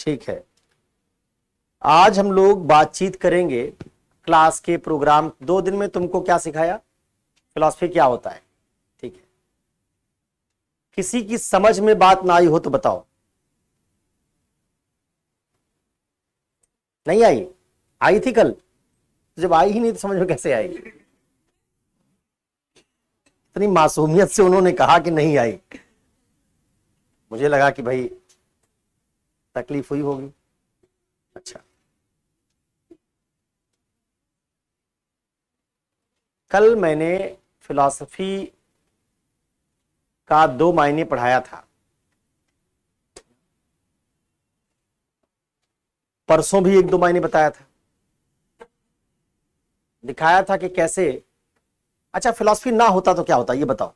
ठीक है, आज हम लोग बातचीत करेंगे क्लास के प्रोग्राम। 2 दिन में तुमको क्या सिखाया, फिलॉसफी क्या होता है। ठीक है, किसी की समझ में बात ना आई हो तो बताओ। नहीं आई? आई थी कल, जब आई ही नहीं तो समझ में कैसे आएगी। इतनी मासूमियत से उन्होंने कहा कि नहीं आई, मुझे लगा कि भाई तकलीफ हुई होगी। अच्छा, कल मैंने फिलॉसफी का 2 मायने पढ़ाया था, परसों भी 1-2 मायने बताया था, दिखाया था कि कैसे। अच्छा, फिलॉसफी ना होता तो क्या होता, ये बताओ।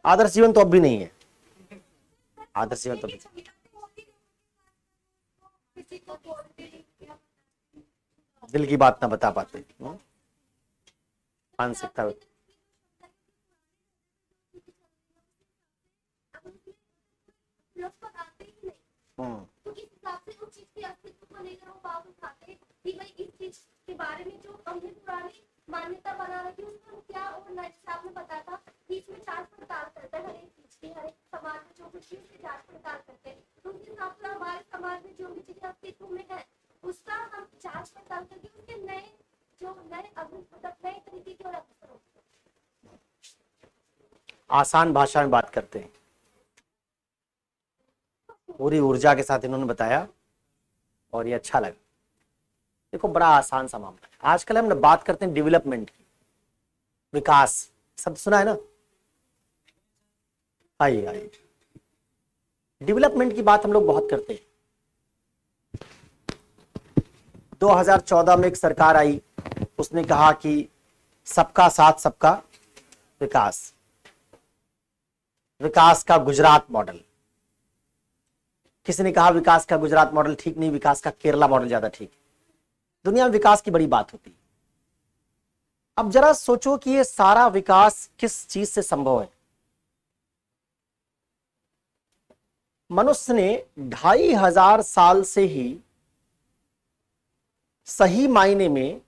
आदर्श जीवन तो अब भी नहीं है, आदर्श जीवन तो दिल की बात ना बता पाते, मानसिकता। मान्यता बना रखी उसमें क्या और जैसे आपने बताया था बीच में जांच पड़ताल करता है, हर एक चीज की, हर एक समाज में जो कुछ चीज की जांच पड़ताल करते हैं, तो उस हिसाब से हमारे समाज में जो भी चीजें अस्तित्व में है उसका हम जांच पड़ताल करके उसके नए मतलब नए तरीके के और अवसर। आसान भाषा में बात करते हैं, पूरी ऊर्जा के साथ इन्होंने बताया और ये अच्छा लगा। देखो, बड़ा आसान सा मामला है। आजकल हम बात करते हैं डेवलपमेंट की, विकास शब्द सुना है ना। आइए, डेवलपमेंट की बात हम लोग बहुत करते हैं। 2014 में एक सरकार आई, उसने कहा कि सबका साथ सबका विकास, विकास का गुजरात मॉडल। किसी ने कहा विकास का गुजरात मॉडल ठीक नहीं, विकास का केरला मॉडल ज्यादा ठीक है। दुनिया में विकास की बड़ी बात होती है। अब जरा सोचो कि ये सारा विकास किस चीज से संभव है। मनुष्य ने 2500 साल से ही सही मायने में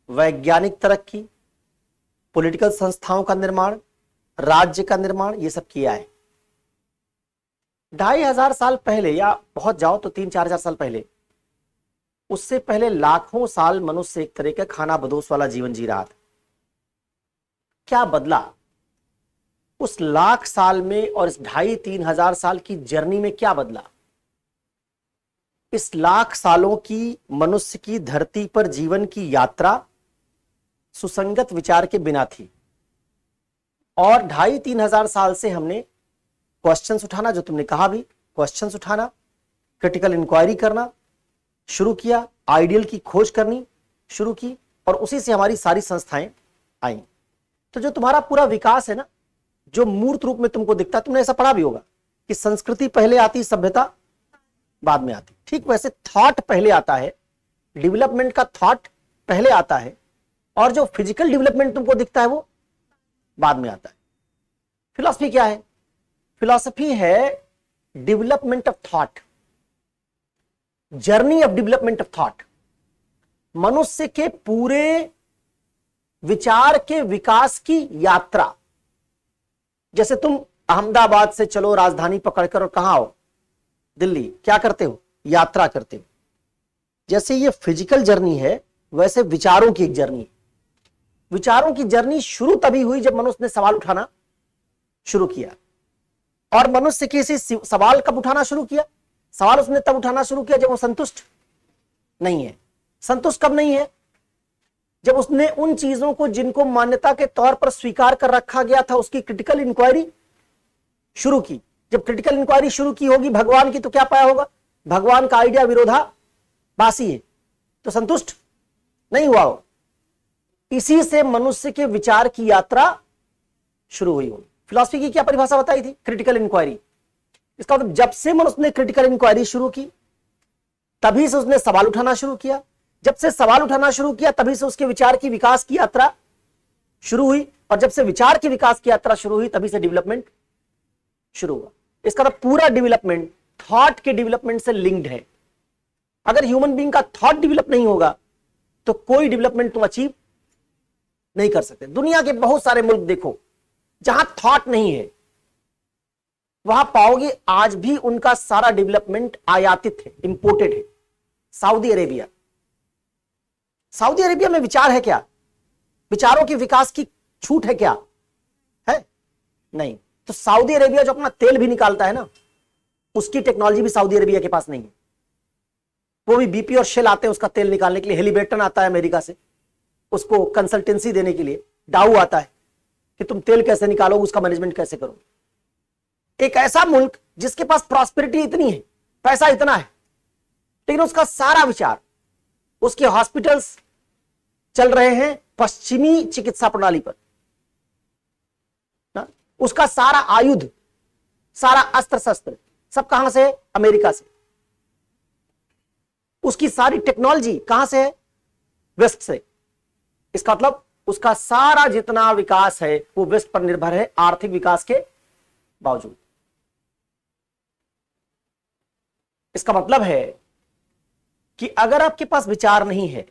वैज्ञानिक तरक्की, पॉलिटिकल संस्थाओं का निर्माण, राज्य का निर्माण, ये सब किया है। 2500 साल पहले, या बहुत जाओ तो 3-4 हजार साल पहले, उससे पहले लाखों साल मनुष्य एक तरह का खाना बदोश वाला जीवन जी रहा था। क्या बदला उस लाख साल में और इस 2,500-3 हजार साल की जर्नी में? क्या बदला? इस लाख सालों की मनुष्य की धरती पर जीवन की यात्रा सुसंगत विचार के बिना थी, और 2,500-3 हजार साल से हमने क्वेश्चंस उठाना, जो तुमने कहा भी, क्वेश्चंस उठाना, क्रिटिकल इंक्वायरी करना शुरू किया, आइडियल की खोज करनी शुरू की, और उसी से हमारी सारी संस्थाएं आई। तो जो तुम्हारा पूरा विकास है ना, जो मूर्त रूप में तुमको दिखता है, तुमने ऐसा पढ़ा भी होगा कि संस्कृति पहले आती, सभ्यता बाद में आती। ठीक वैसे थॉट पहले आता है, डेवलपमेंट का थॉट पहले आता है, और जो फिजिकल डेवलपमेंट तुमको दिखता है वो बाद में आता है। फिलॉसफी क्या है? फिलॉसफी है development of thought, journey of development of thought. मनुष्य के पूरे विचार के विकास की यात्रा। जैसे तुम अहमदाबाद से चलो राजधानी पकड़कर और कहां आओ, दिल्ली, क्या करते हो? यात्रा करते हो। जैसे ये फिजिकल जर्नी है, वैसे विचारों की एक जर्नी। विचारों की जर्नी शुरू तभी हुई जब मनुष्य ने सवाल उठाना शुरू किया। और मनुष्य किसी सवाल कब उठाना शुरू किया? सवाल उसने तब उठाना शुरू किया जब वो संतुष्ट नहीं है। संतुष्ट कब नहीं है? जब उसने उन चीजों को जिनको मान्यता के तौर पर स्वीकार कर रखा गया था उसकी क्रिटिकल इंक्वायरी शुरू की। जब क्रिटिकल इंक्वायरी शुरू की होगी भगवान की, तो क्या पाया होगा? भगवान का आइडिया विरोधाभासी है, तो संतुष्ट नहीं हुआ हो। इसी से मनुष्य के विचार की यात्रा शुरू हुई होगी। फिलॉसफी की क्या परिभाषा बताई थी? Critical inquiry. इसका मतलब जब से मनुष्य ने क्रिटिकल इंक्वायरी शुरू की, तभी से उसने सवाल उठाना शुरू किया। जब से सवाल उठाना शुरू किया तभी से उसके विचार की विकास की यात्रा शुरू हुई, और जब से विचार की विकास की यात्रा शुरू हुई तभी से डेवलपमेंट शुरू हुआ। इसका मतलब पूरा डेवलपमेंट थॉट के डेवलपमेंट से लिंक्ड है। अगर ह्यूमन बीइंग का थॉट डेवलप नहीं होगा तो कोई डेवलपमेंट तुम अचीव नहीं कर सकते। दुनिया के बहुत सारे मुल्क देखो जहां थॉट नहीं है, वहां पाओगे आज भी उनका सारा डेवलपमेंट आयातित है, इंपोर्टेड है। सऊदी अरेबिया, सऊदी अरेबिया में विचार है क्या? विचारों के विकास की छूट है क्या? है नहीं। तो सऊदी अरेबिया जो अपना तेल भी निकालता है ना, उसकी टेक्नोलॉजी भी सऊदी अरेबिया के पास नहीं है। वो भी बीपी और शेल आते हैं उसका तेल निकालने के लिए, हेलिबर्टन आता है अमेरिका से उसको कंसल्टेंसी देने के लिए, डाउ आता है कि तुम तेल कैसे निकालोगे, उसका मैनेजमेंट कैसे करोगे। एक ऐसा मुल्क जिसके पास प्रॉस्पेरिटी इतनी है, पैसा इतना है, लेकिन उसका सारा विचार, उसके हॉस्पिटल्स चल रहे हैं पश्चिमी चिकित्सा प्रणाली पर ना? उसका सारा आयुध, सारा अस्त्र शस्त्र सब कहां से है? अमेरिका से। उसकी सारी टेक्नोलॉजी कहां से है? वेस्ट से। इसका मतलब उसका सारा जितना विकास है वो वेस्ट पर निर्भर है, आर्थिक विकास के बावजूद। इसका मतलब है कि अगर आपके पास विचार नहीं है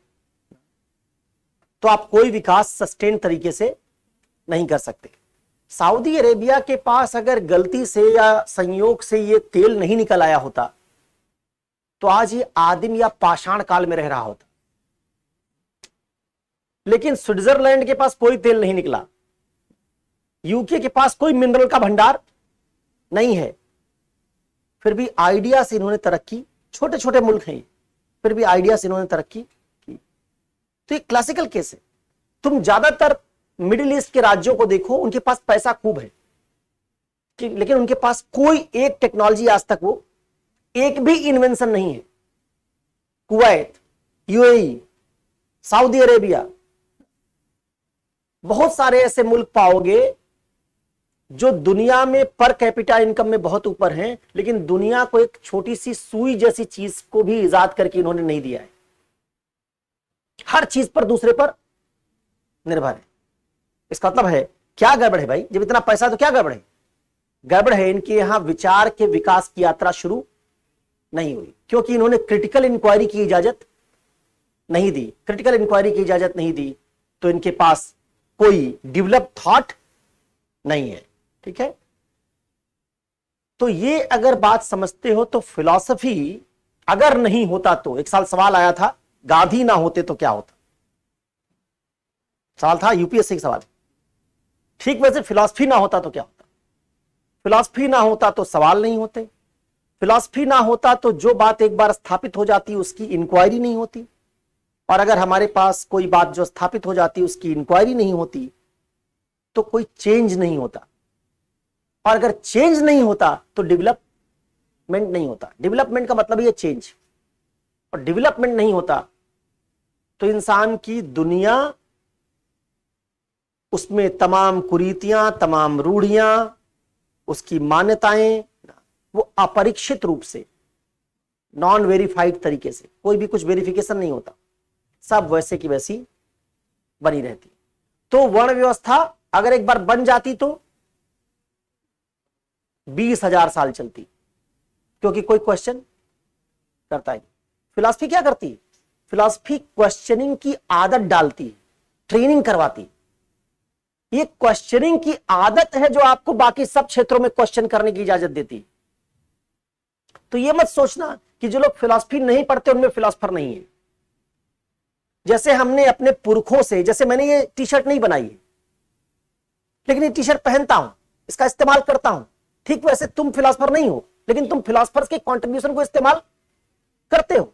तो आप कोई विकास सस्टेन तरीके से नहीं कर सकते। सऊदी अरेबिया के पास अगर गलती से या संयोग से ये तेल नहीं निकल आया होता तो आज ये आदिम या पाषाण काल में रह रहा होता। लेकिन स्विट्जरलैंड के पास कोई तेल नहीं निकला, यूके के पास कोई मिनरल का भंडार नहीं है, फिर भी आइडिया से इन्होंने तरक्की, छोटे छोटे मुल्क हैं फिर भी आइडिया से इन्होंने तरक्की की। तो ये क्लासिकल केस है। तुम ज्यादातर मिडिल ईस्ट के राज्यों को देखो, उनके पास पैसा खूब है लेकिन उनके पास कोई एक टेक्नोलॉजी आज तक, वो एक भी इन्वेंशन नहीं है। कुवैत, यूएई, सऊदी अरेबिया, बहुत सारे ऐसे मुल्क पाओगे जो दुनिया में पर कैपिटा इनकम में बहुत ऊपर हैं, लेकिन दुनिया को एक छोटी सी सुई जैसी चीज को भी इजाद करके इन्होंने नहीं दिया है। हर चीज पर दूसरे पर निर्भर है। इसका मतलब है क्या गड़बड़ है भाई? जब इतना पैसा तो क्या गड़बड़ है? गड़बड़ है इनके यहां विचार के विकास की यात्रा शुरू नहीं हुई, क्योंकि इन्होंने क्रिटिकल इंक्वायरी की इजाजत नहीं दी। क्रिटिकल इंक्वायरी की इजाजत नहीं दी तो इनके पास कोई डेवलप थॉट नहीं है। ठीक है, तो ये अगर बात समझते हो तो फिलॉसफी अगर नहीं होता तो, एक साल सवाल आया था गांधी ना होते तो क्या होता, सवाल था यूपीएससी का सवाल। ठीक वैसे फिलॉसफी ना होता तो क्या होता? फिलॉसफी ना होता तो सवाल नहीं होते, फिलॉसफी ना होता तो जो बात एक बार स्थापित हो जाती उसकी इंक्वायरी नहीं होती, और अगर हमारे पास कोई बात जो स्थापित हो जाती उसकी इंक्वायरी नहीं होती तो कोई चेंज नहीं होता, और अगर चेंज नहीं होता तो डेवलपमेंट नहीं होता। डेवलपमेंट का मतलब ये चेंज, और डेवलपमेंट नहीं होता तो इंसान की दुनिया, उसमें तमाम कुरीतियां, तमाम रूढ़ियां, उसकी मान्यताएं, वो अपरीक्षित रूप से, नॉन वेरीफाइड तरीके से, कोई भी कुछ वेरिफिकेशन नहीं होता, सब वैसे की वैसी बनी रहती। तो वर्ण व्यवस्था अगर एक बार बन जाती तो 20,000 साल चलती, क्योंकि कोई क्वेश्चन करता है। फिलॉसफी क्या करती है? फिलॉसफी क्वेश्चनिंग की आदत डालती है, ट्रेनिंग करवाती। ये क्वेश्चनिंग की आदत है जो आपको बाकी सब क्षेत्रों में क्वेश्चन करने की इजाजत देती है। तो ये मत सोचना कि जो लोग फिलॉसफी नहीं पढ़ते उनमें फिलॉसफर नहीं है। जैसे हमने अपने पुरखों से, जैसे मैंने ये टी शर्ट नहीं बनाई है लेकिन ये टी शर्ट पहनता हूं, इसका इस्तेमाल करता हूं, ठीक वैसे तुम फिलॉसफर नहीं हो लेकिन तुम फिलॉसफर्स के कंट्रीब्यूशन को इस्तेमाल करते हो।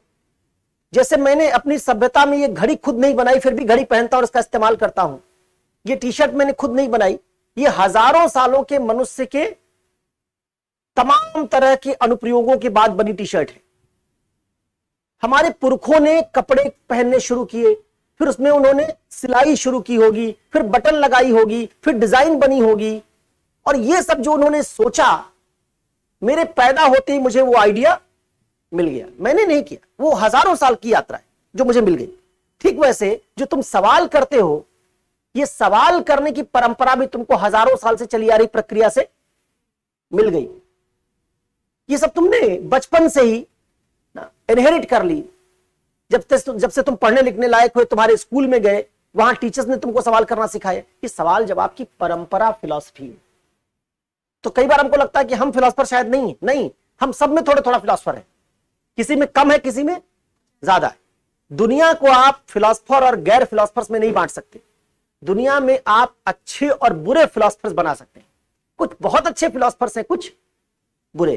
जैसे मैंने अपनी सभ्यता में ये घड़ी खुद नहीं बनाई फिर भी घड़ी पहनता और इसका इस्तेमाल करता हूं, ये टी शर्ट मैंने खुद नहीं बनाई, ये हजारों सालों के मनुष्य के तमाम तरह के अनुप्रयोगों के बाद बनी टी शर्ट है। हमारे पुरखों ने कपड़े पहनने शुरू किए, फिर उसमें उन्होंने सिलाई शुरू की होगी, फिर बटन लगाई होगी, फिर डिजाइन बनी होगी, और ये सब जो उन्होंने सोचा, मेरे पैदा होते ही मुझे वो आइडिया मिल गया। मैंने नहीं किया, वो हजारों साल की यात्रा है। जो मुझे मिल गई। ठीक वैसे जो तुम सवाल करते हो, ये सवाल करने की परंपरा भी तुमको हजारों साल से चली आ रही प्रक्रिया से मिल गई। ये सब तुमने बचपन से ही इनहेरिट कर ली। जब से तुम पढ़ने लिखने लायक हुए, तुम्हारे स्कूल में गए, वहां टीचर्स ने तुमको सवाल करना सिखाया। ये सवाल जवाब की परंपरा फिलॉसफी है। तो कई बार हमको लगता है कि हम फिलॉसफर शायद नहीं, हम सब में थोड़ा थोड़ा फिलॉसफर है, किसी में कम है, किसी में ज्यादा है। दुनिया को आप फिलॉसफर और गैर फिलॉसफर्स में नहीं बांट सकते। दुनिया में आप अच्छे और बुरे फिलॉसफर्स बना सकते हैं। कुछ बहुत अच्छे फिलॉसफर्स हैं, कुछ बुरे,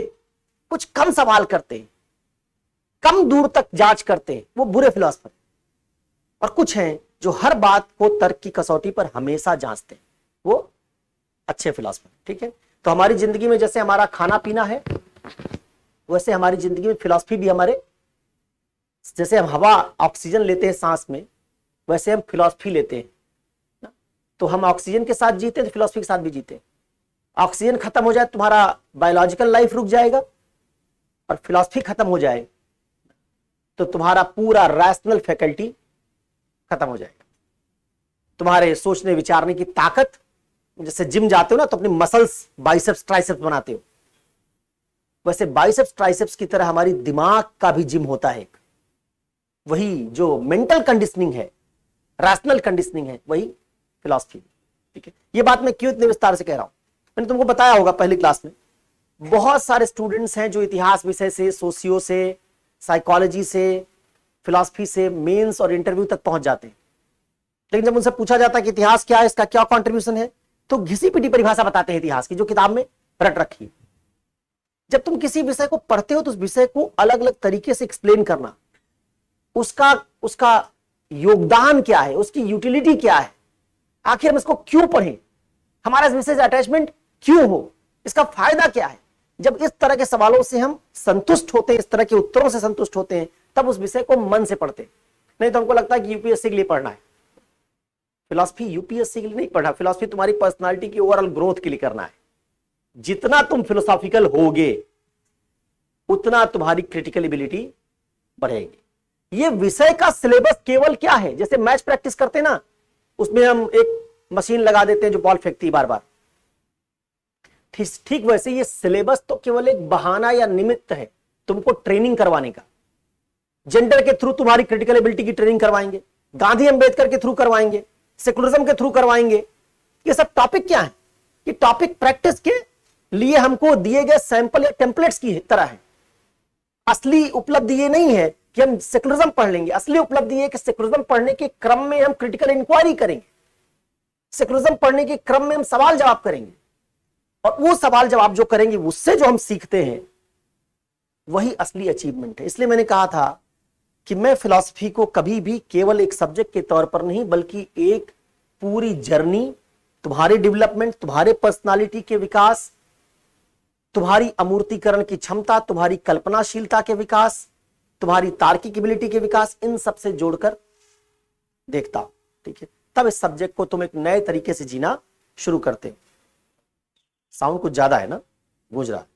कुछ कम सवाल करते हैं, कम दूर तक जांच करते हैं, वो बुरे फिलॉसफर। और कुछ हैं जो हर बात को तर्क की कसौटी पर हमेशा जांचते हैं, वो अच्छे फिलॉसफर। ठीक है, तो हमारी जिंदगी में जैसे हमारा खाना पीना है, वैसे हमारी जिंदगी में फिलॉसफी भी हमारे, जैसे हम हवा ऑक्सीजन लेते हैं सांस में, वैसे हम फिलॉसफी लेते हैं। तो हम ऑक्सीजन के साथ जीते हैं तो फिलॉसफी के साथ भी जीते हैं। ऑक्सीजन खत्म हो जाए तुम्हारा बायोलॉजिकल लाइफ रुक जाएगा, और फिलॉसफी खत्म हो जाए तो तुम्हारा पूरा रैशनल फैकल्टी खत्म हो जाएगा। तुम्हारे सोचने विचारने की ताकत, जैसे जिम जाते हो ना तो अपने मसल्स बाइसेप्स ट्राइसेप्स बनाते हो, वैसे बाइसेप्स ट्राइसेप्स की तरह हमारी दिमाग का भी जिम होता है। वही जो मेंटल कंडीशनिंग है, रैशनल कंडीशनिंग है, वही फिलॉसफी। ठीक है, ये बात मैं क्यों इतने विस्तार से कह रहा हूं, मैंने तुमको बताया होगा पहली क्लास में। बहुत सारे स्टूडेंट्स हैं जो इतिहास विषय से, सोशियो से, साइकोलॉजी से, फिलॉसफी से मेंस और इंटरव्यू तक पहुंच जाते हैं। लेकिन जब उनसे पूछा जाता है कि इतिहास क्या है, इसका क्या कंट्रीब्यूशन है, तो घिसी पिटी परिभाषा बताते हैं इतिहास की, जो किताब में रट रखी। जब तुम किसी विषय को पढ़ते हो तो उस विषय को अलग अलग तरीके से एक्सप्लेन करना, उसका योगदान क्या है, उसकी यूटिलिटी क्या है, आखिर हम इसको क्यों पढ़ें, हमारा इस विषय से अटैचमेंट क्यों हो, इसका फायदा क्या है। जब इस तरह के सवालों से हम संतुष्ट होते हैं, इस तरह के उत्तरों से संतुष्ट होते हैं, तब उस विषय को मन से पढ़ते हैं। नहीं तो हमको लगता है कि यूपीएससी के लिए पढ़ना है। फिलॉसफी यूपीएससी के लिए नहीं पढ़ना, फिलॉसफी तुम्हारी पर्सनालिटी की ओवरऑल ग्रोथ के लिए करना है। जितना तुम फिलोसॉफिकल होगे उतना तुम्हारी क्रिटिकल एबिलिटी बढ़ेगी। ये विषय का सिलेबस केवल क्या है, जैसे मैच प्रैक्टिस करते ना, उसमें हम एक मशीन लगा देते हैं जो बॉल फेंकती है बार बार, ठीक वैसे ये सिलेबस तो केवल एक बहाना या निमित्त है तुमको ट्रेनिंग करवाने का। जेंडर के थ्रू तुम्हारी क्रिटिकल एबिलिटी की ट्रेनिंग करवाएंगे, गांधी अंबेडकर के थ्रू करवाएंगे, सेकुलरिज्म के थ्रू करवाएंगे। ये सब टॉपिक क्या है, ये टॉपिक प्रैक्टिस के लिए हमको दिए गए सैंपल या टेम्पलेट्स की तरह है। असली उपलब्धि ये नहीं है कि हम सेकुलरिज्म पढ़ लेंगे, असली उपलब्धि है कि सेकुलरिज्म पढ़ने के क्रम में हम क्रिटिकल इंक्वायरी करेंगे, सेकुलरिज्म पढ़ने के क्रम में हम सवाल जवाब करेंगे, और वो सवाल जवाब जो करेंगे उससे जो हम सीखते हैं वही असली अचीवमेंट है। इसलिए मैंने कहा था कि मैं फिलॉसफी को कभी भी केवल एक सब्जेक्ट के तौर पर नहीं, बल्कि एक पूरी जर्नी, तुम्हारे डेवलपमेंट, तुम्हारे पर्सनालिटी के विकास, तुम्हारी अमूर्तीकरण की क्षमता, तुम्हारी कल्पनाशीलता के विकास, तुम्हारी तार्किक एबिलिटी के विकास, इन सब से जोड़कर देखता हूं। ठीक है, तब इस सब्जेक्ट को तुम एक नए तरीके से जीना शुरू करते हो। साउंड कुछ ज्यादा है ना, गूंज रहा है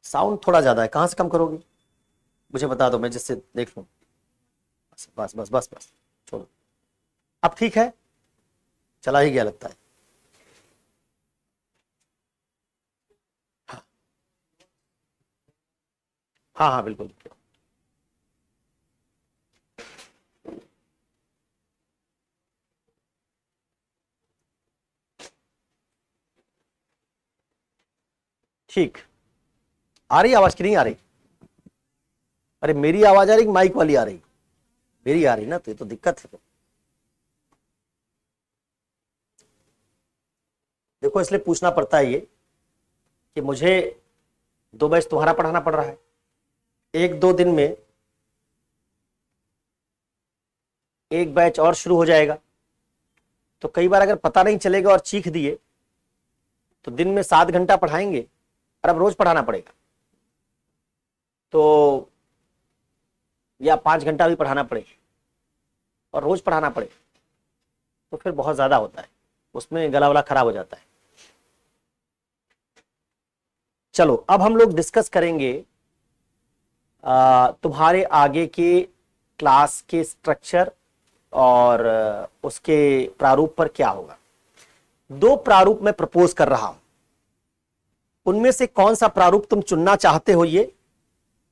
साउंड, थोड़ा ज्यादा है, कहां से कम करोगे मुझे बता दो, मैं जिससे देख लूं। बस बस बस बस छोड़ो, अब ठीक है, चला ही गया लगता है। हाँ हाँ बिल्कुल। ठीक, आ रही आवाज की नहीं आ रही? अरे मेरी आवाज आ रही, माइक वाली आ रही? मेरी आ रही ना, तो ये तो दिक्कत है। देखो इसलिए पूछना पड़ता है ये कि मुझे 2 बैच तुम्हारा पढ़ाना पड़ रहा है, 1-2 दिन में एक बैच और शुरू हो जाएगा। तो कई बार अगर पता नहीं चलेगा और चीख दिए तो दिन में 7 घंटा पढ़ाएंगे और अब रोज पढ़ाना पड़ेगा, तो या 5 घंटा भी पढ़ाना पड़े और रोज पढ़ाना पड़े तो फिर बहुत ज्यादा होता है, उसमें गला वला खराब हो जाता है। चलो अब हम लोग डिस्कस करेंगे तुम्हारे आगे के क्लास के स्ट्रक्चर और उसके प्रारूप पर क्या होगा। दो प्रारूप मैं प्रपोज कर रहा हूं, उनमें से कौन सा प्रारूप तुम चुनना चाहते हो ये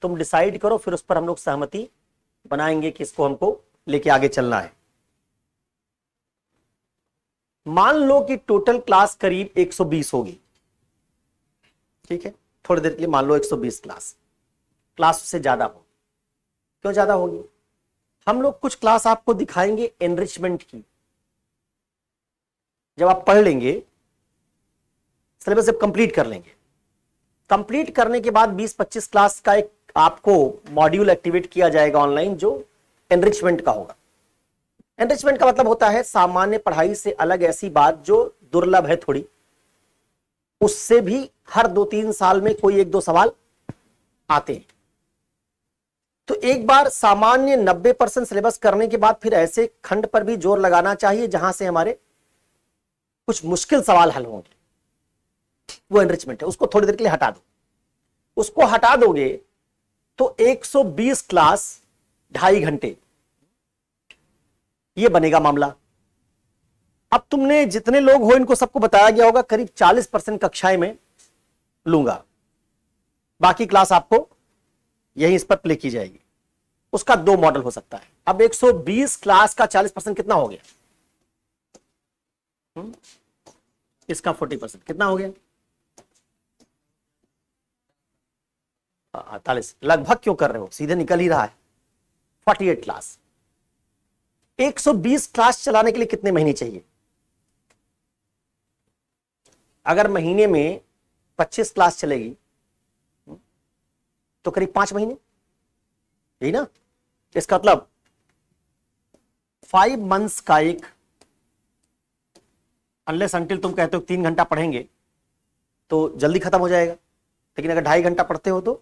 तुम डिसाइड करो, फिर उस पर हम लोग सहमति बनाएंगे कि इसको हमको लेके आगे चलना है। मान लो कि टोटल क्लास करीब 120 होगी, ठीक है, थोड़ी देर के लिए मान लो 120 क्लास उससे ज्यादा हो। क्यों ज्यादा होगी? हम लोग कुछ क्लास आपको दिखाएंगे एनरिचमेंट की। जब आप पढ़ लेंगे, सिलेबस जब कंप्लीट कर लेंगे, कंप्लीट करने के बाद 20-25 क्लास का एक आपको मॉड्यूल एक्टिवेट किया जाएगा ऑनलाइन, जो एनरिचमेंट का होगा। एनरिचमेंट का मतलब होता है सामान्य पढ़ाई से अलग ऐसी बात जो दुर्लभ है थोड़ी, उससे भी हर 2-3 साल में कोई 1-2 सवाल आते हैं। तो एक बार सामान्य 90% सिलेबस करने के बाद फिर ऐसे खंड पर भी जोर लगाना चाहिए जहां से हमारे कुछ मुश्किल सवाल हल होंगे। वो एनरिचमेंट है, उसको थोड़ी देर के लिए हटा दो। उसको हटा दोगे तो 120 क्लास 2.5 घंटे, ये बनेगा मामला। अब तुमने जितने लोग हो इनको सबको बताया गया होगा, करीब 40% कक्षाएं में लूंगा, बाकी क्लास आपको यही इस पर प्ले की जाएगी। उसका 2 मॉडल हो सकता है। अब 120 क्लास का 40% कितना हो गया? इसका 40% कितना हो गया? 48। लगभग क्यों कर रहे हो, सीधे निकल ही रहा है। 48 क्लास। 120 क्लास चलाने के लिए कितने महीने चाहिए? अगर महीने में 25 क्लास चलेगी तो करीब 5 महीने, यही ना? इसका मतलब 5 मंथ्स का एक, अनलेस अंटिल तुम कहते हो 3 घंटा पढ़ेंगे तो जल्दी खत्म हो जाएगा, लेकिन अगर 2.5 घंटा पढ़ते हो तो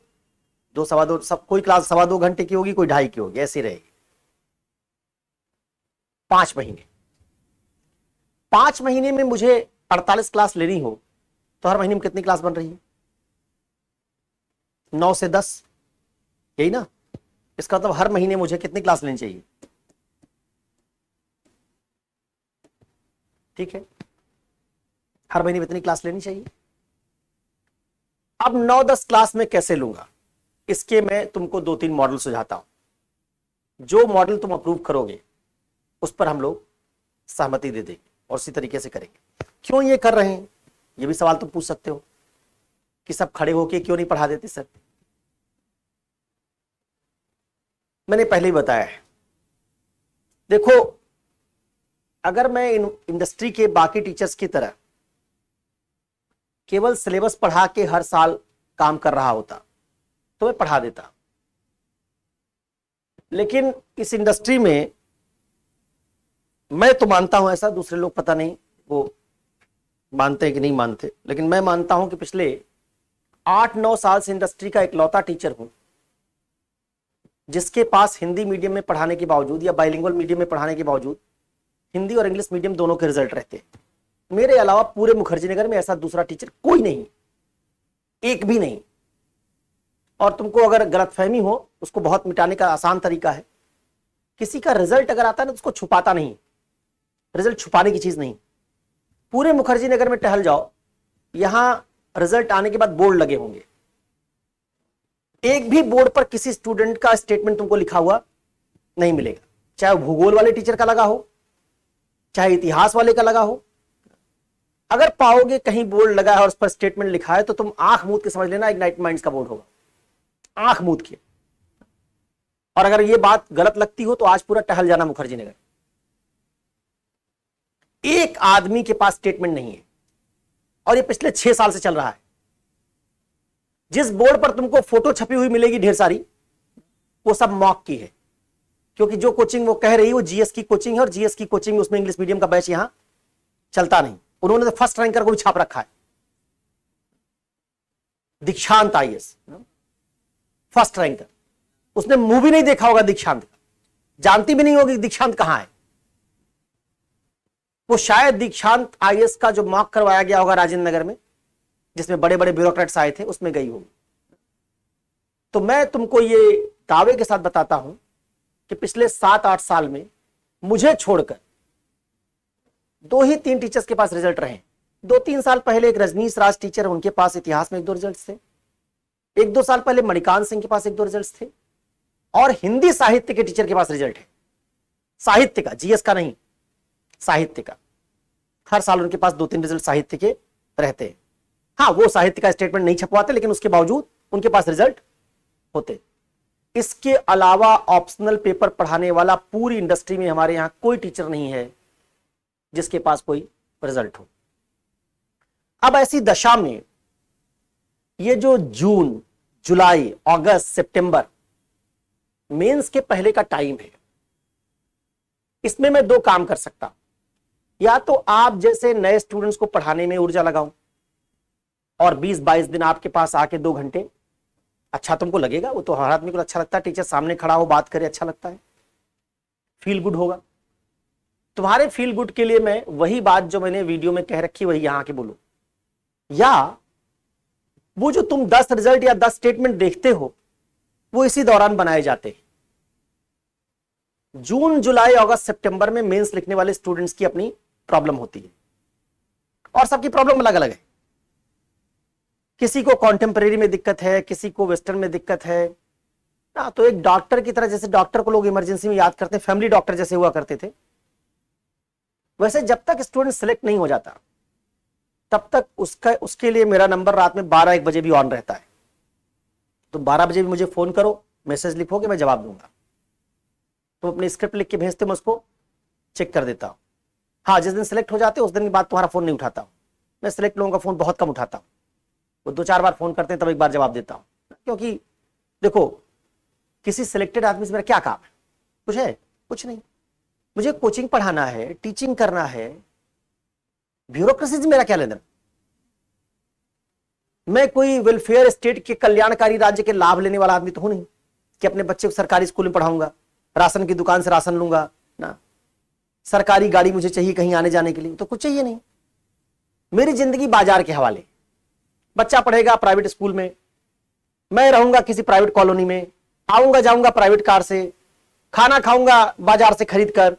2-2.25, सब कोई क्लास 2.25 घंटे की होगी, कोई 2.5 की होगी, ऐसी रहेगी। 5 महीने। 5 महीने में मुझे 48 क्लास लेनी हो तो हर महीने में कितनी क्लास बन रही है? 9 से 10, यही ना? इसका मतलब हर महीने मुझे कितनी क्लास लेनी चाहिए? ठीक है, हर महीने में इतनी क्लास लेनी चाहिए। अब 9-10 क्लास में कैसे लूंगा, इसके मैं तुमको 2-3 मॉडल सुझाता हूं। जो मॉडल तुम अप्रूव करोगे उस पर हम लोग सहमति दे देंगे और उसी तरीके से करेंगे। क्यों ये कर रहे हैं, ये भी सवाल तुम पूछ सकते हो कि सब खड़े होके क्यों नहीं पढ़ा देते सर। मैंने पहले ही बताया है, देखो, अगर मैं इंडस्ट्री के बाकी टीचर्स की तरह केवल सिलेबस पढ़ा के हर साल काम कर रहा होता तो मैं पढ़ा देता, लेकिन इस इंडस्ट्री में मैं तो मानता हूं ऐसा, दूसरे लोग पता नहीं वो मानते हैं कि नहीं मानते, लेकिन मैं मानता हूं कि पिछले 8-9 साल से इंडस्ट्री का इकलौता टीचर हूं जिसके पास हिंदी मीडियम में पढ़ाने के बावजूद या बाइलिंगुअल मीडियम में पढ़ाने के बावजूद हिंदी और इंग्लिश मीडियम दोनों के रिजल्ट रहते हैं। मेरे अलावा पूरे मुखर्जी नगर में ऐसा दूसरा टीचर कोई नहीं, एक भी नहीं। और तुमको अगर गलतफहमी हो, उसको बहुत मिटाने का आसान तरीका है, किसी का रिजल्ट अगर आता है ना तो उसको छुपाता नहीं। रिजल्ट छुपाने की चीज नहीं। पूरे मुखर्जी नगर में टहल जाओ, यहां रिजल्ट आने के बाद बोर्ड लगे होंगे, एक भी बोर्ड पर किसी स्टूडेंट का स्टेटमेंट तुमको लिखा हुआ नहीं मिलेगा, चाहे भूगोल वाले टीचर का लगा हो, चाहे इतिहास वाले का लगा हो। अगर पाओगे कहीं बोर्ड लगा है और उस पर स्टेटमेंट लिखा है तो तुम आंख मूंद के समझ लेना इग्नाइट माइंड्स का बोर्ड होगा, आंख मूंद के। और अगर ये बात गलत लगती हो तो आज पूरा टहल जाना मुखर्जी नगर, एक आदमी के पास स्टेटमेंट नहीं है, और ये पिछले 6 साल से चल रहा है। जिस बोर्ड पर तुमको फोटो छपी हुई मिलेगी ढेर सारी, वो सब मॉक की है, क्योंकि जो कोचिंग वो कह रही है वो जीएस की कोचिंग है, और जीएस की कोचिंग में उसमें इंग्लिश मीडियम का बैच यहां चलता नहीं। उन्होंने तो फर्स्ट रैंकर को भी छाप रखा है, दीक्षांत आईएएस फर्स्ट रैंकर। उसने मूवी नहीं देखा होगा दीक्षांत का, जानती भी नहीं होगी दीक्षांत कहां है। वो शायद दीक्षांत आईएएस का जो मॉक करवाया गया होगा राजेंद्र नगर में, जिसमें बड़े बड़े ब्यूरोक्रेट्स आए थे, उसमें गई होगी। तो मैं तुमको ये दावे के साथ बताता हूं कि पिछले 7-8 साल में मुझे छोड़कर 2 ही 3 टीचर्स के पास रिजल्ट रहे। 2-3 साल पहले एक रजनीश राज टीचर, उनके पास इतिहास में 1-2 रिजल्ट थे। 1-2 साल पहले मणिकांत सिंह के पास 1-2 रिजल्ट थे। और हिंदी साहित्य के टीचर के पास रिजल्ट है, साहित्य का, जीएस का नहीं, साहित्य का। हर साल उनके पास 2-3 रिजल्ट साहित्य के रहते हैं। हाँ, वो साहित्य का स्टेटमेंट नहीं छपवाते, लेकिन उसके बावजूद उनके पास रिजल्ट होते। इसके अलावा ऑप्शनल पेपर पढ़ाने वाला पूरी इंडस्ट्री में हमारे यहां कोई टीचर नहीं है जिसके पास कोई रिजल्ट हो। अब ऐसी दशा में ये जो जून, जुलाई, अगस्त, सितंबर मेंस के पहले का टाइम है, इसमें मैं 2 काम कर सकता हूं। या तो आप जैसे नए स्टूडेंट्स को पढ़ाने में ऊर्जा लगाऊं और 20-22 दिन आपके पास आके 2 घंटे, अच्छा तुमको लगेगा, वो तो हर आदमी को अच्छा लगता है, टीचर सामने खड़ा हो बात करे, अच्छा लगता है, फील गुड होगा। तुम्हारे फील गुड के लिए मैं वही बात जो मैंने वीडियो में कह रखी वही यहां के बोलूं। या वो जो तुम 10 रिजल्ट या 10 स्टेटमेंट देखते हो वो इसी दौरान बनाए जाते हैं। जून, जुलाई, अगस्त, सितंबर में मेंस लिखने वाले स्टूडेंट्स की अपनी प्रॉब्लम होती है और सबकी प्रॉब्लम अलग अलग है। किसी को कॉन्टेम्परेरी में दिक्कत है, किसी को वेस्टर्न में दिक्कत है ना। तो एक डॉक्टर की तरह, जैसे डॉक्टर को लोग इमरजेंसी में याद करते हैं, फैमिली डॉक्टर जैसे हुआ करते थे, वैसे जब तक स्टूडेंट सिलेक्ट नहीं हो जाता तब तक उसके लिए मेरा नंबर रात में 12-1 बजे भी ऑन रहता है। तो 12 बजे भी मुझे फोन करो, मैसेज लिखोगे, मैं जवाब दूंगा। तुम अपनी स्क्रिप्ट लिख के भेजते, मैं उसको चेक कर देता हूं। हाँ, जिस दिन सिलेक्ट हो जाते उस दिन के बाद तुम्हारा फोन नहीं उठाता हूं। मैं सिलेक्ट लोगों का फोन बहुत कम उठाता हूं, वो 2-4 बार फोन करते हैं तब एक बार जवाब देता हूं। क्योंकि देखो, किसी सिलेक्टेड आदमी से मेरा क्या काम है? कुछ है? कुछ नहीं। मुझे कोचिंग पढ़ाना है, टीचिंग करना है, ब्यूरोक्रेसी से मेरा क्या लेना। मैं कोई वेलफेयर स्टेट के कल्याणकारी राज्य के लाभ लेने वाला आदमी तो हूं नहीं कि अपने बच्चे को सरकारी स्कूल में पढ़ाऊंगा, राशन की दुकान से राशन लूंगा ना, सरकारी गाड़ी मुझे चाहिए कहीं आने जाने के लिए, तो कुछ चाहिए नहीं। मेरी जिंदगी बाजार के हवाले। बच्चा पढ़ेगा प्राइवेट स्कूल में, मैं रहूंगा किसी प्राइवेट कॉलोनी में, आऊंगा जाऊंगा प्राइवेट कार से, खाना खाऊंगा बाजार से खरीद कर।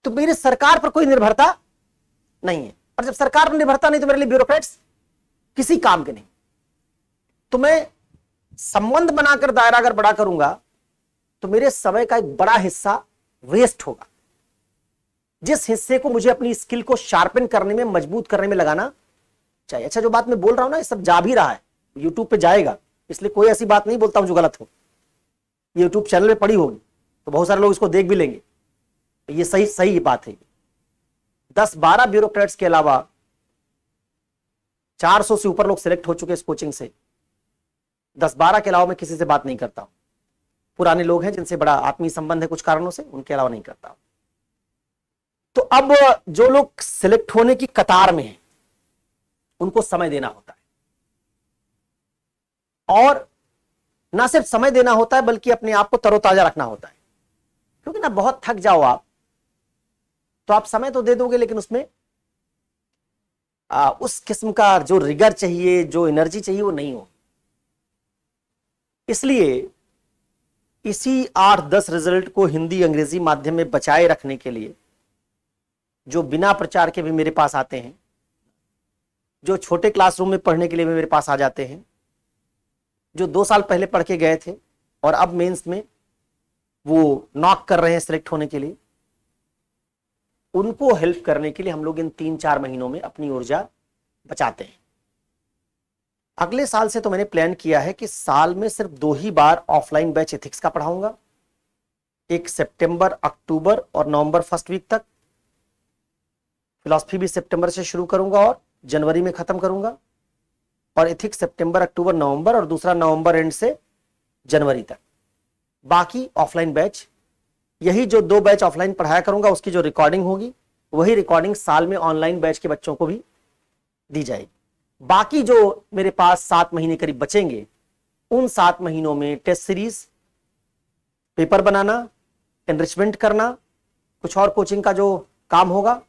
तो मेरी सरकार पर कोई निर्भरता नहीं है। और जब सरकार पर निर्भरता नहीं तो मेरे लिए ब्यूरोक्रेट्स किसी काम के नहीं। तो मैं संबंध बनाकर दायरा अगर बड़ा करूंगा तो मेरे समय का एक बड़ा हिस्सा वेस्ट होगा, जिस हिस्से को मुझे अपनी स्किल को शार्पन करने में, मजबूत करने में लगाना चाहिए। अच्छा, जो बात मैं बोल रहा हूं ना, ये सब जा भी रहा है, यूट्यूब पे जाएगा, इसलिए कोई ऐसी बात नहीं बोलता हूं जो गलत हो। यूट्यूब चैनल में पड़ी होगी तो बहुत सारे लोग इसको देख भी लेंगे। ये सही बात है। 10-12 ब्यूरोक्रेट्स के अलावा 400 से ऊपर लोग सिलेक्ट हो चुके इस कोचिंग से। 10-12 के अलावा मैं किसी से बात नहीं करता हूं। पुराने लोग हैं जिनसे बड़ा आत्मीय संबंध है कुछ कारणों से, उनके अलावा नहीं करता। तो अब जो लोग सिलेक्ट होने की कतार में हैं उनको समय देना होता है, और ना सिर्फ समय देना होता है बल्कि अपने आप को तरोताजा रखना होता है। क्योंकि ना बहुत थक जाओ आप तो आप समय तो दे दोगे लेकिन उसमें उस किस्म का जो रिगर चाहिए, जो एनर्जी चाहिए, वो नहीं हो। इसलिए इसी 8-10 रिजल्ट को हिंदी अंग्रेजी माध्यम में बचाए रखने के लिए जो बिना प्रचार के भी मेरे पास आते हैं, जो छोटे क्लासरूम में पढ़ने के लिए भी मेरे पास आ जाते हैं, जो 2 साल पहले पढ़ के गए थे और अब मेंस में वो नॉक कर रहे हैं सिलेक्ट होने के लिए, उनको हेल्प करने के लिए हम लोग इन 3-4 महीनों में अपनी ऊर्जा बचाते हैं। अगले साल से तो मैंने प्लान किया है कि साल में सिर्फ 2 ही बार ऑफलाइन बैच एथिक्स का पढ़ाऊंगा। एक सितंबर, अक्टूबर और नवंबर फर्स्ट वीक तक। फिलॉसफी भी सितंबर से शुरू करूंगा और जनवरी में खत्म करूंगा, और एथिक्स सितंबर, अक्टूबर, नवंबर, और दूसरा नवंबर एंड से जनवरी तक। बाकी ऑफलाइन बैच, यही जो 2 बैच ऑफलाइन पढ़ाया करूंगा उसकी जो रिकॉर्डिंग होगी वही रिकॉर्डिंग साल में ऑनलाइन बैच के बच्चों को भी दी जाएगी। बाकी जो मेरे पास 7 महीने करीब बचेंगे, उन 7 महीनों में टेस्ट सीरीज, पेपर बनाना, एनरिचमेंट करना, कुछ और कोचिंग का जो काम होगा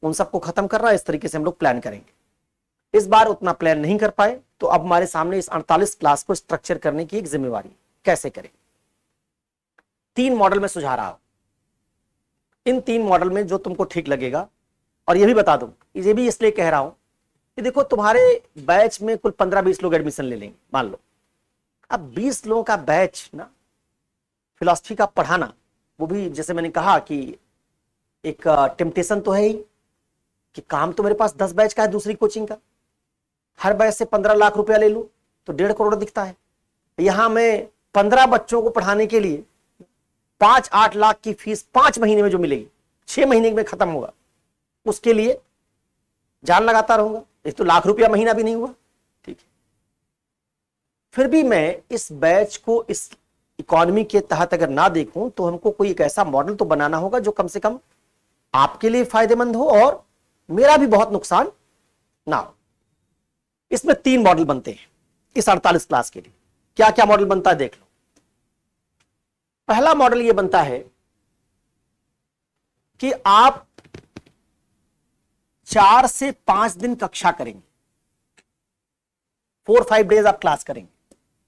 उन सबको खत्म करना, इस तरीके से हम लोग प्लान करेंगे। इस बार उतना प्लान नहीं कर पाए, तो अब हमारे सामने इस 48 क्लास को स्ट्रक्चर करने की एक जिम्मेवारी, कैसे करें। 3 मॉडल में सुझा रहा हूं, इन 3 मॉडल में जो तुमको ठीक लगेगा। और ये भी बता दूं, ये भी इसलिए कह रहा हूं कि देखो तुम्हारे बैच में कुल 15-20 लोग एडमिशन ले लेंगे मान लो। अब 20 लोगों का बैच ना फिलॉसफी का पढ़ाना, वो भी जैसे मैंने कहा कि एक टेम्पटेशन तो है ही कि काम तो मेरे पास 10 बैच का है दूसरी कोचिंग का, हर बैच से 15 लाख रुपया ले लूं तो 1.5 करोड़ दिखता है। यहां मैं 15 बच्चों को पढ़ाने के लिए 5-8 लाख की फीस 5 महीने में जो मिलेगी 6 महीने में खत्म होगा, उसके लिए जान लगाता रहूंगा। एक तो लाख रुपया महीना भी नहीं हुआ, ठीक है। फिर भी मैं इस बैच को इस इकोनॉमी के तहत अगर ना देखूं तो हमको कोई एक ऐसा मॉडल तो बनाना होगा जो कम से कम आपके लिए फायदेमंद हो और मेरा भी बहुत नुकसान ना हो। इसमें 3 मॉडल बनते हैं इस 48 क्लास के लिए। क्या क्या मॉडल बनता है देख लो। पहला मॉडल यह बनता है कि आप 4 से 5 दिन कक्षा करेंगे, 4-5 डेज आप क्लास करेंगे।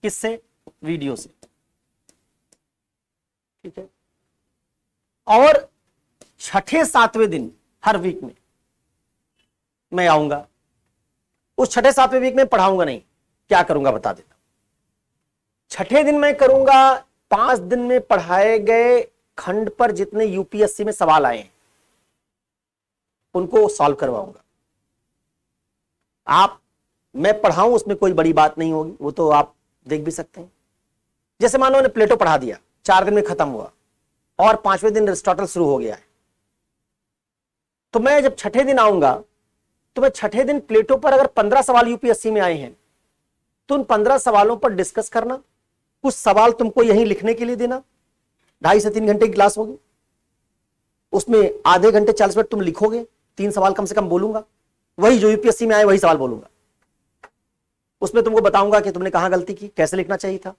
किससे? वीडियो से, ठीक है। और 6ठे-7वें दिन हर वीक में मैं आऊंगा। उस 6ठे-7वें वीक में पढ़ाऊंगा नहीं, क्या करूंगा बता देता। 6ठे दिन मैं करूंगा 5 दिन में पढ़ाए गए खंड पर जितने यूपीएससी में सवाल आए हैं उनको सॉल्व करवाऊंगा। मैं पढ़ाऊं उसमें कोई बड़ी बात नहीं होगी, वो तो आप देख भी सकते हैं। जैसे मानो ने प्लेटो पढ़ा दिया, 4 दिन में खत्म हुआ और 5वें दिन अरिस्टोटल शुरू हो गया है, तो मैं जब 6ठे दिन आऊंगा तो मैं 6ठे दिन प्लेटो पर अगर 15 सवाल यूपीएससी में आए हैं तो उन 15 सवालों पर डिस्कस करना, कुछ सवाल तुमको यहीं लिखने के लिए देना। 2.5 से 3 घंटे की क्लास होगी, उसमें आधे घंटे 40 मिनट तुम लिखोगे, 3 सवाल कम से कम बोलूंगा, वही जो यूपीएससी में आए वही सवाल बोलूंगा। उसमें तुमको बताऊंगा कि तुमने कहां गलती की, कैसे लिखना चाहिए था।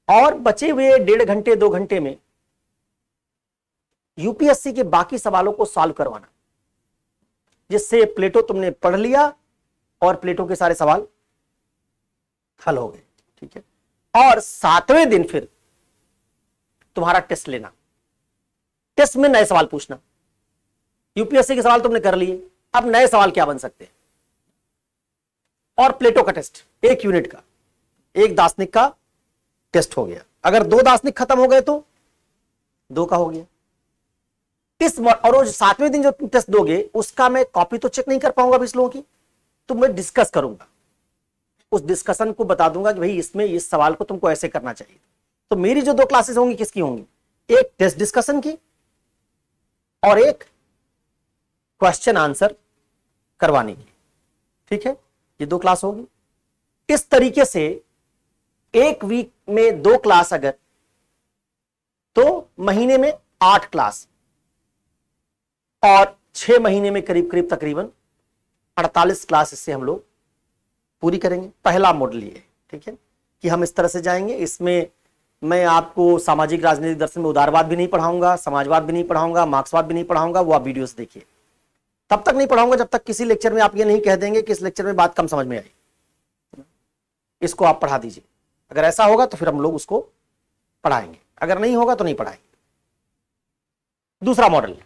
और बचे हुए 1.5 घंटे 2 घंटे में यूपीएससी के बाकी सवालों को सॉल्व करवाना, जिससे प्लेटो तुमने पढ़ लिया और प्लेटो के सारे सवाल हल हो गए, ठीक है। और 7वें दिन फिर तुम्हारा टेस्ट लेना, टेस्ट में नए सवाल पूछना। यूपीएससी के सवाल तुमने कर लिए, अब नए सवाल क्या बन सकते हैं। और प्लेटो का टेस्ट 1 यूनिट का, 1 दार्शनिक का टेस्ट हो गया। अगर 2 दार्शनिक खत्म हो गए तो 2 का हो गया। और रोज 7वें दिन जो तुम टेस्ट दोगे उसका मैं कॉपी तो चेक नहीं कर पाऊंगा 20 लोगों की, तो मैं डिस्कस करूंगा। उस डिस्कशन को बता दूंगा कि भाई इसमें इस सवाल को तुमको ऐसे करना चाहिए। तो मेरी जो 2 क्लासेस होंगी किसकी होंगी? एक टेस्ट डिस्कशन की और एक क्वेश्चन आंसर करवाने की, ठीक है। ये 2 क्लास होगी। इस तरीके से 1 वीक में 2 क्लास अगर, तो महीने में 8 क्लास और 6 महीने में करीब करीब तकरीबन 48 क्लास इससे हम लोग पूरी करेंगे। पहला मॉडल ये, ठीक है, कि हम इस तरह से जाएंगे। इसमें मैं आपको सामाजिक राजनीतिक दर्शन में उदारवाद भी नहीं पढ़ाऊंगा, समाजवाद भी नहीं पढ़ाऊंगा, मार्क्सवाद भी नहीं पढ़ाऊंगा, वो आप वीडियोस देखिए। तब तक नहीं पढ़ाऊंगा जब तक किसी लेक्चर में आप ये नहीं कह देंगे कि इस लेक्चर में बात कम समझ में आई, इसको आप पढ़ा दीजिए। अगर ऐसा होगा तो फिर हम लोग उसको पढ़ाएंगे, अगर नहीं होगा तो नहीं पढ़ाएंगे। दूसरा मॉडल,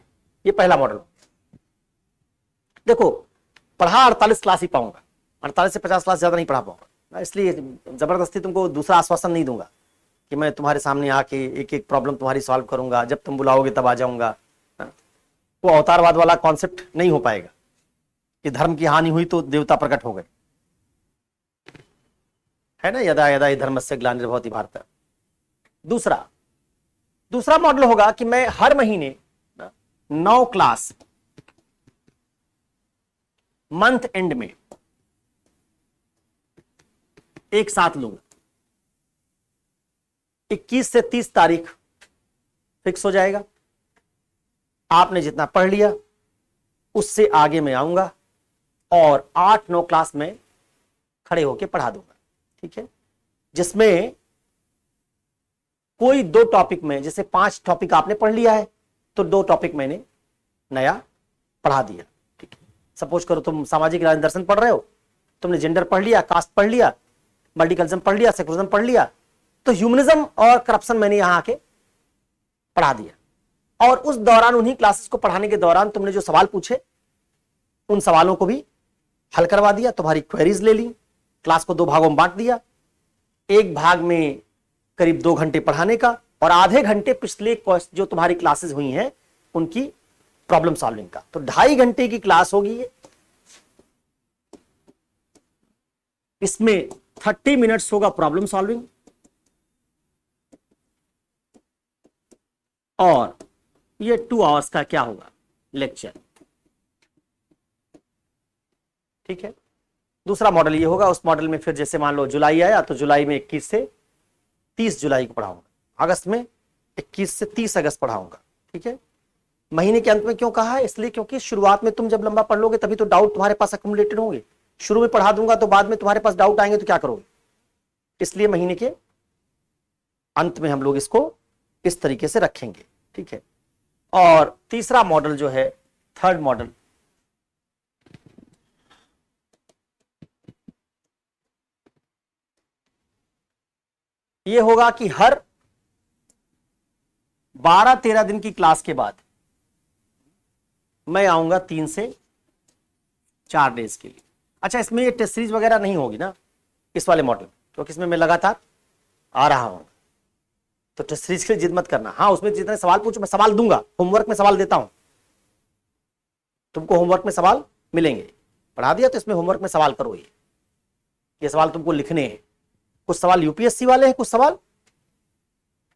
ये पहला मॉडल। देखो पढ़ा 48 क्लास ही पाऊंगा, 48 से 50 क्लास ज्यादा नहीं पढ़ा पाऊंगा, इसलिए जबरदस्ती तुमको दूसरा आश्वासन नहीं दूंगा कि मैं तुम्हारे सामने आके एक एक प्रॉब्लम तुम्हारी सॉल्व करूंगा, जब तुम बुलाओगे तब आ जाऊंगा। वो अवतारवाद वाला कॉन्सेप्ट नहीं हो पाएगा कि धर्म की हानि हुई तो देवता प्रकट हो गए, है ना, यदा यदा ही धर्मस्य ग्लानिर्भवति भारत। दूसरा मॉडल होगा कि मैं हर महीने 9 क्लास मंथ एंड में एक साथ लूंगा। 21 से 30 तारीख फिक्स हो जाएगा। आपने जितना पढ़ लिया उससे आगे मैं आऊंगा और 8-9 क्लास में खड़े होकर पढ़ा दूंगा, ठीक है। जिसमें कोई 2 टॉपिक में, जैसे 5 टॉपिक आपने पढ़ लिया है तो 2 टॉपिक मैंने नया पढ़ा दिया, ठीक है। सपोज करो तुम सामाजिक राजनीतिक दर्शन पढ़ रहे हो तुमने जेंडर पढ़ लिया, कास्ट पढ़ लिया, मल्टीकल्चरल पढ़ लिया, सेकुलरिज्म पढ़ लिया, तो ह्यूमनिज्म और करप्शन मैंने यहां आके पढ़ा दिया। और उस दौरान उन्हीं क्लासेस को पढ़ाने के दौरान तुमने जो सवाल पूछे उन सवालों को भी हल करवा दिया, तुम्हारी क्वेरीज ले ली, क्लास को 2 भागों में बांट दिया, एक भाग में करीब 2 घंटे पढ़ाने का और आधे घंटे पिछले जो तुम्हारी क्लासेस हुई हैं उनकी प्रॉब्लम सॉल्विंग का। तो 2.5 घंटे की क्लास होगी ये। इसमें 30 मिनट्स होगा प्रॉब्लम सॉल्विंग और ये 2 आवर्स का क्या होगा लेक्चर। ठीक है, दूसरा मॉडल ये होगा। उस मॉडल में फिर जैसे मान लो जुलाई आया तो जुलाई में 21 से 30 जुलाई को पढ़ाऊंगा, अगस्त में 21 से 30 अगस्त पढ़ाऊंगा। ठीक है, महीने के अंत में क्यों कहा है? इसलिए क्योंकि शुरुआत में तुम जब लंबा पढ़ लोगे तभी तो डाउट तुम्हारे पास अक्यूमुलेटेड होंगे। शुरू में पढ़ा दूंगा तो बाद में तुम्हारे पास डाउट आएंगे तो क्या करोगे? इसलिए महीने के अंत में हम लोग इसको इस तरीके से रखेंगे। ठीक है, और तीसरा मॉडल जो है, थर्ड मॉडल, ये होगा कि हर 12-13 दिन की क्लास के बाद मैं आऊंगा 3 से 4 डेज के लिए। अच्छा, इसमें ये टेस्ट सीरीज वगैरह नहीं होगी ना इस वाले मॉडल, क्योंकि इसमें मैं लगातार आ रहा हूं। तो टेस्ट सीरीज के लिए जिद मत करना। हाँ, उसमें जितने सवाल पूछो मैं सवाल दूंगा, होमवर्क में सवाल देता हूं, तुमको होमवर्क में सवाल मिलेंगे। पढ़ा दिया तो इसमें होमवर्क में सवाल करो। ये सवाल तुमको लिखने हैं, कुछ सवाल यूपीएससी वाले हैं, कुछ सवाल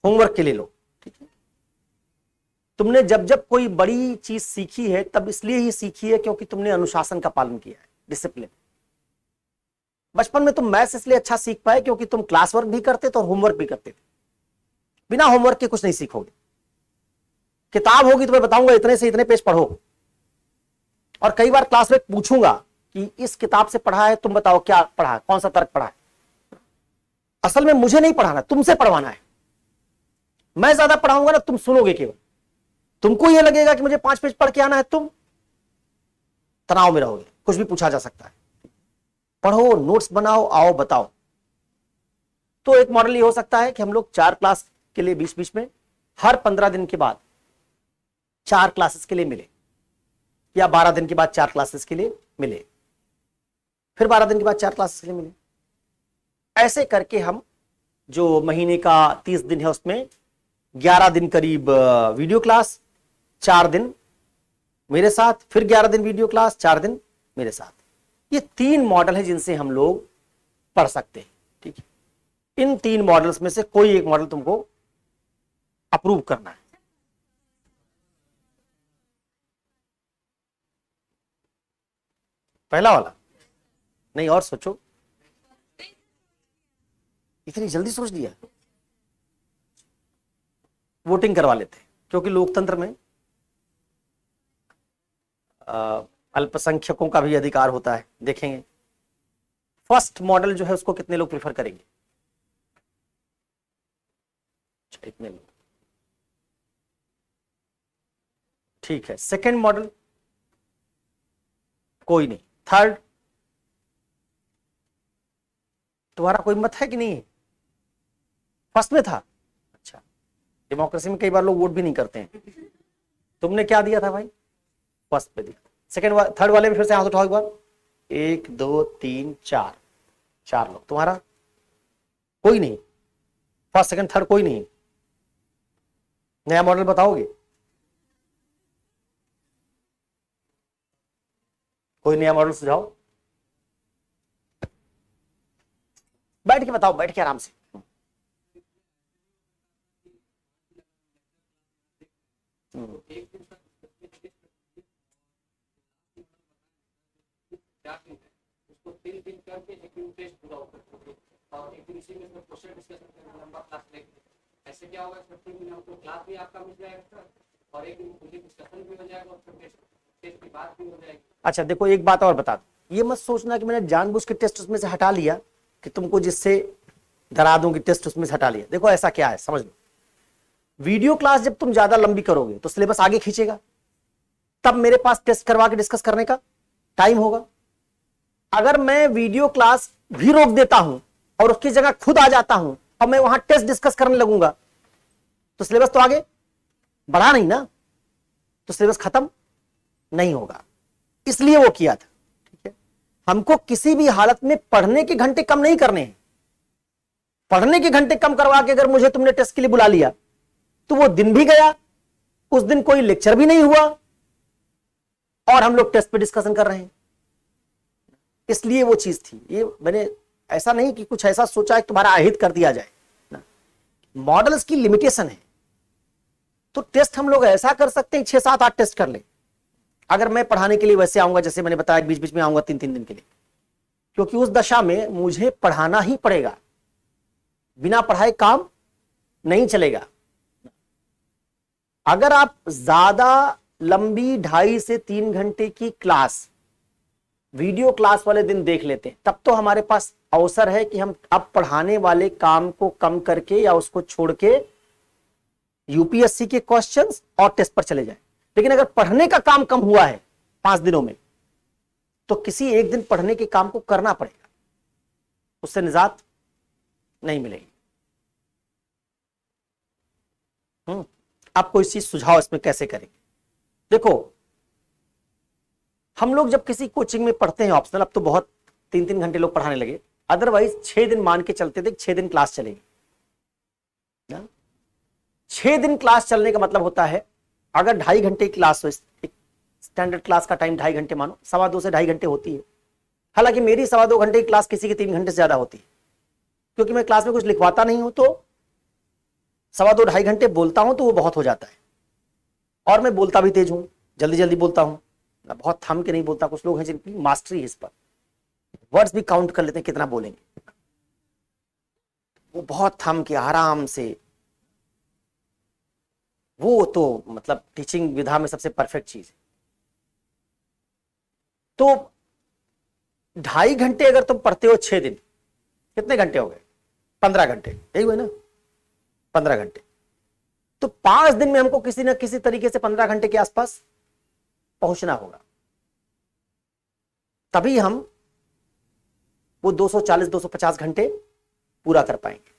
होमवर्क के लिए लो। ठीक है, तुमने जब जब कोई बड़ी चीज सीखी है तब इसलिए ही सीखी है क्योंकि तुमने अनुशासन का पालन किया है, डिसिप्लिन। बचपन में तुम मैथ्स इसलिए अच्छा सीख पाए क्योंकि तुम क्लास वर्क भी करते थे और होमवर्क भी करते थे। बिना होमवर्क के कुछ नहीं सीखोगे। किताब होगी तो मैं बताऊंगा इतने से इतने पेज पढ़ो, और कई बार क्लास में पूछूंगा कि इस किताब से पढ़ा है, तुम बताओ क्या पढ़ा है, कौन सा तर्क पढ़ा है। असल में मुझे नहीं पढ़ाना, तुमसे पढ़वाना है। मैं ज्यादा पढ़ाऊंगा ना, तुम सुनोगे केवल। तुमको यह लगेगा कि मुझे 5 पेज पढ़ के आना है, तुम तनाव में रहोगे, कुछ भी पूछा जा सकता है। पढ़ो, नोट्स बनाओ, आओ बताओ। तो एक मॉडल ये हो सकता है कि हम लोग 4 क्लास के लिए बीच बीच में हर 15 दिन के बाद 4 क्लासेस के लिए मिले, या 12 दिन के बाद 4 क्लासेस के लिए मिले, फिर 12 दिन के बाद 4 क्लासेस के लिए मिले। ऐसे करके हम जो महीने का 30 दिन है उसमें 11 दिन करीब वीडियो क्लास, 4 दिन मेरे साथ, फिर 11 दिन वीडियो क्लास, 4 दिन मेरे साथ। ये 3 मॉडल है जिनसे हम लोग पढ़ सकते हैं। ठीक है, इन 3 मॉडल्स में से कोई एक मॉडल तुमको अप्रूव करना है। पहला वाला नहीं, और सोचो। इतनी जल्दी सोच लिया? वोटिंग करवा लेते हैं, क्योंकि लोकतंत्र में अल्पसंख्यकों का भी अधिकार होता है। देखेंगे फर्स्ट मॉडल जो है उसको कितने लोग प्रेफर करेंगे। इतने लोग, ठीक है। सेकंड मॉडल कोई नहीं। थर्ड, तुम्हारा कोई मत है कि नहीं? फर्स्ट में था। अच्छा, डेमोक्रेसी में कई बार लोग वोट भी नहीं करते हैं। तुमने क्या दिया था भाई? फर्स्ट पे दिया। सेकंड थर्ड वाले में फिर से हाथ उठाओ एक बार। 1 2 3 4, 4 लोग। तुम्हारा कोई नहीं? फर्स्ट सेकंड थर्ड कोई नहीं? नया मॉडल बताओगे? कोई नया मॉडल सुझाओ, बैठ के बताओ, बैठ के आराम से। उसको 3 दिन करके एक दिन टेस्ट पूरा होगा और एक दिन इसी में क्वेश्चन डिस्कशन करके लंबा क्लास लेंगे। ऐसे क्या होगा, 3 दिन आपको क्लास भी आपका मिल जाएगा और एक दिन पूरी डिस्कशन भी हो जाएगा और फिर टेस्ट की बात भी हो जाएगी। अच्छा देखो, एक बात और बता दो, ये मत सोचना कि मैंने जानबूझ के टेस्ट उसमें से हटा लिया, कि तुमको जिससे डरा दूं कि टेस्ट उसमें से हटा लिया। देखो ऐसा क्या है, समझ लो। वीडियो क्लास जब तुम ज्यादा लंबी करोगे तो सिलेबस आगे खींचेगा, तब मेरे पास टेस्ट करवा के डिस्कस करने का टाइम होगा। अगर मैं वीडियो क्लास भी रोक देता हूं और उसकी जगह खुद आ जाता हूं और मैं वहां टेस्ट डिस्कस करने लगूंगा तो सिलेबस तो आगे बढ़ा नहीं ना, तो सिलेबस खत्म नहीं होगा। इसलिए वो किया था। ठीक है, हमको किसी भी हालत में पढ़ने के घंटे कम नहीं करने हैं। पढ़ने के घंटे कम करवा के अगर मुझे तुमने टेस्ट के लिए बुला लिया तो वो दिन भी गया, उस दिन कोई लेक्चर भी नहीं हुआ और हम लोग टेस्ट पे डिस्कशन कर रहे हैं। इसलिए वो चीज थी। ये मैंने ऐसा नहीं कि कुछ ऐसा सोचा है तुम्हारा अहित कर दिया जाए ना, मॉडल्स की लिमिटेशन है। तो टेस्ट हम लोग ऐसा कर सकते हैं 6-7-8 टेस्ट कर ले। अगर मैं पढ़ाने के लिए वैसे आऊंगा जैसे मैंने बताया, बीच बीच में आऊंगा 3-3 दिन के लिए, क्योंकि उस दशा में मुझे पढ़ाना ही पड़ेगा, बिना पढ़ाए काम नहीं चलेगा। अगर आप ज्यादा लंबी 2.5 से 3 घंटे की क्लास वीडियो क्लास वाले दिन देख लेते हैं, तब तो हमारे पास अवसर है कि हम अब पढ़ाने वाले काम को कम करके या उसको छोड़ के यूपीएससी के क्वेश्चंस और टेस्ट पर चले जाएं। लेकिन अगर पढ़ने का काम कम हुआ है 5 दिनों में, तो किसी एक दिन पढ़ने के काम को करना पड़ेगा, उससे निजात नहीं मिलेगी। आप कोई चीज सुझाव इसमें कैसे करेंगे? देखो, हम लोग जब किसी कोचिंग में पढ़ते हैं ऑप्शनल, अब तो बहुत 3-3 घंटे लोग पढ़ाने लगे, अदरवाइज 6 दिन मान के चलते थे, 6 दिन क्लास चलेगी ना। 6 दिन क्लास चलने का मतलब होता है, अगर 2.5 घंटे क्लास हो, स्टैंडर्ड क्लास का टाइम 2.5 घंटे मानो, 2.25 से 2.5 घंटे होती है। हालांकि मेरी 2.25 घंटे की क्लास किसी की 3 घंटे से ज्यादा होती है, क्योंकि मैं क्लास में कुछ लिखवाता नहीं हूं, तो 2.25-2.5 घंटे बोलता हूं तो वो बहुत हो जाता है। और मैं बोलता भी तेज हूं, जल्दी जल्दी बोलता हूं, बहुत थम के नहीं बोलता। कुछ लोग हैं जिनकी मास्टरी है इस पर, वर्ड्स भी काउंट कर लेते हैं कितना बोलेंगे, वो बहुत थम के आराम से, वो तो मतलब टीचिंग विधा में सबसे परफेक्ट चीज है। तो 2.5 घंटे अगर तुम पढ़ते हो 6 दिन, कितने घंटे हो गए? 15 घंटे, यही हुए ना, 15 घंटे। तो 5 दिन में हमको किसी ना किसी तरीके से 15 घंटे के आसपास पहुंचना होगा, तभी हम वो 240-250 घंटे पूरा कर पाएंगे।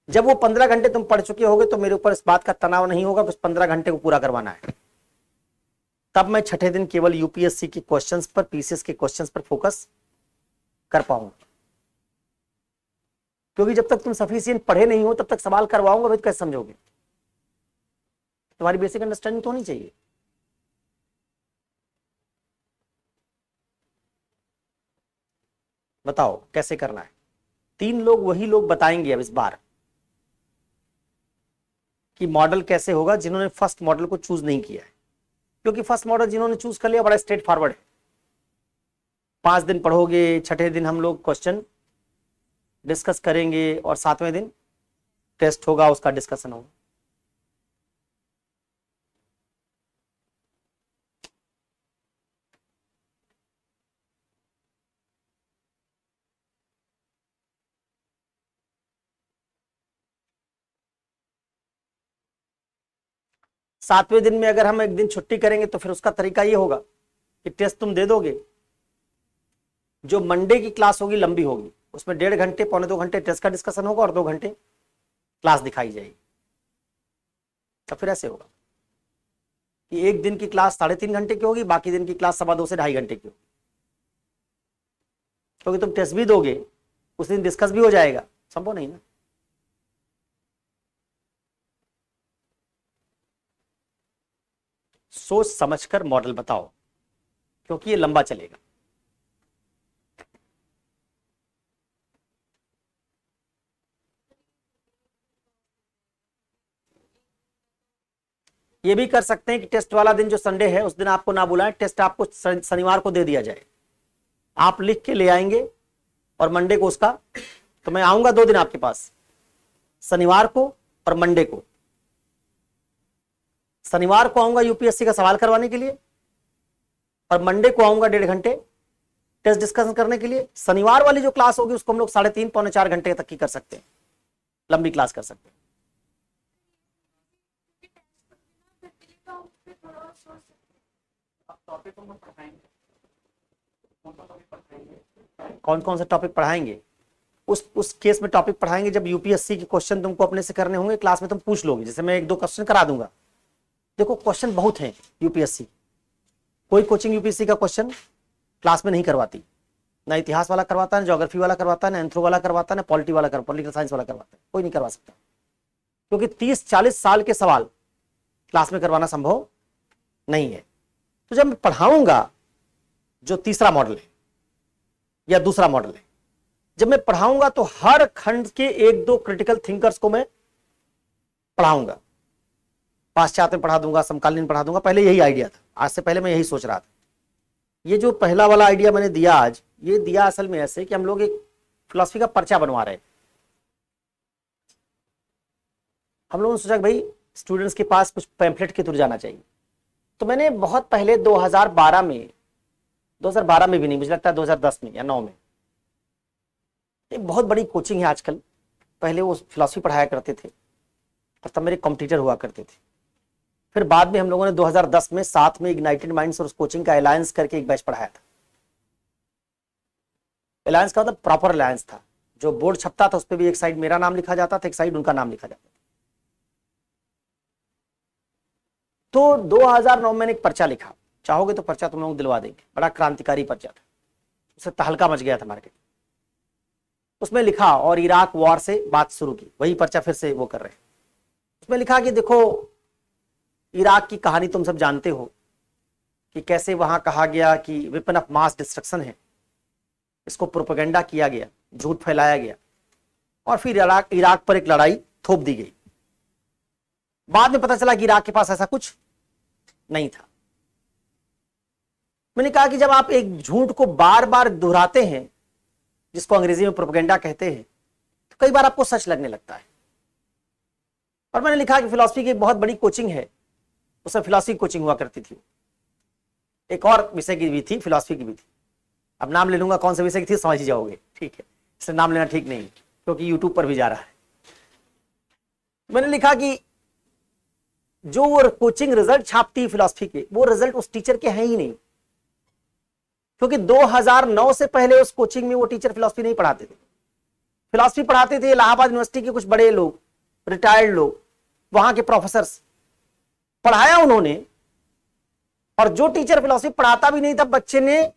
जब वो 15 घंटे तुम पढ़ चुके होगे तो मेरे ऊपर इस बात का तनाव नहीं होगा कि उस 15 घंटे को पूरा करवाना है। तब मैं छठे दिन केवल यूपीएससी के क्वेश्चंस पर, पीसीएस के क्वेश्चंस पर फोकस कर पाऊंगा। क्योंकि जब तक तुम सफिशिएंट पढ़े नहीं हो तब तक सवाल करवाऊंगा, फिर कैसे समझोगे? तुम्हारी बेसिक अंडरस्टैंडिंग तो होनी चाहिए। बताओ कैसे करना है? 3 लोग वही लोग बताएंगे अब इस बार कि मॉडल कैसे होगा जिन्होंने फर्स्ट मॉडल को चूज नहीं किया है। क्योंकि फर्स्ट मॉडल जिन्होंने चूज कर लिया बड़ा स्ट्रेट फॉरवर्ड है। 5 दिन पढ़ोगे, छठे दिन हम लोग क्वेश्चन डिस्कस करेंगे और 7वें दिन टेस्ट होगा, उसका डिस्कशन होगा। सातवें दिन में अगर हम एक दिन छुट्टी करेंगे तो फिर उसका तरीका ये होगा कि टेस्ट तुम दे दोगे, जो मंडे की क्लास होगी लंबी होगी, उसमें 1.5 घंटे 1.25 घंटे टेस्ट का डिस्कशन होगा और 2 घंटे क्लास दिखाई जाएगी। तो फिर ऐसे होगा कि एक दिन की क्लास 3.5 घंटे की होगी, बाकी दिन की क्लास 2.25 से 2.5 घंटे की होगी। क्योंकि तुम टेस्ट भी दोगे, उस दिन डिस्कस भी हो जाएगा, संभव नहीं ना। सोच समझकर मॉडल बताओ, क्योंकि ये लंबा चलेगा। ये भी कर सकते हैं कि टेस्ट वाला दिन जो संडे है उस दिन आपको ना बुलाएं, टेस्ट आपको शनिवार को दे दिया जाए, आप लिख के ले आएंगे और मंडे को उसका, तो मैं आऊंगा 2 दिन आपके पास, शनिवार को और मंडे को। शनिवार को आऊंगा यूपीएससी का सवाल करवाने के लिए और मंडे को आऊंगा 1.5 घंटे टेस्ट डिस्कशन करने के लिए। शनिवार वाली जो क्लास होगी उसको हम लोग 3.5-4 घंटे तक की कर सकते हैं, लंबी क्लास कर सकते हैं। टॉपिक हम पढ़ाएंगे, कौन कौन से टॉपिक पढ़ाएंगे? उस केस में टॉपिक पढ़ाएंगे जब यूपीएससी के क्वेश्चन तुमको अपने से करने होंगे, क्लास में तुम पूछ लोगे, जैसे मैं 1-2 क्वेश्चन करा दूंगा। देखो क्वेश्चन बहुत हैं यूपीएससी, कोई कोचिंग यूपीएससी का क्वेश्चन क्लास में नहीं करवाती, ना इतिहास वाला करवाता है, ना ज्योग्राफी वाला करवाता है, ना एंथ्रो वाला करवाता है, ना पॉलिटिकल साइंस वाला करवाता है, कोई नहीं करवा सकता, क्योंकि 30-40 साल के सवाल क्लास में करवाना संभव नहीं है। तो जब मैं पढ़ाऊंगा जो तीसरा मॉडल है या दूसरा मॉडल है, जब मैं पढ़ाऊंगा तो हर खंड के 1-2 क्रिटिकल थिंकर्स को मैं पढ़ाऊंगा, पाश्चात्य में पढ़ा दूंगा, समकालीन पढ़ा दूंगा। पहले यही आइडिया था, आज से पहले मैं यही सोच रहा था। ये जो पहला वाला आइडिया मैंने दिया आज, ये दिया असल में ऐसे कि हम लोग एक फिलॉसफी का पर्चा बनवा रहे हैं। हम लोगों ने सोचा कि भाई स्टूडेंट्स के पास कुछ पैम्फलेट के थ्रू जाना चाहिए, तो मैंने बहुत पहले 2012 में भी नहीं, मुझे लगता है 2010 में या 9 में, एक बहुत बड़ी कोचिंग है आजकल, पहले वो फिलॉसफी पढ़ाया करते थे और तब मेरे कॉम्पिटिटर हुआ करते थे। फिर बाद में हम लोगों ने 2010 में साथ में इग्नाइटेड माइंड्स और उस कोचिंग का अलायंस करके एक बैच पढ़ाया था। अलायंस का मतलब प्रॉपर अलायंस था, जो बोर्ड छपता था उस पर भी एक साइड मेरा नाम लिखा जाता था, एक साइड उनका नाम लिखा जाता था। तो 2009 में मैंने एक पर्चा लिखा, चाहोगे तो पर्चा तुम लोग दिलवा देंगे, बड़ा क्रांतिकारी पर्चा था, उससे तहलका मच गया था मार्केट। उसमें लिखा और इराक वॉर से बात शुरू की, वही पर्चा फिर से वो कर रहे हैं। उसमें लिखा कि देखो इराक की कहानी तुम सब जानते हो कि कैसे वहां कहा गया कि वेपन ऑफ मास डिस्ट्रक्शन है, इसको प्रोपेगेंडा किया गया, झूठ फैलाया गया और फिर इराक पर एक लड़ाई थोप दी गई। बाद में पता चला कि इराक के पास ऐसा कुछ नहीं था। मैंने कहा कि जब आप एक झूठ को बार बार दोहराते हैं, जिसको अंग्रेजी में प्रोपेगेंडा कहते हैं, तो कई बार आपको सच लगने लगता है। और मैंने लिखा कि फिलॉसफी की एक बहुत बड़ी कोचिंग है, उसमें फिलॉसफी कोचिंग हुआ करती थी, एक और विषय की भी थी, फिलॉसफी की भी थी। अब नाम ले लूंगा कौन से विषय की थी, समझ ही जाओगे, ठीक है, इससे नाम लेना ठीक नहीं क्योंकि यूट्यूब पर भी जा रहा है। मैंने लिखा कि जो वो कोचिंग रिजल्ट छापती है फिलॉसफी के, वो रिजल्ट उस टीचर के हैं ही नहीं, क्योंकि 2009 से पहले उस कोचिंग में वो टीचर फिलॉसफी नहीं पढ़ाते थे। फिलॉसफी पढ़ाते थे इलाहाबाद यूनिवर्सिटी के कुछ बड़े लोग, रिटायर्ड लोग, वहां के प्रोफेसर्स पढ़ाया उन्होंने। और जो टीचर फिलॉसफी पढ़ाता भी नहीं था, बच्चे ने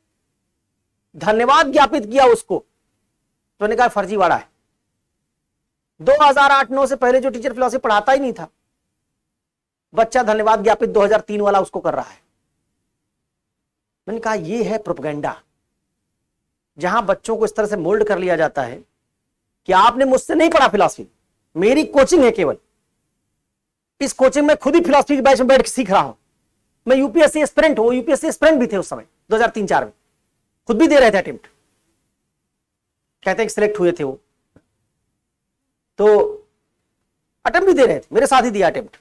धन्यवाद ज्ञापित किया उसको, तो उन्होंने कहा फर्जीवाड़ा है। 2008-9 से पहले जो टीचर फिलॉसफी पढ़ाता ही नहीं था, बच्चा धन्यवाद ज्ञापित 2003 वाला उसको कर रहा है। मैंने कहा ये है प्रोपेगेंडा, जहां बच्चों को इस तरह से मोल्ड कर लिया जाता है कि आपने मुझसे नहीं पढ़ा फिलॉसफी, मेरी कोचिंग है केवल, इस कोचिंग में खुद ही फिलॉसफी के बैच में बैठ के सीख रहा हूं। मैं यूपीएससी एस्पिरेंट हूं, यूपीएससी एस्पिरेंट भी थे उस समय 2003-4 में, खुद भी दे रहे थे अटेम्प्ट, कहते हैं कि सिलेक्ट हुए थे वो, तो अटेम्प्ट भी दे रहे थे, मेरे साथ ही दिया अटेम्प्ट।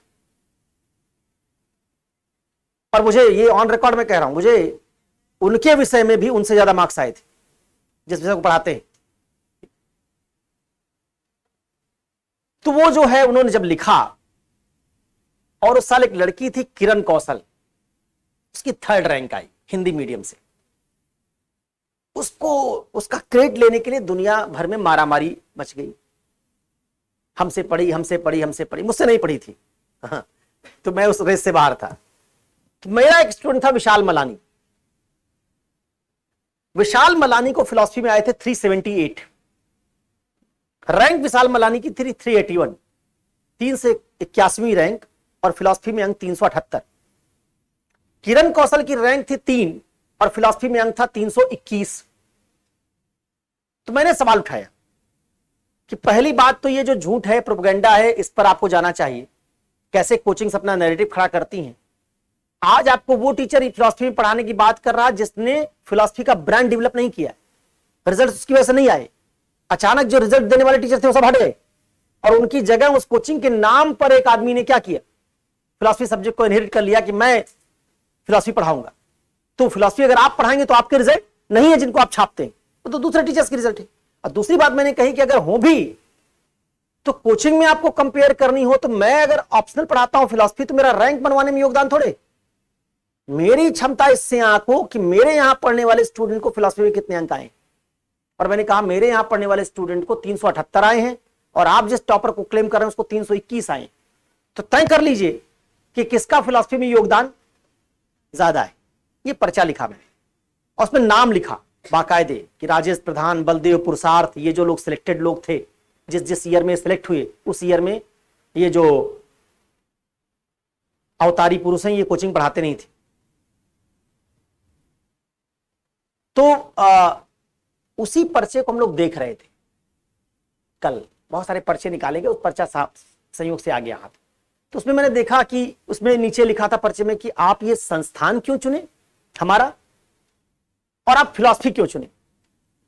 और मुझे ये ऑन रिकॉर्ड में कह रहा हूं, मुझे उनके विषय में भी उनसे ज्यादा मार्क्स आए थे जिस विषय को पढ़ाते हैं। तो वो जो है उन्होंने जब लिखा, और उस साल एक लड़की थी किरण कौशल, उसकी 3rd रैंक आई हिंदी मीडियम से, उसको उसका क्रेडिट लेने के लिए दुनिया भर में मारामारी मच गई, हमसे पढ़ी, हमसे पढ़ी, हमसे पढ़ी, मुझसे नहीं पढ़ी थी। हाँ, तो मैं उस रेस से बाहर था। तो मेरा एक स्टूडेंट था विशाल मलानी, विशाल मलानी को फिलॉसफी में आए थे 378 रैंक, विशाल मलानी की थी 381, 3 से 81वीं रैंक, और फिलॉसफी में अंक 378। किरण कौशल की रैंक थी 3 और फिलॉसफी में अंक था 321। तो मैंने सवाल उठाया कि पहली बात तो ये जो झूठ है, प्रोपेगेंडा है, इस पर आपको जाना चाहिए, कैसे कोचिंग्स अपना नैरेटिव खड़ा करती हैं। आज आपको वो टीचर फिलॉसफी में पढ़ाने की बात कर रहा है जिसने फिलॉसफी का ब्रांड डेवलप नहीं किया, रिजल्ट उसकी वजह से नहीं आए। अचानक जो रिजल्ट देने वाले टीचर थे वो सब हट गए, और उनकी जगह उस कोचिंग के नाम पर एक आदमी ने क्या किया, फिलॉसफी सब्जेक्ट को इनहेरिट कर लिया कि मैं फिलॉसफी पढ़ाऊंगा। तो फिलॉसफी अगर आप पढ़ाएंगे तो आपके रिजल्ट नहीं है जिनको आप छापते हैं, तो दूसरे टीचर्स के रिजल्ट है। और दूसरी बात मैंने कही कि अगर हो भी तो कोचिंग में आपको कंपेयर करनी हो, तो मैं अगर ऑप्शनल पढ़ाता हूं फिलॉसफी, तो मेरा रैंक बनवाने में योगदान थोड़े, मेरी क्षमता इससे आंको कि मेरे यहां पढ़ने वाले स्टूडेंट को फिलॉसफी में कितने अंक आए। और मैंने कहा मेरे यहां पढ़ने वाले स्टूडेंट को 378 आए हैं और आप जिस टॉपर को क्लेम कर रहे हैं उसको 321 आए। तो तय कर लीजिए कि किसका फिलॉसफी में योगदान ज्यादा है। ये पर्चा लिखा मैंने और उसमें नाम लिखा बाकायदे कि राजेश प्रधान, बलदेव पुरुषार्थ, ये जो लोग सिलेक्टेड लोग थे जिस जिस ईयर में सिलेक्ट हुए उस ईयर में ये जो अवतारी पुरुष हैं ये कोचिंग पढ़ाते नहीं थे। तो उसी पर्चे को हम लोग देख रहे थे कल, बहुत सारे पर्चे निकालेंगे, उस पर्चा संयोग से आ गया हाथ। तो उसमें मैंने देखा कि उसमें नीचे लिखा था पर्चे में कि आप ये संस्थान क्यों चुने हमारा और आप फिलॉसफी क्यों चुने।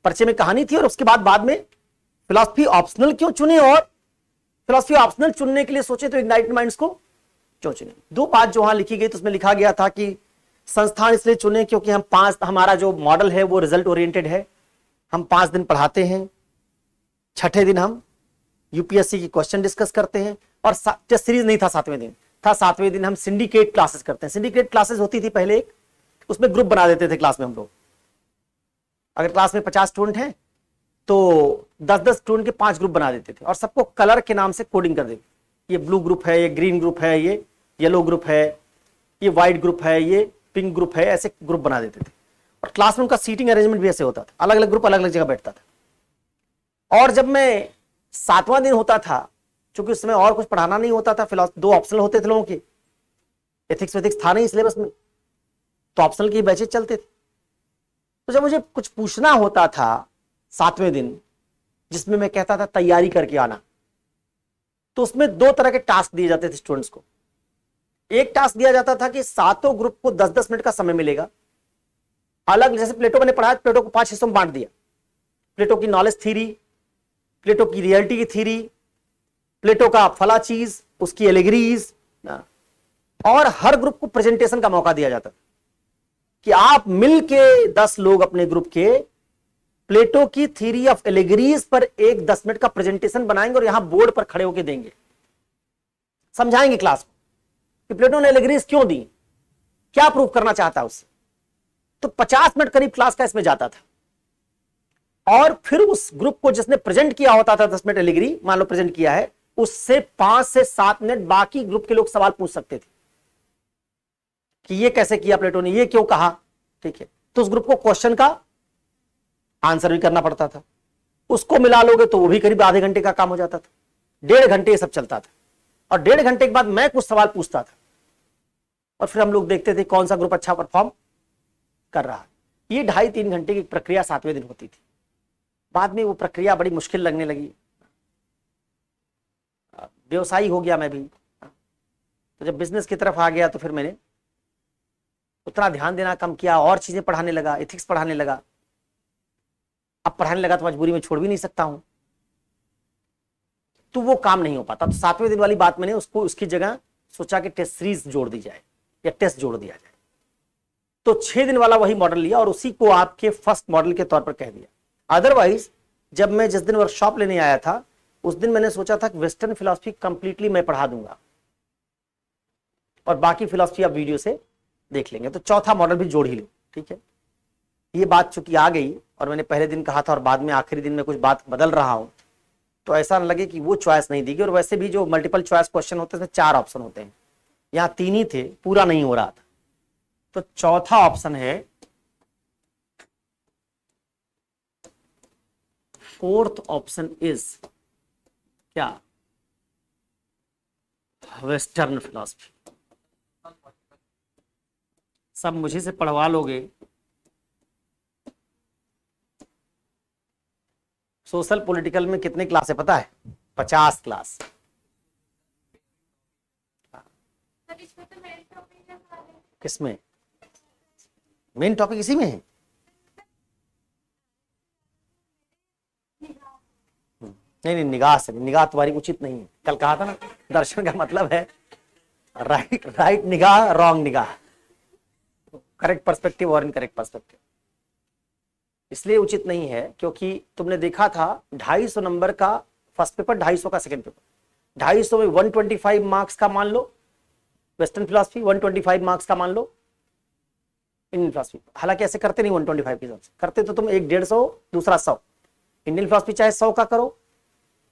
पर्चे में कहानी थी और उसके बाद में फिलॉसफी ऑप्शनल क्यों चुने और फिलॉसफी ऑप्शनल चुनने के लिए सोचे तो इग्नाइट माइंड्स को क्यों चुने। दो बात जो वहां लिखी गई तो उसमें लिखा गया था कि संस्थान इसलिए चुने क्योंकि हम हमारा जो मॉडल है वो रिजल्ट ओरिएंटेड है। हम 5 दिन पढ़ाते हैं, छठे दिन हम यूपीएससी की क्वेश्चन डिस्कस करते हैं और टेस्ट सीरीज नहीं था, 7वें दिन था। 7वें दिन हम सिंडिकेट क्लासेस करते हैं। सिंडिकेट क्लासेस होती थी पहले एक, उसमें ग्रुप बना देते थे क्लास में हम लोग। अगर क्लास में 50 स्टूडेंट हैं तो 10-10 स्टूडेंट के 5 ग्रुप बना देते थे और सबको कलर के नाम से कोडिंग कर देते। ये ब्लू ग्रुप है, ये ग्रीन ग्रुप है, ये येलो ग्रुप है, ये व्हाइट ग्रुप है, ये पिंक ग्रुप है, ऐसे ग्रुप बना देते थे। और क्लास में उनका सीटिंग अरेंजमेंट भी ऐसे होता था, अलग अलग ग्रुप अलग अलग जगह बैठता था। और जब मैं 7वां दिन होता था, चूंकि उस समय और कुछ पढ़ाना नहीं होता था, फिलहाल 2 ऑप्शनल होते थे लोगों के, एथिक्स वेथिक्स था नहीं सिलेबस में, तो ऑप्शनल की बैचेज चलते थे। तो जब मुझे कुछ पूछना होता था 7वें दिन, जिसमें मैं कहता था तैयारी करके आना, तो उसमें 2 तरह के टास्क दिए जाते थे स्टूडेंट्स को। एक टास्क दिया जाता था कि 7 ग्रुप को 10-10 मिनट का समय मिलेगा, अलग, जैसे प्लेटो मैंने पढ़ाया, प्लेटो को 5 हिस्सों में बांट दिया। प्लेटो की नॉलेज थ्योरी, प्लेटो की रियलिटी की थ्योरी, प्लेटो का फला चीज, उसकी एलिगरीज, और हर ग्रुप को प्रेजेंटेशन का मौका दिया जाता था कि आप मिलके 10 लोग अपने ग्रुप के प्लेटो की थ्योरी ऑफ एलिगरीज पर एक 10 मिनट का प्रेजेंटेशन बनाएंगे और यहां बोर्ड पर खड़े होकर देंगे, समझाएंगे क्लास को कि प्लेटो ने एलिगरीज क्यों दी, क्या प्रूव करना चाहता उससे। तो 50 मिनट करीब क्लास का इसमें जाता था। और फिर उस ग्रुप को जिसने प्रेजेंट किया होता था 10 मिनट एलिगरी, मान लो प्रेजेंट किया है, उससे 5 से 7 मिनट बाकी ग्रुप के लोग सवाल पूछ सकते थे कि ये कैसे किया प्लेटो ने, ये क्यों कहा, ठीक है। तो उस ग्रुप को क्वेश्चन का आंसर भी करना पड़ता था। उसको मिला लोगे तो वो भी करीब आधे घंटे का काम हो जाता था। 1.5 घंटे ये सब चलता था और 1.5 घंटे के बाद मैं कुछ सवाल पूछता था और फिर हम लोग देखते थे कौन सा ग्रुप अच्छा परफॉर्म कर रहा है। ये 2.5-3 घंटे की प्रक्रिया 7वें दिन होती थी। बाद में वो प्रक्रिया बड़ी मुश्किल लगने लगी, व्यवसायी हो गया मैं भी, तो जब बिजनेस की तरफ आ गया तो फिर मैंने उतना ध्यान देना कम किया और चीजें पढ़ाने लगा, एथिक्स पढ़ाने लगा। अब पढ़ाने लगा तो मजबूरी में छोड़ भी नहीं सकता हूं, तो वो काम नहीं हो पाता। तो 7वें दिन वाली बात मैंने उसको उसकी जगह सोचा कि टेस्ट सीरीज जोड़ दी जाए या टेस्ट जोड़ दिया जाए। तो 6 दिन वाला वही मॉडल लिया और उसी को आपके फर्स्ट मॉडल के तौर पर कह दिया। अदरवाइज जब मैं जिस दिन वर्कशॉप लेने आया था उस दिन मैंने सोचा था कि वेस्टर्न फिलॉसफी कंप्लीटली मैं पढ़ा दूंगा और बाकी फिलॉसफी आप वीडियो से देख लेंगे। तो चौथा मॉडल भी जोड़ ही लो, ठीक है। ये बात चूंकि आ गई और मैंने पहले दिन कहा था और बाद में आखिरी दिन में कुछ बात बदल रहा हूं, तो ऐसा न लगे कि वो चॉइस नहीं दी गई। और वैसे भी जो मल्टीपल चॉइस क्वेश्चन होते हैं 4 ऑप्शन होते हैं, यहां 3 ही थे, पूरा नहीं हो रहा था। तो चौथा ऑप्शन है, फोर्थ ऑप्शन इज क्या, वेस्टर्न फिलॉसफी। सब मुझे से पढ़वा लोगे। सोशल पॉलिटिकल में कितने क्लास है पता है? 50 क्लास। किसमें? मेन टॉपिक इसी में है। नहीं, निगाह से, निगाह तुम्हारी उचित नहीं है। कल कहा था ना, दर्शन का मतलब है राइट निगाह, रॉन्ग निगाह, करेक्ट पर्सपेक्टिव और इनकरेक्ट पर्सपेक्टिव। इसलिए उचित नहीं है क्योंकि तुमने देखा था 250 नंबर का फर्स्ट पेपर, 250 का सेकंड पेपर। 250 में 125 मार्क्स का मान लो वेस्टर्न फिलॉसफी, 125 मार्क्स का मान लो इंडियन फिलोसफी, हालांकि ऐसे करते नहीं 125 के हिसाब से, करते तो तुम एक 150 दूसरा 100, इंडियन फिलोसफी चाहे 100 का करो,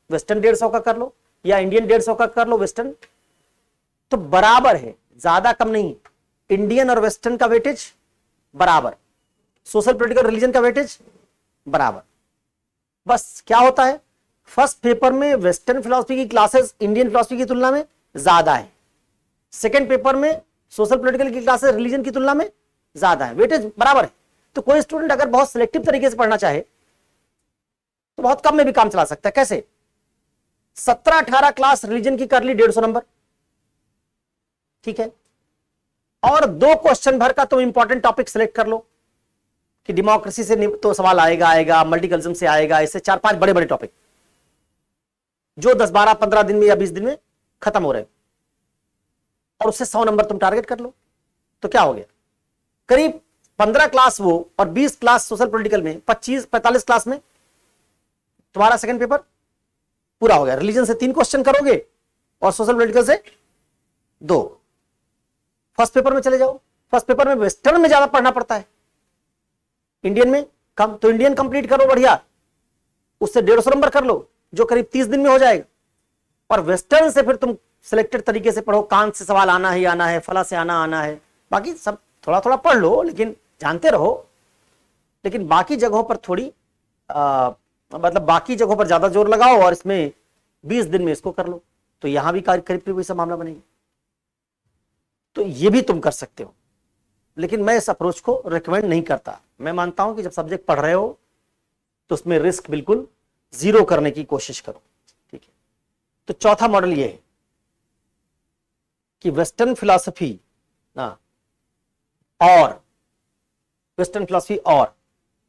वेस्टर्न 150 का कर लो, या इंडियन 150 का कर लो वेस्टर्न, तो बराबर है, ज्यादा कम नहीं। इंडियन और वेस्टर्न का वेटेज बराबर, सोशल पॉलिटिकल रिलीजन का वेटेज बराबर। बस क्या होता है, फर्स्ट पेपर में वेस्टर्न फिलोसफी की क्लासेस इंडियन फिलोसफी की तुलना में ज्यादा है, सेकंड पेपर में सोशल पॉलिटिकल की क्लासेस रिलीजन की तुलना में ज्यादा है, वेटेज बराबर है। तो कोई स्टूडेंट अगर बहुत सिलेक्टिव तरीके से पढ़ना चाहे तो बहुत कम में भी काम चला सकता है। कैसे, 17-18 क्लास रिलीजन की कर ली 150 नंबर, ठीक है, और 2 क्वेश्चन भर का तुम इंपॉर्टेंट टॉपिक सिलेक्ट कर लो कि डेमोक्रेसी से तो सवाल आएगा, मल्टीकल्चरम से आएगा, इससे 4-5 बड़े बड़े टॉपिक जो 10-12-15 दिन में या 20 दिन में खत्म हो रहे, और उससे 100 नंबर तुम टारगेट कर लो, तो क्या हो गया, करीब 15 क्लास वो और 20 क्लास सोशल पॉलिटिकल में, 25-45 क्लास में तुम्हारा सेकंड पेपर पूरा हो गया। रिलीजन से 3 क्वेश्चन करोगे और सोशल पॉलिटिकल से 2। फर्स्ट पेपर में चले जाओ, फर्स्ट पेपर में वेस्टर्न में ज्यादा पढ़ना पड़ता है, इंडियन में कम, तो इंडियन कंप्लीट करो बढ़िया, उससे 150 नंबर कर लो जो करीब 30 दिन में हो जाएगा, और वेस्टर्न से फिर तुम सिलेक्टेड तरीके से पढ़ो, कांत से सवाल आना ही आना है, फला से आना है, बाकी सब थोड़ा थोड़ा पढ़ लो, लेकिन जानते रहो, लेकिन बाकी जगहों पर थोड़ी मतलब बाकी जगहों पर ज्यादा जोर लगाओ, और इसमें 20 दिन में इसको कर लो, तो यहां भी करीब वैसा मामला बनेगा। तो ये भी तुम कर सकते हो, लेकिन मैं इस अप्रोच को रिकमेंड नहीं करता। मैं मानता हूं कि जब सब्जेक्ट पढ़ रहे हो तो उसमें रिस्क बिल्कुल 0 करने की कोशिश करो, ठीक है। तो चौथा मॉडल ये है कि वेस्टर्न फिलॉसफी और वेस्टर्न फिलॉसफी, और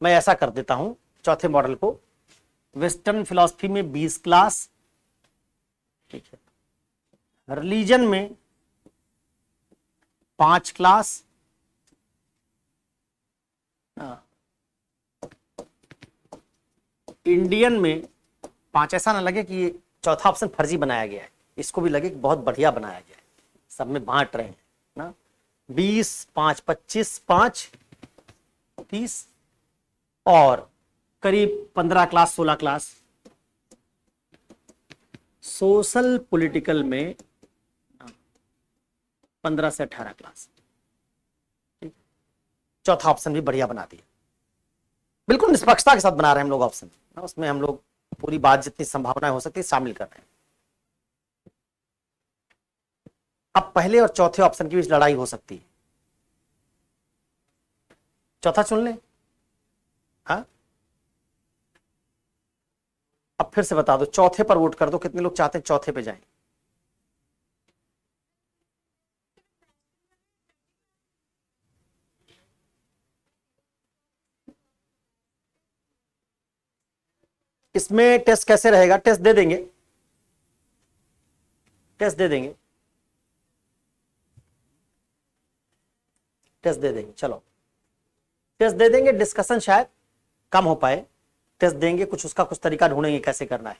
मैं ऐसा कर देता हूं चौथे मॉडल को, वेस्टर्न फिलॉसफी में 20 क्लास, ठीक है, रिलीजन में 5 क्लास, इंडियन में 5। ऐसा ना लगे कि ये चौथा ऑप्शन फर्जी बनाया गया है, इसको भी लगे कि बहुत बढ़िया बनाया गया है, सब में बांट रहे हैं ना। 20, 5, 25, 5, 30, और करीब 15 क्लास, 16 क्लास सोशल पॉलिटिकल में, 15 से 18 क्लास। चौथा ऑप्शन भी बढ़िया बना दिया, बिल्कुल निष्पक्षता के साथ बना रहे हैं हम लोग ऑप्शन, उसमें हम लोग पूरी बात जितनी संभावनाएं हो सकती है शामिल कर रहे हैं। अब पहले और चौथे ऑप्शन के बीच लड़ाई हो सकती है, चौथा चुन लें। हाँ, अब फिर से बता दो, चौथे पर वोट कर दो, कितने लोग चाहते हैं चौथे पे जाएं। इसमें टेस्ट कैसे रहेगा, टेस्ट दे देंगे, टेस्ट दे देंगे, टेस्ट दे देंगे, चलो टेस्ट दे देंगे, डिस्कशन शायद कम हो पाए, टेस्ट देंगे, कुछ उसका कुछ तरीका ढूंढेंगे कैसे करना है।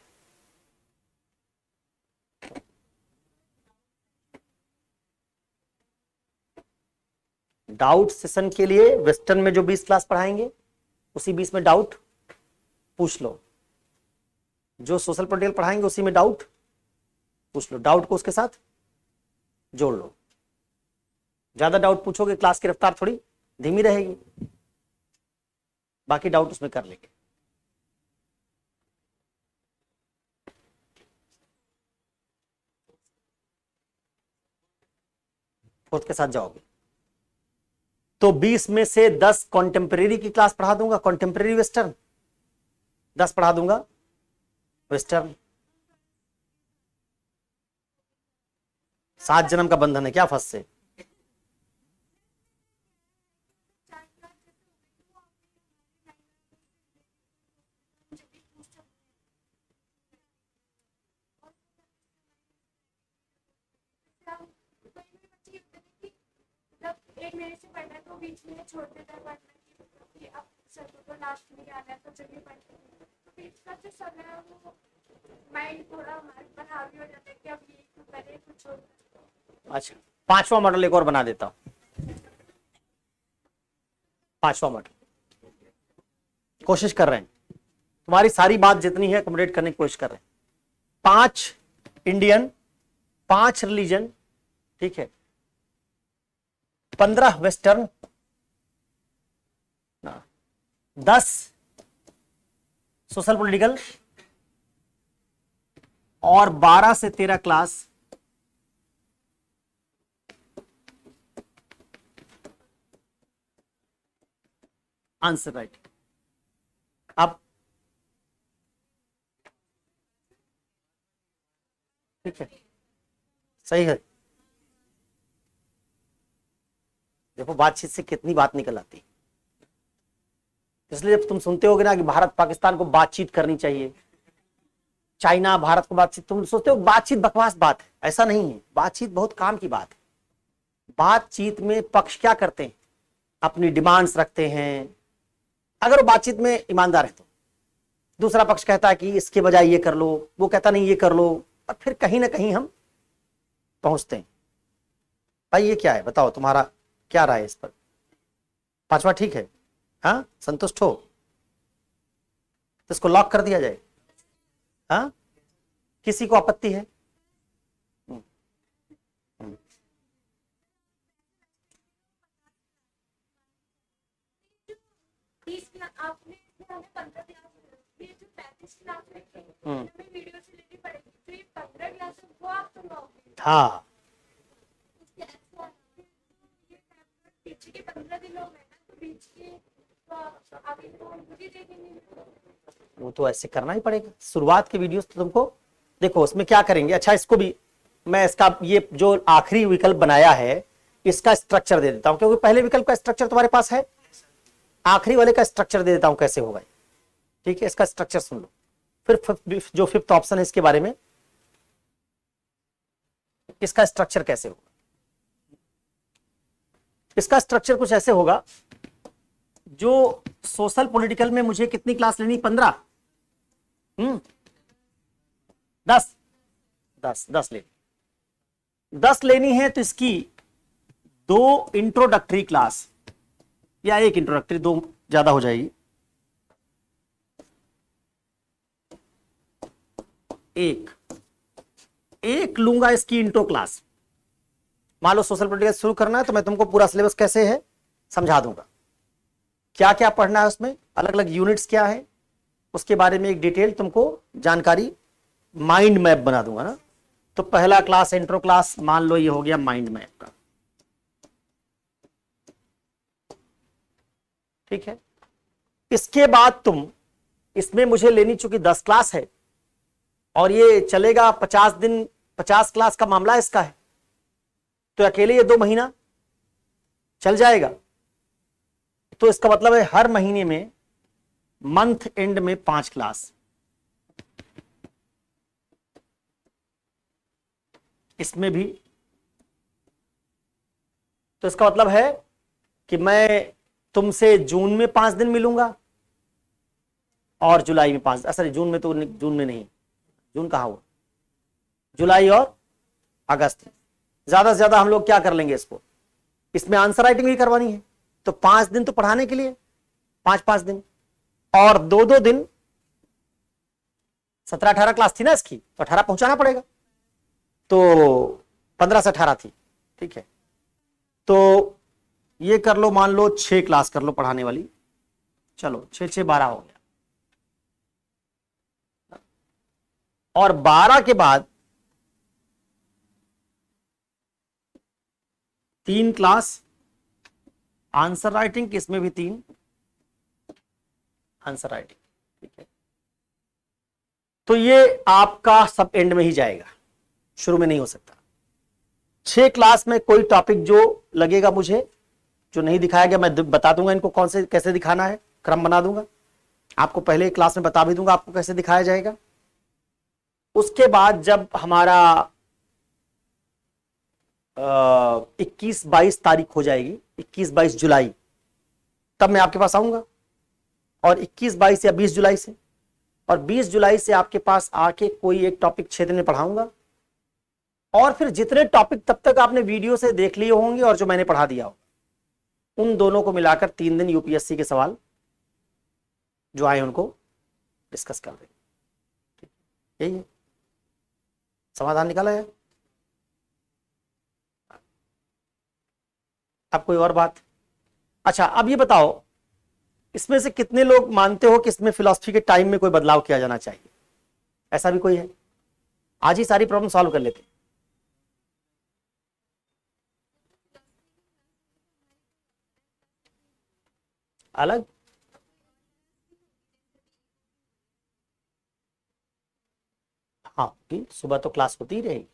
डाउट सेशन के लिए वेस्टर्न में जो 20 क्लास पढ़ाएंगे उसी 20 में डाउट पूछ लो, जो सोशल पॉलिटिकल पढ़ाएंगे उसी में डाउट पूछ लो, डाउट को उसके साथ जोड़ लो। ज्यादा डाउट पूछोगे क्लास की रफ्तार थोड़ी धीमी रहेगी, बाकी डाउट उसमें कर लेंगे। फोर्थ के साथ जाओगे तो 20 में से 10 कॉन्टेम्परेरी की क्लास पढ़ा दूंगा, कॉन्टेम्परेरी वेस्टर्न 10 पढ़ा दूंगा वेस्टर्न। 7 जन्म का बंधन है क्या फर्स्ट से? एक महीने से पढ़ना है तो बीच में छोड़ देता है पढ़ना कि अब सर को लास्ट में आना है तो चलिए पढ़ते हैं, तो बीच का जो समय है वो माइंड थोड़ा हमारे हावी हो जाता है कि अब ये क्यों करें कुछ और। अच्छा, 5वां मॉडल एक और बना देता हूं। 5वां मॉडल, कोशिश कर रहे हैं, तुम्हारी सारी बात जितनी है अकोमोडेट करने की कोशिश कर रहे हैं। 5 इंडियन, 5 रिलीजन, ठीक है, 15 वेस्टर्न, 10 सोशल पॉलिटिकल और 12 से 13 क्लास आंसर राइट। अब ठीक है, सही है। देखो बातचीत से कितनी बात निकल आती है। इसलिए जब तुम सुनते होगे ना कि भारत पाकिस्तान को बातचीत करनी चाहिए, चाइना भारत को बातचीत, तुम सोचते हो बातचीत बकवास बात है, ऐसा नहीं है। बातचीत बहुत काम की बात है। बातचीत में पक्ष क्या करते हैं, अपनी डिमांड्स रखते हैं। अगर वो बातचीत में ईमानदार है तो दूसरा पक्ष कहता है कि इसके बजाय ये कर लो, वो कहता नहीं ये कर लो, और फिर कहीं ना कहीं हम पहुंचते हैं। भाई ये क्या है बताओ, तुम्हारा क्या राय है इस पर? 5वां ठीक है, हाँ संतुष्ट हो तो इसको लॉक कर दिया जाए। हाँ किसी को आपत्ति है? आपने 15 क्लास, ये जो 35 क्लास रखी है, हमें वीडियो से लेनी पड़ेगी। तो ये 15 क्लास है वो आप सुनाओगे? हाँ पीछे के 15 दिन लोग हैं ना, तो बीच के तो आगे तो मुझे देखेंगे। वो तो ऐसे करना ही पड़ेगा। शुरुआत के वीडियोस तो तुमको देखो, उसमें क्या करेंगे। अच्छा इसको भी मैं इसका ये जो आखिरी विकल्प बनाया है इसका स्ट्रक्चर दे देता हूं, क्योंकि पहले विकल्प का स्ट्रक्चर तुम्हारे पास है, आखिरी वाले का स्ट्रक्चर दे देता हूं कैसे होगा। ठीक है, इसका स्ट्रक्चर सुन लो, फिर जो 5th ऑप्शन है इसके बारे में, इसका स्ट्रक्चर कैसे होगा। इसका स्ट्रक्चर कुछ ऐसे होगा, जो सोशल पॉलिटिकल में मुझे कितनी क्लास लेनी? 15, 10 लेनी, 10 लेनी है तो इसकी 2 इंट्रोडक्टरी क्लास या 1 इंट्रोडक्टरी, 2 ज्यादा हो जाएगी, एक लूंगा इसकी इंट्रो क्लास। मान लो सोशल पॉलिटिकल शुरू करना है तो मैं तुमको पूरा सिलेबस कैसे है समझा दूंगा, क्या क्या पढ़ना है उसमें, अलग अलग यूनिट्स क्या है, उसके बारे में एक डिटेल तुमको जानकारी, माइंड मैप बना दूंगा ना। तो पहला क्लास इंट्रो क्लास मान लो ये हो गया माइंड मैप का, ठीक है। इसके बाद तुम इसमें मुझे लेनी चूंकि 10 क्लास है और ये चलेगा 50 दिन, 50 क्लास का मामला इसका है, तो अकेले ये 2 महीना चल जाएगा। तो इसका मतलब है हर महीने में मंथ एंड में 5 क्लास, इसमें भी। तो इसका मतलब है कि मैं तुमसे जून में 5 दिन मिलूंगा और जुलाई में 5, सॉरी जून में तो, जून में नहीं, जून कहाँ हुआ, जुलाई और अगस्त। ज्यादा से ज्यादा हम लोग क्या कर लेंगे इसको, इसमें आंसर राइटिंग भी करवानी है तो 5 दिन तो पढ़ाने के लिए, 5 दिन और 2 दिन, 17-18 क्लास थी ना इसकी, तो 18 पहुंचाना पड़ेगा, तो 15 से 18 थी, ठीक है। तो ये कर लो, मान लो 6 क्लास कर लो पढ़ाने वाली, चलो 6 12 हो गया। और 12 के बाद 3 क्लास आंसर राइटिंग, इसमें भी 3 आंसर राइटिंग, ठीक है। तो ये आपका सब एंड में ही जाएगा, शुरू में नहीं हो सकता। 6 क्लास में कोई टॉपिक जो लगेगा मुझे, जो नहीं दिखाया गया, मैं बता दूंगा इनको कौन से कैसे दिखाना है, क्रम बना दूंगा आपको, पहले क्लास में बता भी दूंगा आपको कैसे दिखाया जाएगा। उसके बाद जब हमारा 21-22 तारीख हो जाएगी, 21-22 जुलाई, तब मैं आपके पास आऊंगा और 21-22 या 20 जुलाई से, और 20 जुलाई से आपके पास आके कोई एक टॉपिक 6 दिन में पढ़ाऊंगा। और फिर जितने टॉपिक तब तक आपने वीडियो से देख लिए होंगे और जो मैंने पढ़ा दिया हो, उन दोनों को मिलाकर 3 दिन यूपीएससी के सवाल जो आए उनको डिस्कस कर देंगे। यही है, समाधान निकाला है। अब कोई और बात? अच्छा, अब ये बताओ, इसमें से कितने लोग मानते हो कि इसमें फिलॉसफी के टाइम में कोई बदलाव किया जाना चाहिए? ऐसा भी कोई है? आज ही सारी प्रॉब्लम सॉल्व कर लेते हैं। अलग? हाँ, कि सुबह तो क्लास होती ही रहेगी।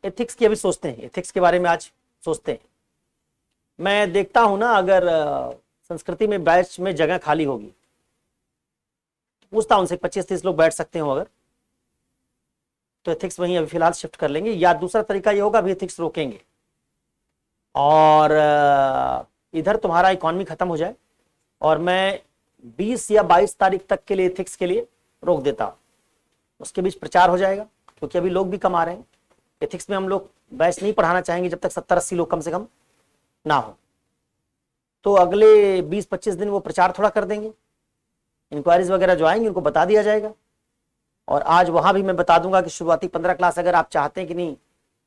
एथिक्स की अभी सोचते हैं, एथिक्स के बारे में आज सोचते हैं। मैं देखता हूं ना, अगर संस्कृति में बैच में जगह खाली होगी, पूछता हूं उनसे 25-30 लोग बैठ सकते हो अगर, तो एथिक्स वहीं अभी फिलहाल शिफ्ट कर लेंगे। या दूसरा तरीका ये होगा, अभी एथिक्स रोकेंगे और इधर तुम्हारा इकॉनमी खत्म हो जाए और मैं 20 या 22 तारीख तक के लिए एथिक्स के लिए रोक देता हूं। उसके बीच प्रचार हो जाएगा, क्योंकि अभी लोग भी कम आ रहे हैं। एथिक्स में हम लोग बैच नहीं पढ़ाना चाहेंगे जब तक 70-80 लोग कम से कम ना हो। तो अगले 20-25 दिन वो प्रचार थोड़ा कर देंगे, इंक्वायरीज वगैरह जो आएंगे उनको बता दिया जाएगा। और आज वहां भी मैं बता दूंगा कि शुरुआती 15 क्लास अगर आप चाहते हैं कि नहीं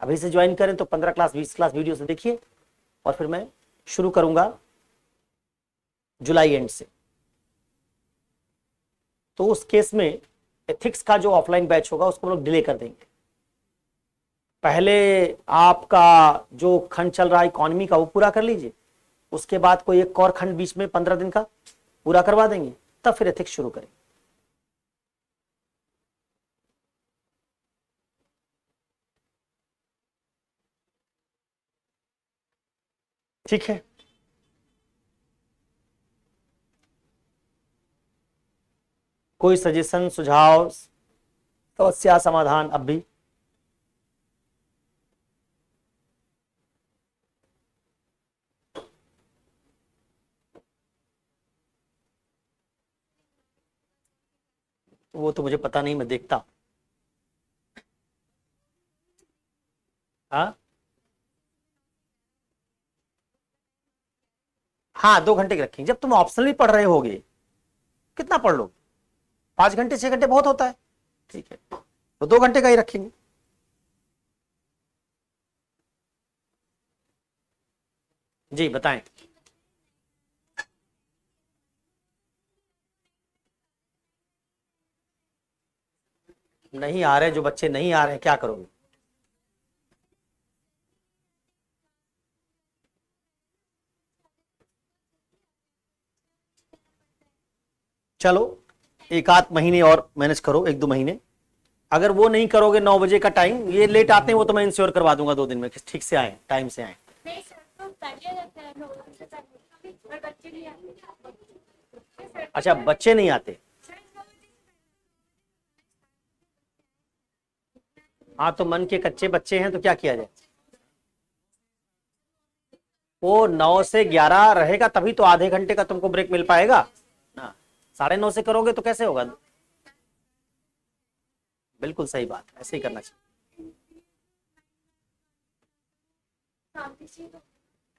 अभी से ज्वाइन करें, तो 15 क्लास 20 क्लास वीडियो से देखिए, और फिर मैं शुरू करूंगा जुलाई एंड से। तो उस केस में एथिक्स का जो ऑफलाइन बैच होगा उसको हम लोग डिले कर देंगे। पहले आपका जो खंड चल रहा है इकोनॉमी का वो पूरा कर लीजिए, उसके बाद कोई एक और खंड बीच में 15 दिन का पूरा करवा देंगे, तब फिर एथिक्स शुरू करेंगे। ठीक है? कोई सजेशन, सुझाव, समस्या समाधान अब भी? वो तो मुझे पता नहीं, मैं देखता हूं। हाँ, 2 घंटे की रखेंगे। जब तुम ऑप्शनली पढ़ रहे होगे, कितना पढ़ लो? 5 घंटे 6 घंटे बहुत होता है। ठीक है, तो 2 घंटे का ही रखेंगे। जी बताएं। नहीं आ रहे, जो बच्चे नहीं आ रहे हैं क्या करोगे? चलो 1 आध महीने और मैनेज करो, 1-2 महीने। अगर वो नहीं करोगे, 9 बजे का टाइम, ये लेट आते हैं वो तो मैं इंश्योर करवा दूंगा 2 दिन में कि ठीक से आए, टाइम से आए। नहीं सर, तो पहले रहते हैं लोग से पहले, और बच्चे नहीं आते। अच्छा, बच्चे नहीं आते? हाँ, तो मन के कच्चे बच्चे हैं तो क्या किया जाए? वो 9 से 11 रहेगा तभी तो आधे घंटे का तुमको ब्रेक मिल पाएगा ना। 9:30 से करोगे तो कैसे होगा? बिल्कुल सही बात, ऐसे ही करना चाहिए।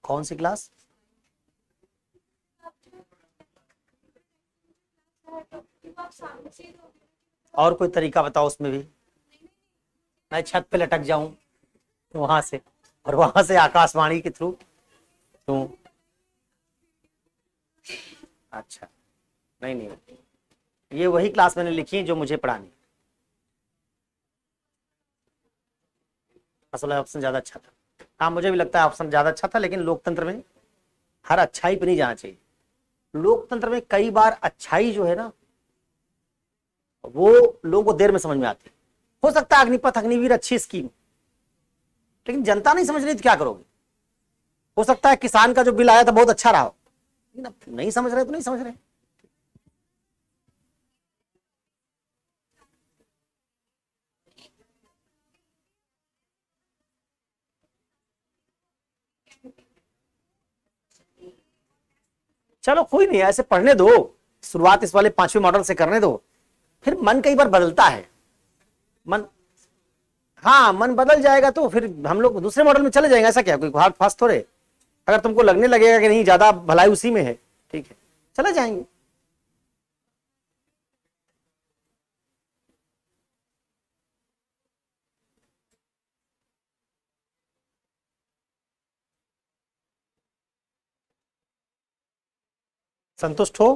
कौन सी क्लास? और कोई तरीका बताओ उसमें भी, मैं छत पे लटक जाऊं वहां से, और वहां से आकाशवाणी के थ्रू तुम। अच्छा, नहीं नहीं, ये वही क्लास मैंने लिखी है जो मुझे पढ़ानी। असल ऑप्शन ज्यादा अच्छा था। हाँ, मुझे भी लगता है ऑप्शन ज्यादा अच्छा था, लेकिन लोकतंत्र में हर अच्छाई पे नहीं जाना चाहिए। लोकतंत्र में कई बार अच्छाई जो है ना, वो लोगों को देर में समझ में आती है। हो सकता है अग्निपथ अग्निवीर अच्छी स्कीम, लेकिन जनता नहीं समझ रही तो क्या करोगे? हो सकता है किसान का जो बिल आया था बहुत अच्छा रहा, लेकिन नहीं समझ रहे तो नहीं समझ रहे। चलो कोई नहीं, ऐसे पढ़ने दो, शुरुआत इस वाले 5वें मॉडल से करने दो, फिर मन कई बार बदलता है। मन हाँ, मन बदल जाएगा तो फिर हम लोग दूसरे मॉडल में चले जाएंगे, ऐसा क्या, कोई हार्ड फास्ट थोड़े। अगर तुमको लगने लगेगा कि नहीं ज्यादा भलाई उसी में है, ठीक है, चले जाएंगे। संतुष्ट हो?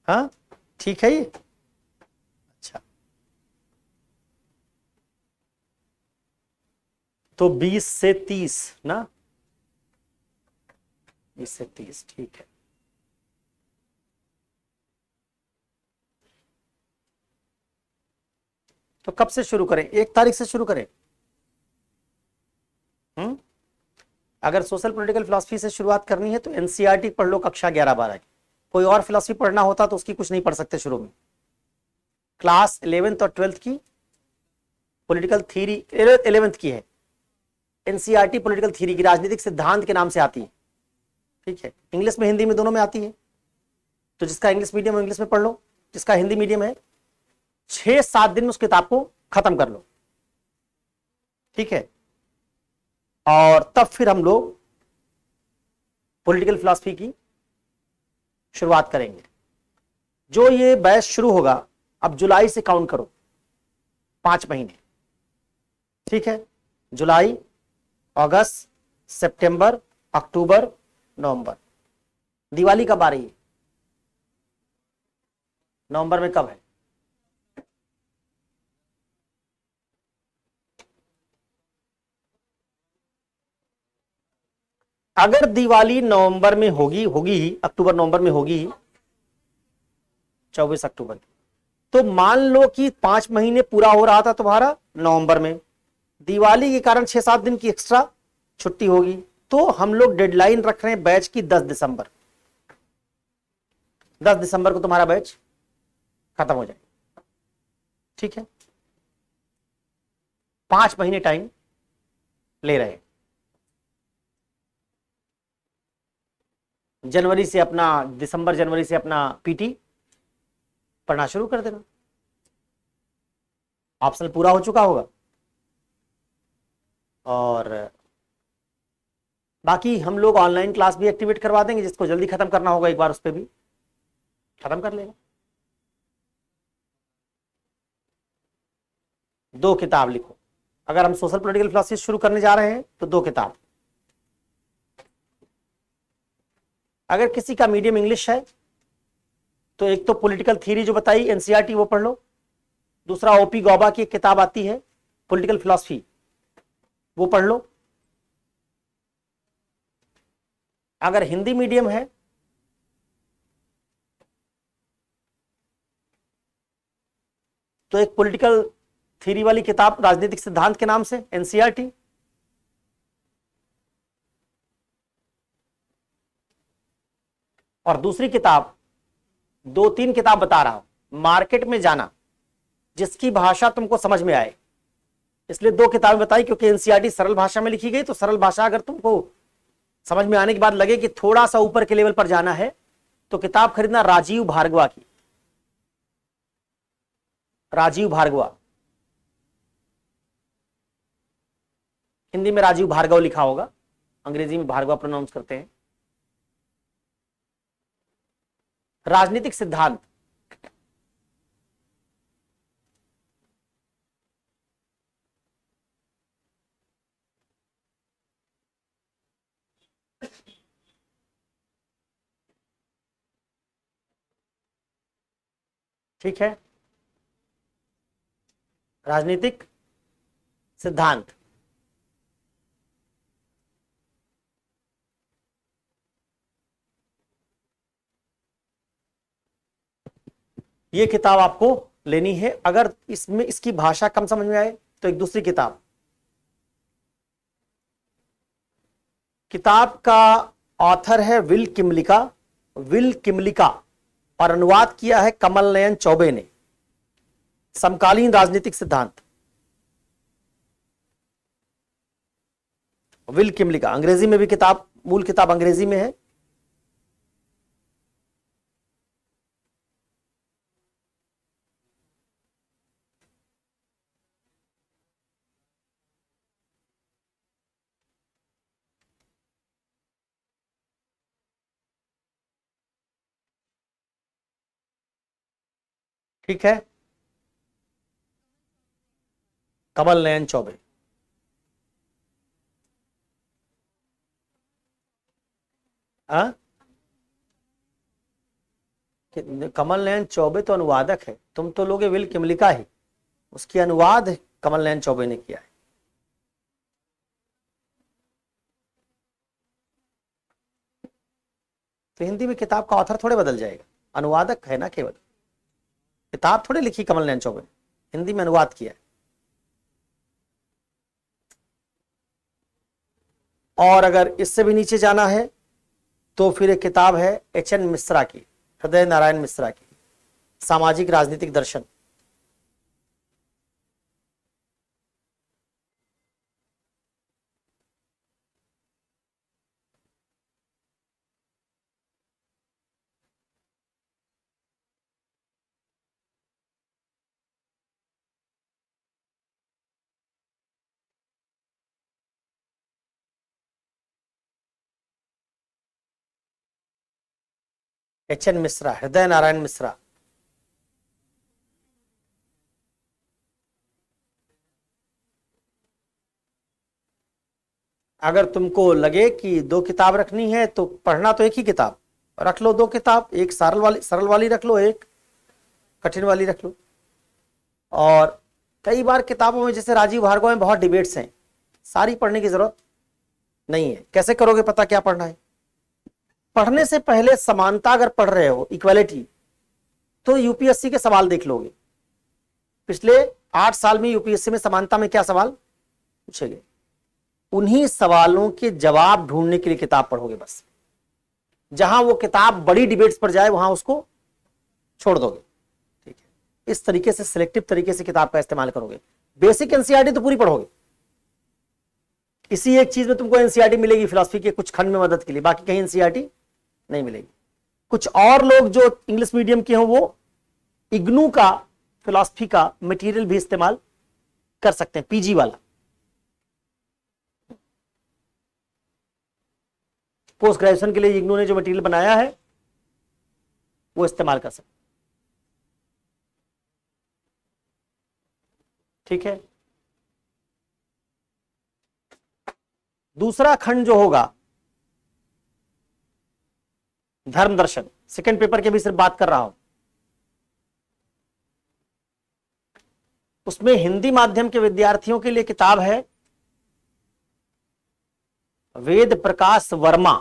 हाँ, ठीक है ये। अच्छा, तो 20 से 30 ना, 20 से 30, ठीक है। तो कब से शुरू करें, 1 तारीख से शुरू करें? हम्म अगर सोशल पॉलिटिकल फिलोसफी से शुरुआत करनी है तो एनसीईआरटी पढ़ लो, कक्षा 11-12 की। कोई और फिलोसफी पढ़ना होता तो उसकी कुछ नहीं पढ़ सकते शुरू में। क्लास 11th और 12th की पॉलिटिकल थ्योरी, 11th की है एनसीईआरटी पॉलिटिकल थ्योरी की, राजनीतिक सिद्धांत के नाम से आती है, ठीक है। इंग्लिश में हिंदी में दोनों में आती है, तो जिसका इंग्लिश मीडियम इंग्लिश में पढ़ लो, जिसका हिंदी मीडियम है 6-7 दिन में उस किताब को खत्म कर लो, ठीक है। और तब फिर हम लोग पॉलिटिकल फिलॉसफी की शुरुआत करेंगे। जो ये बैच शुरू होगा, अब जुलाई से काउंट करो, 5 महीने, ठीक है। जुलाई, अगस्त, सितंबर, अक्टूबर, नवंबर। दिवाली कब आ रही है? नवंबर में कब है? अगर दिवाली नवंबर में होगी, होगी ही, अक्टूबर नवंबर में होगी ही, 24 अक्टूबर की, तो मान लो कि 5 महीने पूरा हो रहा था तुम्हारा नवंबर में, दिवाली के कारण 6-7 दिन की एक्स्ट्रा छुट्टी होगी, तो हम लोग डेडलाइन रख रहे हैं बैच की 10 दिसंबर। 10 दिसंबर को तुम्हारा बैच खत्म हो जाएगा, ठीक है। 5 महीने टाइम ले रहे हैं। जनवरी से अपना, दिसंबर जनवरी से अपना पीटी पढ़ना शुरू कर देना, ऑप्शनल पूरा हो चुका होगा। और बाकी हम लोग ऑनलाइन क्लास भी एक्टिवेट करवा देंगे, जिसको जल्दी खत्म करना होगा एक बार उस पर भी खत्म कर लेगा। 2 किताब लिखो, अगर हम सोशल पॉलिटिकल फिलोसफी शुरू करने जा रहे हैं तो 2 किताब। अगर किसी का मीडियम इंग्लिश है तो एक तो पॉलिटिकल थ्योरी जो बताई एनसीईआरटी वो पढ़ लो, दूसरा ओपी गौबा की एक किताब आती है पॉलिटिकल फिलोसफी, वो पढ़ लो। अगर हिंदी मीडियम है तो एक पॉलिटिकल थ्योरी वाली किताब राजनीतिक सिद्धांत के नाम से एनसीईआरटी, और दूसरी किताब, 2-3 किताब बता रहा हूं, मार्केट में जाना जिसकी भाषा तुमको समझ में आए, इसलिए 2 किताबें बताई क्योंकि एनसीईआरटी सरल भाषा में लिखी गई, तो सरल भाषा अगर तुमको समझ में आने के बाद लगे कि थोड़ा सा ऊपर के लेवल पर जाना है तो किताब खरीदना राजीव भार्गवा की, राजीव भार्गवा, हिंदी में राजीव भार्गव लिखा होगा, अंग्रेजी में भार्गवा प्रोनाउंस करते हैं। राजनीतिक सिद्धांत, ठीक है, राजनीतिक सिद्धांत। ये किताब आपको लेनी है। अगर इसमें इसकी भाषा कम समझ में आए तो एक दूसरी किताब, किताब का ऑथर है विल किमलिका, विल किमलिका, और अनुवाद किया है कमल नयन चौबे ने, समकालीन राजनीतिक सिद्धांत, विल किमलिका। अंग्रेजी में भी किताब, मूल किताब अंग्रेजी में है। ठीक है, कमल नयन चौबे। कमल नयन चौबे तो अनुवादक है, तुम तो लोगे विल किमलिका ही, उसकी अनुवाद कमल नयन चौबे ने किया है। तो हिंदी में किताब का ऑथर थोड़े बदल जाएगा, अनुवादक है ना केवल, किताब थोड़ी लिखी कमल नयन चौबे ने, हिंदी में अनुवाद किया है। और अगर इससे भी नीचे जाना है तो फिर एक किताब है एच एन मिश्रा की, हृदय नारायण मिश्रा की, सामाजिक राजनीतिक दर्शन। एच एन मिश्रा, हृदय नारायण मिश्रा। अगर तुमको लगे कि दो किताब रखनी है तो पढ़ना तो एक ही किताब, रख लो दो किताब, एक सरल वाली रख लो, एक कठिन वाली रख लो। और कई बार किताबों में जैसे राजीव भार्गव में बहुत डिबेट्स हैं, सारी पढ़ने की जरूरत नहीं है। कैसे करोगे पता क्या पढ़ना है? पढ़ने से पहले समानता अगर पढ़ रहे हो, इक्वालिटी, तो यूपीएससी के सवाल देख लोगे। पिछले 8 साल में यूपीएससी में समानता में क्या सवाल पूछे गए, उन्हीं सवालों के जवाब ढूंढने के लिए किताब पढ़ोगे बस। जहां वो किताब बड़ी डिबेट्स पर जाए वहां उसको छोड़ दोगे। ठीक है, इस तरीके से सिलेक्टिव तरीके से किताब का इस्तेमाल करोगे। बेसिक एनसीईआरटी तो पूरी पढ़ोगे, इसी एक चीज में तुमको एनसीईआरटी मिलेगी फिलॉसफी के कुछ खंड में मदद के लिए, बाकी कहीं एनसीईआरटी नहीं मिलेगी। कुछ और लोग जो इंग्लिश मीडियम के हों वो इग्नू का फिलॉसफी का मटेरियल भी इस्तेमाल कर सकते हैं, पीजी वाला, पोस्ट ग्रेजुएशन के लिए इग्नू ने जो मटेरियल बनाया है वो इस्तेमाल कर सकते। ठीक है, दूसरा खंड जो होगा धर्म दर्शन, सेकंड पेपर के भी सिर्फ बात कर रहा हूं, उसमें हिंदी माध्यम के विद्यार्थियों के लिए किताब है वेद प्रकाश वर्मा,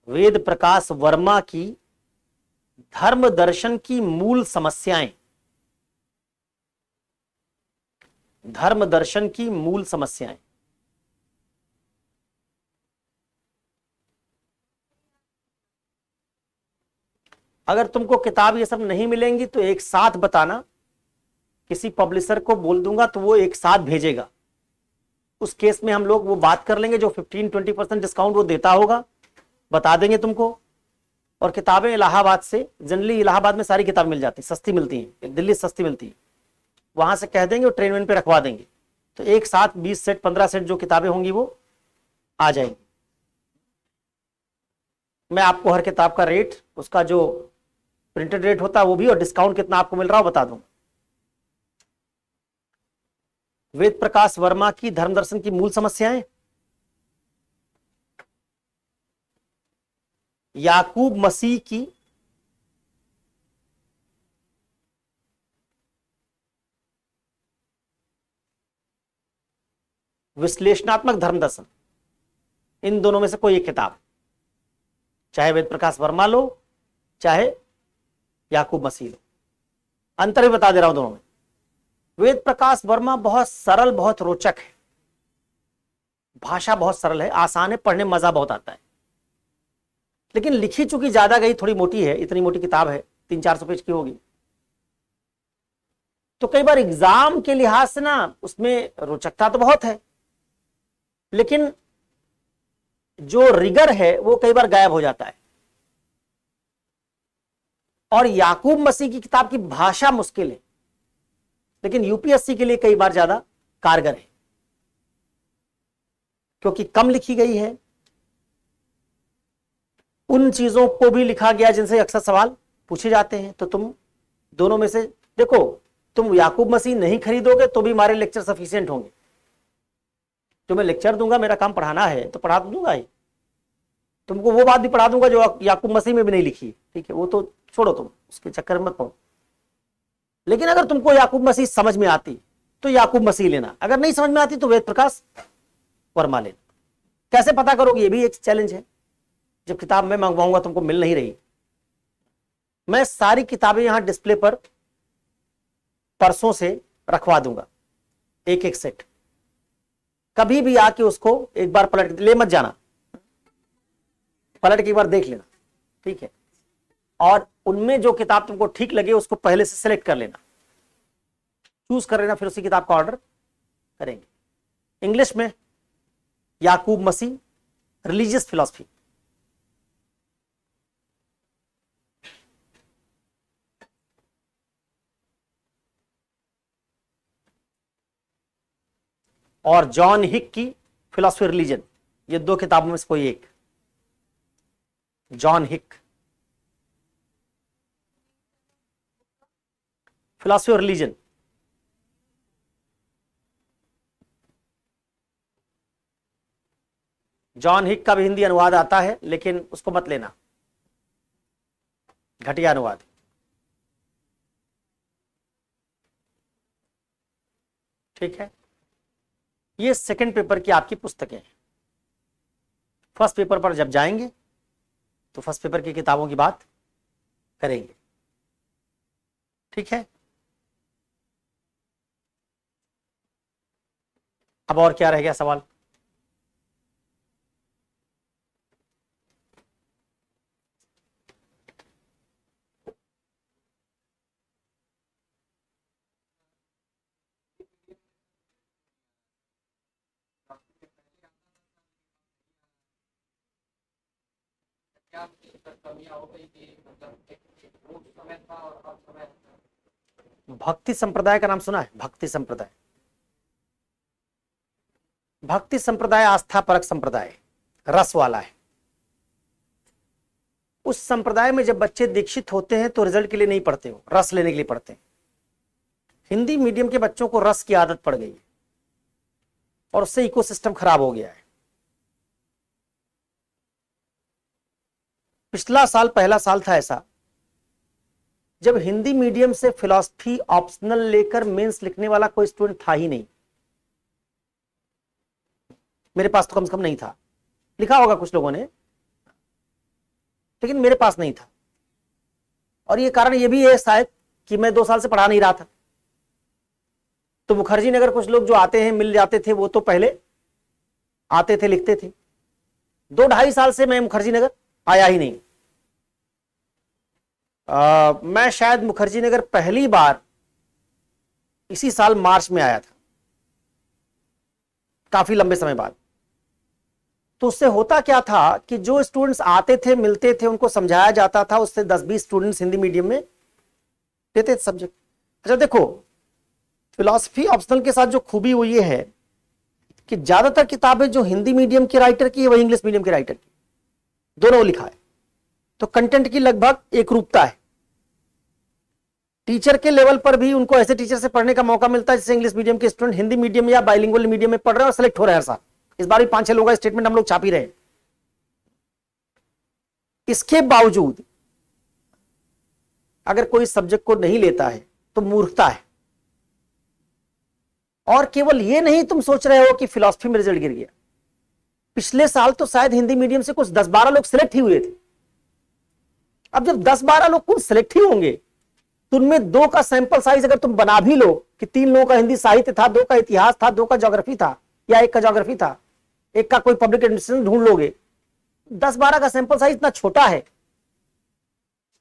वेद प्रकाश वर्मा की धर्म दर्शन की मूल समस्याएं, धर्म दर्शन की मूल समस्याएं। अगर तुमको किताब ये सब नहीं मिलेंगी तो एक साथ बताना, किसी पब्लिशर को बोल दूंगा तो वो एक साथ भेजेगा। उस केस में हम लोग वो बात कर लेंगे, जो 15-20% डिस्काउंट वो देता होगा बता देंगे तुमको। और किताबें इलाहाबाद से, जनरली इलाहाबाद में सारी किताब मिल जाती, सस्ती मिलती हैं, दिल्ली सस्ती मिलती है, वहां से कह देंगे वो ट्रेन वेन पे रखवा देंगे, तो एक साथ 20 सेट 15 सेट जो किताबें होंगी वो आ जाएंगी। मैं आपको हर किताब का रेट, उसका जो प्रिंटेड रेट होता है वो भी, और डिस्काउंट कितना आपको मिल रहा हो बता दूंगा। वेद प्रकाश वर्मा की धर्म दर्शन की मूल समस्याएं, याकूब मसीह की विश्लेषणात्मक धर्म दर्शन, इन दोनों में से कोई एक किताब, चाहे वेद प्रकाश वर्मा लो चाहे याकूब मसीह लो, अंतर भी बता दे रहा हूं दोनों में। वेद प्रकाश वर्मा बहुत सरल, बहुत रोचक है, भाषा बहुत सरल है, आसान है, पढ़ने में मजा बहुत आता है, लेकिन लिखी चुकी ज्यादा गई, थोड़ी मोटी है, इतनी मोटी किताब है, 300-400 पेज की होगी, तो कई बार एग्जाम के लिहाज से ना उसमें रोचकता तो बहुत है, लेकिन जो रिगर है वो कई बार गायब हो जाता है। और याकूब मसीह की किताब की भाषा मुश्किल है, लेकिन यूपीएससी के लिए कई बार ज्यादा कारगर है, क्योंकि कम लिखी गई है, उन चीजों को भी लिखा गया जिनसे अक्सर सवाल पूछे जाते हैं। तो तुम दोनों में से देखो, तुम याकूब मसीह नहीं खरीदोगे तो भी हमारे लेक्चर सफिशिएंट होंगे। जो मैं लेक्चर दूंगा, मेरा काम पढ़ाना है तो पढ़ा दूंगा ही, तुमको वो बात भी पढ़ा दूंगा जो याकूब मसीह में भी नहीं लिखी, ठीक है, वो तो छोड़ो, तुम उसके चक्कर में मत पड़ो। लेकिन अगर तुमको याकूब मसीह समझ में आती तो याकूब मसीह लेना, अगर नहीं समझ में आती तो वेद प्रकाश वर्मा लेना। कैसे पता करोगे, ये भी एक चैलेंज है। जब किताब मैं मंगवाऊंगा तुमको मिल नहीं रही, मैं सारी किताबें यहां डिस्प्ले पर परसों से रखवा दूंगा, एक एक सेट। कभी भी आके उसको एक बार पलट ले मत जाना, पलट के एक बार देख लेना, ठीक है। और उनमें जो किताब तुमको ठीक लगे उसको पहले से सिलेक्ट कर लेना, चूज कर लेना, फिर उसी किताब का ऑर्डर करेंगे। इंग्लिश में याकूब मसीह रिलीजियस फिलॉसफी, और जॉन हिक की फिलॉसफी रिलीजन, ये दो किताबों में से कोई एक। जॉन हिक फिलॉसफी और रिलीजन, जॉन हिक का भी हिंदी अनुवाद आता है, लेकिन उसको मत लेना, घटिया अनुवाद। ठीक है, ये सेकंड पेपर की आपकी पुस्तकें हैं। फर्स्ट पेपर पर जब जाएंगे तो फर्स्ट पेपर की किताबों की बात करेंगे, ठीक है। अब और क्या रह गया सवाल? भक्ति संप्रदाय का नाम सुना है? भक्ति संप्रदाय, भक्ति संप्रदाय आस्था परक संप्रदाय, रस वाला है। उस संप्रदाय में जब बच्चे दीक्षित होते हैं तो रिजल्ट के लिए नहीं पढ़ते हो, रस लेने के लिए पढ़ते हैं। हिंदी मीडियम के बच्चों को रस की आदत पड़ गई है और उससे इकोसिस्टम खराब हो गया है। पिछला साल पहला साल था ऐसा जब हिंदी मीडियम से फिलॉसफी ऑप्शनल लेकर मेंस लिखने वाला कोई स्टूडेंट था ही नहीं। मेरे पास तो कम से कम नहीं था, लिखा होगा कुछ लोगों ने, लेकिन मेरे पास नहीं था। और ये कारण ये भी है शायद कि मैं 2 साल से पढ़ा नहीं रहा था। तो मुखर्जी नगर कुछ लोग जो आते हैं मिल जाते थे, वो तो पहले आते थे, लिखते थे। 2-2.5 साल से मैं मुखर्जी नगर आया ही नहीं। मैं शायद मुखर्जी नगर पहली बार इसी साल मार्च में आया था, काफी लंबे समय बाद। तो उससे होता क्या था कि जो स्टूडेंट्स आते थे, मिलते थे, उनको समझाया जाता था, उससे 10-20 स्टूडेंट्स हिंदी मीडियम में लेते थे सब्जेक्ट। अच्छा देखो, फिलॉसफी ऑप्शनल के साथ जो खूबी वो ये है कि ज्यादातर किताबें जो हिंदी मीडियम के राइटर की है वही इंग्लिश मीडियम के राइटर की, दोनों लिखा है। तो कंटेंट की लगभग एक रूपता है। टीचर के लेवल पर भी उनको ऐसे टीचर से पढ़ने का मौका मिलता है जैसे इंग्लिश मीडियम के स्टूडेंट हिंदी मीडियम या बाइलिंगुअल मीडियम में पढ़ रहे हैं और सेलेक्ट हो रहे हैं हर साल। इस बार भी 5-6 लोगों का स्टेटमेंट हम लोग छाप ही रहे हैं। इसके बावजूद अगर कोई सब्जेक्ट को नहीं लेता है तो मूर्खता है। और केवल ये नहीं तुम सोच रहे हो कि फिलॉसफी में रिजल्ट गिर गया। पिछले साल तो शायद हिंदी मीडियम से कुछ 10-12 लोग सिलेक्ट ही हुए थे। अब जब 10-12 लोग कुल सिलेक्ट ही होंगे तो उनमें 2 का सैंपल साइज अगर तुम बना भी लो कि 3 लोगों का हिंदी साहित्य था, 2 का इतिहास था, 2 का ज्योग्राफी था, या 1 का ज्योग्राफी था, 1 का कोई पब्लिक एडमिनिस्ट्रेशन ढूंढ लोगे, 10-12 का सैंपल साइज इतना छोटा है।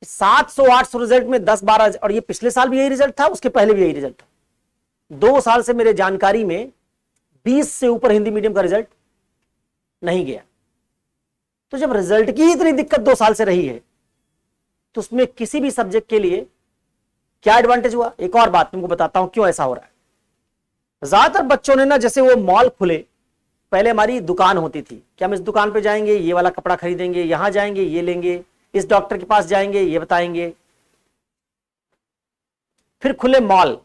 700-800 रिजल्ट में 10-12, और ये पिछले साल भी यही रिजल्ट था, उसके पहले भी यही रिजल्ट था। 2 साल से मेरे जानकारी में 20 से ऊपर हिंदी मीडियम का रिजल्ट नहीं गया। तो जब रिजल्ट की इतनी दिक्कत 2 साल से रही है तो उसमें किसी भी सब्जेक्ट के लिए क्या एडवांटेज हुआ? एक और बात तुमको बताता हूं क्यों ऐसा हो रहा है। ज्यादातर बच्चों ने ना, जैसे वो मॉल खुले, पहले हमारी दुकान होती थी कि हम इस दुकान पे जाएंगे, ये वाला कपड़ा खरीदेंगे, यहां जाएंगे, ये लेंगे, इस डॉक्टर के पास जाएंगे, ये बताएंगे, फिर खुले मॉल,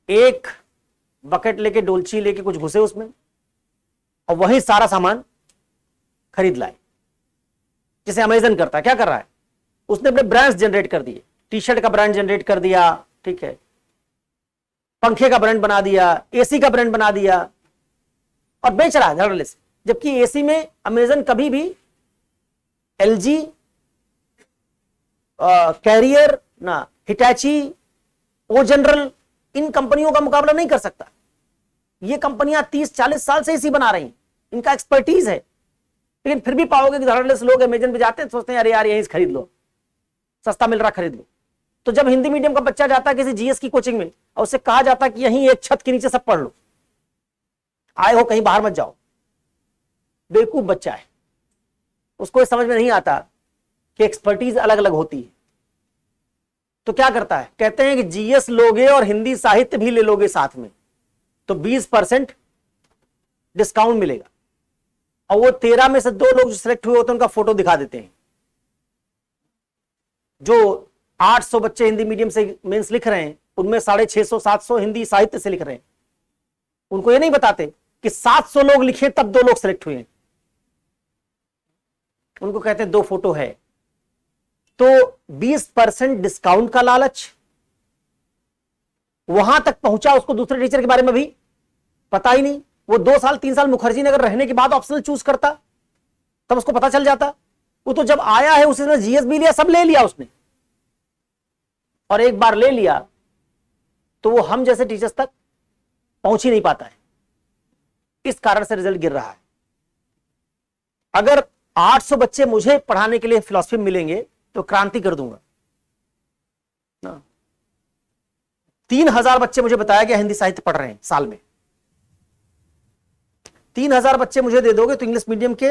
एक बकेट लेके, डोलची लेके कुछ घुसे उसमें और वही सारा सामान खरीद लाए। जैसे अमेजन करता है, क्या कर रहा है, उसने अपने ब्रांड्स जनरेट कर दिए, टी शर्ट का ब्रांड जनरेट कर दिया, ठीक है, पंखे का ब्रांड बना दिया, एसी का ब्रांड बना दिया और बेच रहा है धड़ल्ले से। जबकि एसी में अमेजन कभी भी एलजी, कैरियर ना, हिटैची, ओ जनरल, इन कंपनियों का मुकाबला नहीं कर सकता। ये कंपनियां 30-40 साल से एसी बना रही हैं, इनका एक्सपर्टीज है। लेकिन फिर भी पाओगे कि धड़ल्ले से लोग अमेजन पे जाते हैं, सोचते हैं अरे यार यहीं से खरीद लो, सस्ता मिल रहा खरीद लो। तो जब हिंदी मीडियम का बच्चा जाता है किसी जीएस की कोचिंग में और उससे कहा जाता है कि यहीं एक छत के नीचे सब पढ़ लो, आए हो कहीं बाहर मत जाओ, बेवकूफ बच्चा है, उसको समझ में नहीं आता कि एक्सपर्टीज अलग अलग होती है। तो क्या करता है, कहते हैं कि जीएस लोगे और हिंदी साहित्य भी ले लोगे साथ में तो 20% डिस्काउंट मिलेगा। और वो 13 में से 2 लोग जो सिलेक्ट हुए होते हैं उनका फोटो दिखा देते हैं। जो 800 बच्चे हिंदी मीडियम से मेंस लिख रहे हैं उनमें 650-700 हिंदी साहित्य से लिख रहे हैं। उनको ये नहीं बताते कि 700 लोग लिखे तब 2 लोग सिलेक्ट हुए हैं। उनको कहते हैं 2 फोटो है। तो 20% डिस्काउंट का लालच, वहां तक पहुंचा उसको दूसरे टीचर के बारे में भी पता ही नहीं। वो 2 साल 3 साल मुखर्जी नगर रहने के बाद ऑप्शनल चूज करता तब उसको पता चल जाता। वो तो जब आया है उसने जीएस भी लिया, सब ले लिया उसने, और एक बार ले लिया तो वो हम जैसे टीचर्स तक पहुंच ही नहीं पाता है। इस कारण से रिजल्ट गिर रहा है। अगर 800 बच्चे मुझे पढ़ाने के लिए फिलॉसफी मिलेंगे तो क्रांति कर दूंगा ना। 3000 बच्चे मुझे बताया गया हिंदी साहित्य पढ़ रहे हैं साल में। 3000 बच्चे मुझे दे दोगे तो इंग्लिश मीडियम के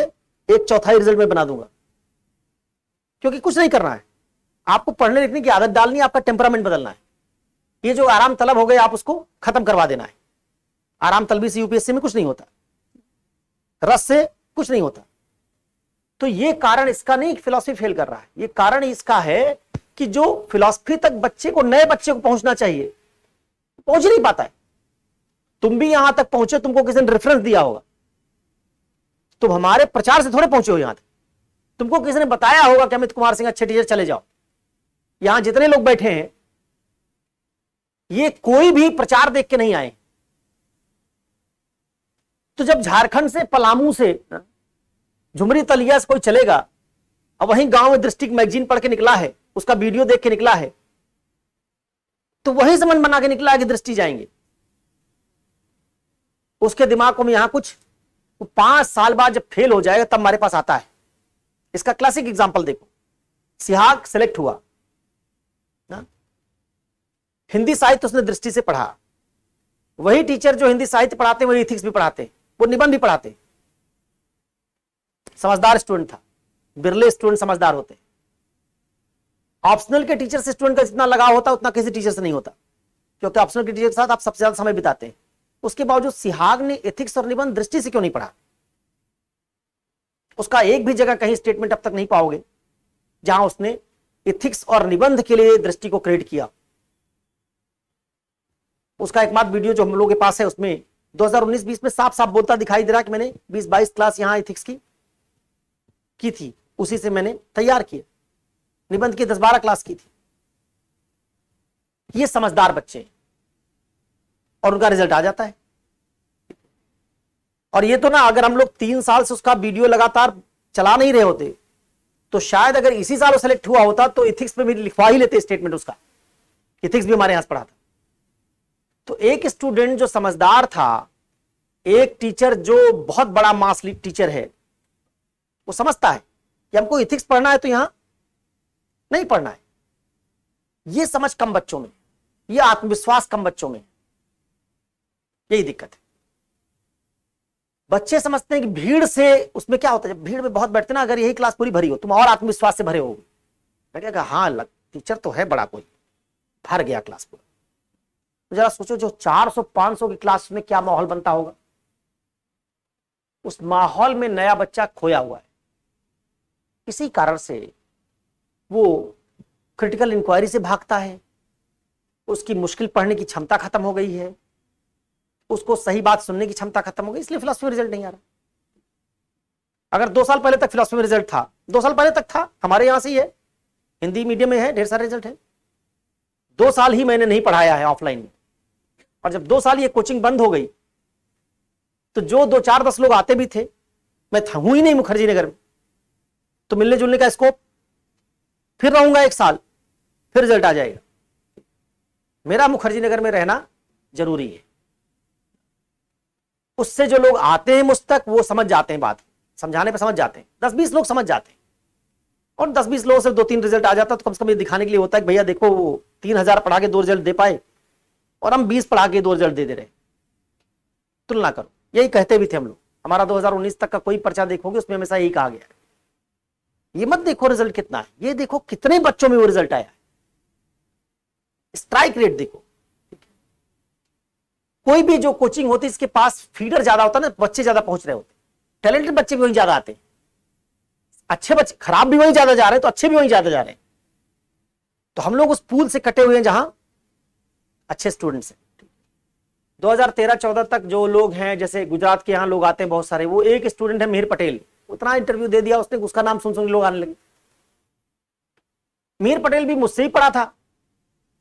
1/4 रिजल्ट में बना दूंगा। क्योंकि कुछ नहीं करना है, आपको पढ़ने लिखने की आदत डालनी है, आपका टेम्परामेंट बदलना है। ये जो आराम तलब हो गए आप उसको खत्म करवा देना है। आराम तलबी से यूपीएससी में कुछ नहीं होता, रस से कुछ नहीं होता। तो ये कारण इसका नहीं कि फिलॉसफी फेल कर रहा है, ये कारण इसका है कि जो फिलॉसफी तक बच्चे को, नए बच्चे को पहुंचना चाहिए, पहुंच नहीं पाता है। तुम भी यहां तक पहुंचे, तुमको किसी ने रेफरेंस दिया होगा, तुम हमारे प्रचार से थोड़े पहुंचे हो यहां तक। तुमको किसी ने बताया होगा कि अमित कुमार सिंह अच्छे टीचर, चले जाओ। यहां जितने लोग बैठे हैं ये कोई भी प्रचार देख के नहीं आए। तो जब झारखंड से, पलामू से, झुमरी तलिया से कोई चलेगा और वहीं गांव में दृष्टि मैगजीन पढ़ के निकला है, उसका वीडियो देख के निकला है, तो वहीं से मन बना के निकला है कि दृष्टि जाएंगे। उसके दिमाग में यहां कुछ, 5 साल बाद जब फेल हो जाएगा तब हमारे पास आता है। इसका क्लासिक एग्जांपल देखो, सिहाग सेलेक्ट हुआ ना, हिंदी साहित्य उसने दृष्टि से पढ़ा। वही टीचर जो हिंदी साहित्य पढ़ाते हैं वही इथिक्स भी पढ़ाते हैं, वो निबंध भी पढ़ाते हैं। समझदार स्टूडेंट था, बिरले स्टूडेंट समझदार होते। ऑप्शनल के टीचर से स्टूडेंट का जितना लगाव होता है उतना किसी टीचर से नहीं होता, क्योंकि ऑप्शनल के टीचर के साथ आप सबसे ज्यादा समय बिताते हैं। उसके बावजूद सिहाग ने एथिक्स और निबंध दृष्टि से क्यों नहीं पढ़ा? उसका एक भी जगह कहीं स्टेटमेंट अब तक नहीं पाओगे जहां उसने एथिक्स और निबंध के लिए दृष्टि को क्रेडिट किया। उसका एकमात्र वीडियो जो हम लोगों के पास है उसमें 2019-20 में साफ साफ बोलता दिखाई दे रहा कि मैंने 20-22 क्लास यहां एथिक्स की थी, उसी से मैंने तैयार किया। निबंध की 10-12 क्लास की थी। ये समझदार बच्चे और उनका रिजल्ट आ जाता है। और ये तो ना, अगर हम लोग 3 साल से उसका वीडियो लगातार चला नहीं रहे होते तो शायद अगर इसी साल वो सेलेक्ट हुआ होता तो इथिक्स में भी लिखवा ही लेते स्टेटमेंट उसका, इथिक्स भी हमारे यहां से पढ़ा था। तो एक स्टूडेंट जो समझदार था, एक टीचर जो बहुत बड़ा मास लीड टीचर है, वो समझता है कि हमको इथिक्स पढ़ना है तो यहां नहीं पढ़ना है। ये समझ कम बच्चों में, ये आत्मविश्वास कम बच्चों में, यही दिक्कत है। बच्चे समझते हैं कि भीड़ से, उसमें क्या होता है, जब भीड़ में बहुत बैठते ना, अगर यही क्लास पूरी भरी हो तुम और आत्मविश्वास से भरे होगे, लगेगा हाँ टीचर तो है बड़ा, कोई भर गया क्लास पूरा। तो जरा सोचो जो 400-500 की क्लास में क्या माहौल बनता होगा। उस माहौल में नया बच्चा खोया हुआ है, इसी कारण से वो क्रिटिकल इंक्वायरी से भागता है, उसकी मुश्किल पढ़ने की क्षमता खत्म हो गई है, उसको सही बात सुनने की क्षमता खत्म हो गई, इसलिए फिलॉसफी में रिजल्ट नहीं आ रहा। अगर 2 साल पहले तक फिलॉसफी में रिजल्ट था, 2 साल पहले तक था, हमारे यहां से ही है, हिंदी मीडियम में है, ढेर सारे रिजल्ट है। 2 साल ही मैंने नहीं पढ़ाया है ऑफलाइन में, और जब 2 साल ये कोचिंग बंद हो गई तो जो 2 4 10 लोग आते भी थे, मैं हूं ही नहीं मुखर्जी नगर में, तो मिलने जुलने का स्कोप, फिर रहूंगा 1 साल, फिर रिजल्ट आ जाएगा। मेरा मुखर्जी नगर में रहना जरूरी है। उससे जो लोग आते हैं मुझ तक, वो समझ जाते हैं, बात समझाने पे समझ जाते हैं। 10-20 लोग समझ जाते हैं, और 10-20 लोगों से 2-3 रिजल्ट आ जाता, तो कम से कम ये दिखाने के लिए होता है कि भैया देखो, वो 3000 पढ़ा के 2 रिजल्ट दे पाए और हम 20 पढ़ा के 2 रिजल्ट दे रहे। तुलना करो, यही कहते भी थे हम लोग। हमारा 2019 तक का कोई पर्चा देखोगे, उसमें हमेशा यही कहा गया है, ये मत देखो रिजल्ट कितना है, ये देखो कितने बच्चों में वो रिजल्ट आया है, स्ट्राइक रेट देखो। कोई भी जो कोचिंग होती है, इसके पास फीडर ज्यादा होता है ना, बच्चे ज्यादा पहुंच रहे होते, टैलेंटेड बच्चे भी वहीं ज्यादा आते हैं, अच्छे बच्चे, खराब भी वहीं ज्यादा जा रहे हैं, तो अच्छे भी वहीं ज्यादा जा रहे हैं। तो हम लोग उस पूल से कटे हुए हैं जहां अच्छे स्टूडेंट्स हैं। 2013-14 तक जो लोग हैं, जैसे गुजरात के यहां लोग आते हैं बहुत सारे, वो एक स्टूडेंट है मिहिर पटेल, उतना इंटरव्यू दे दिया उसने, उसका नाम सुन सुन लोग आने लगे। मिहिर पटेल भी मुझसे ही पढ़ा था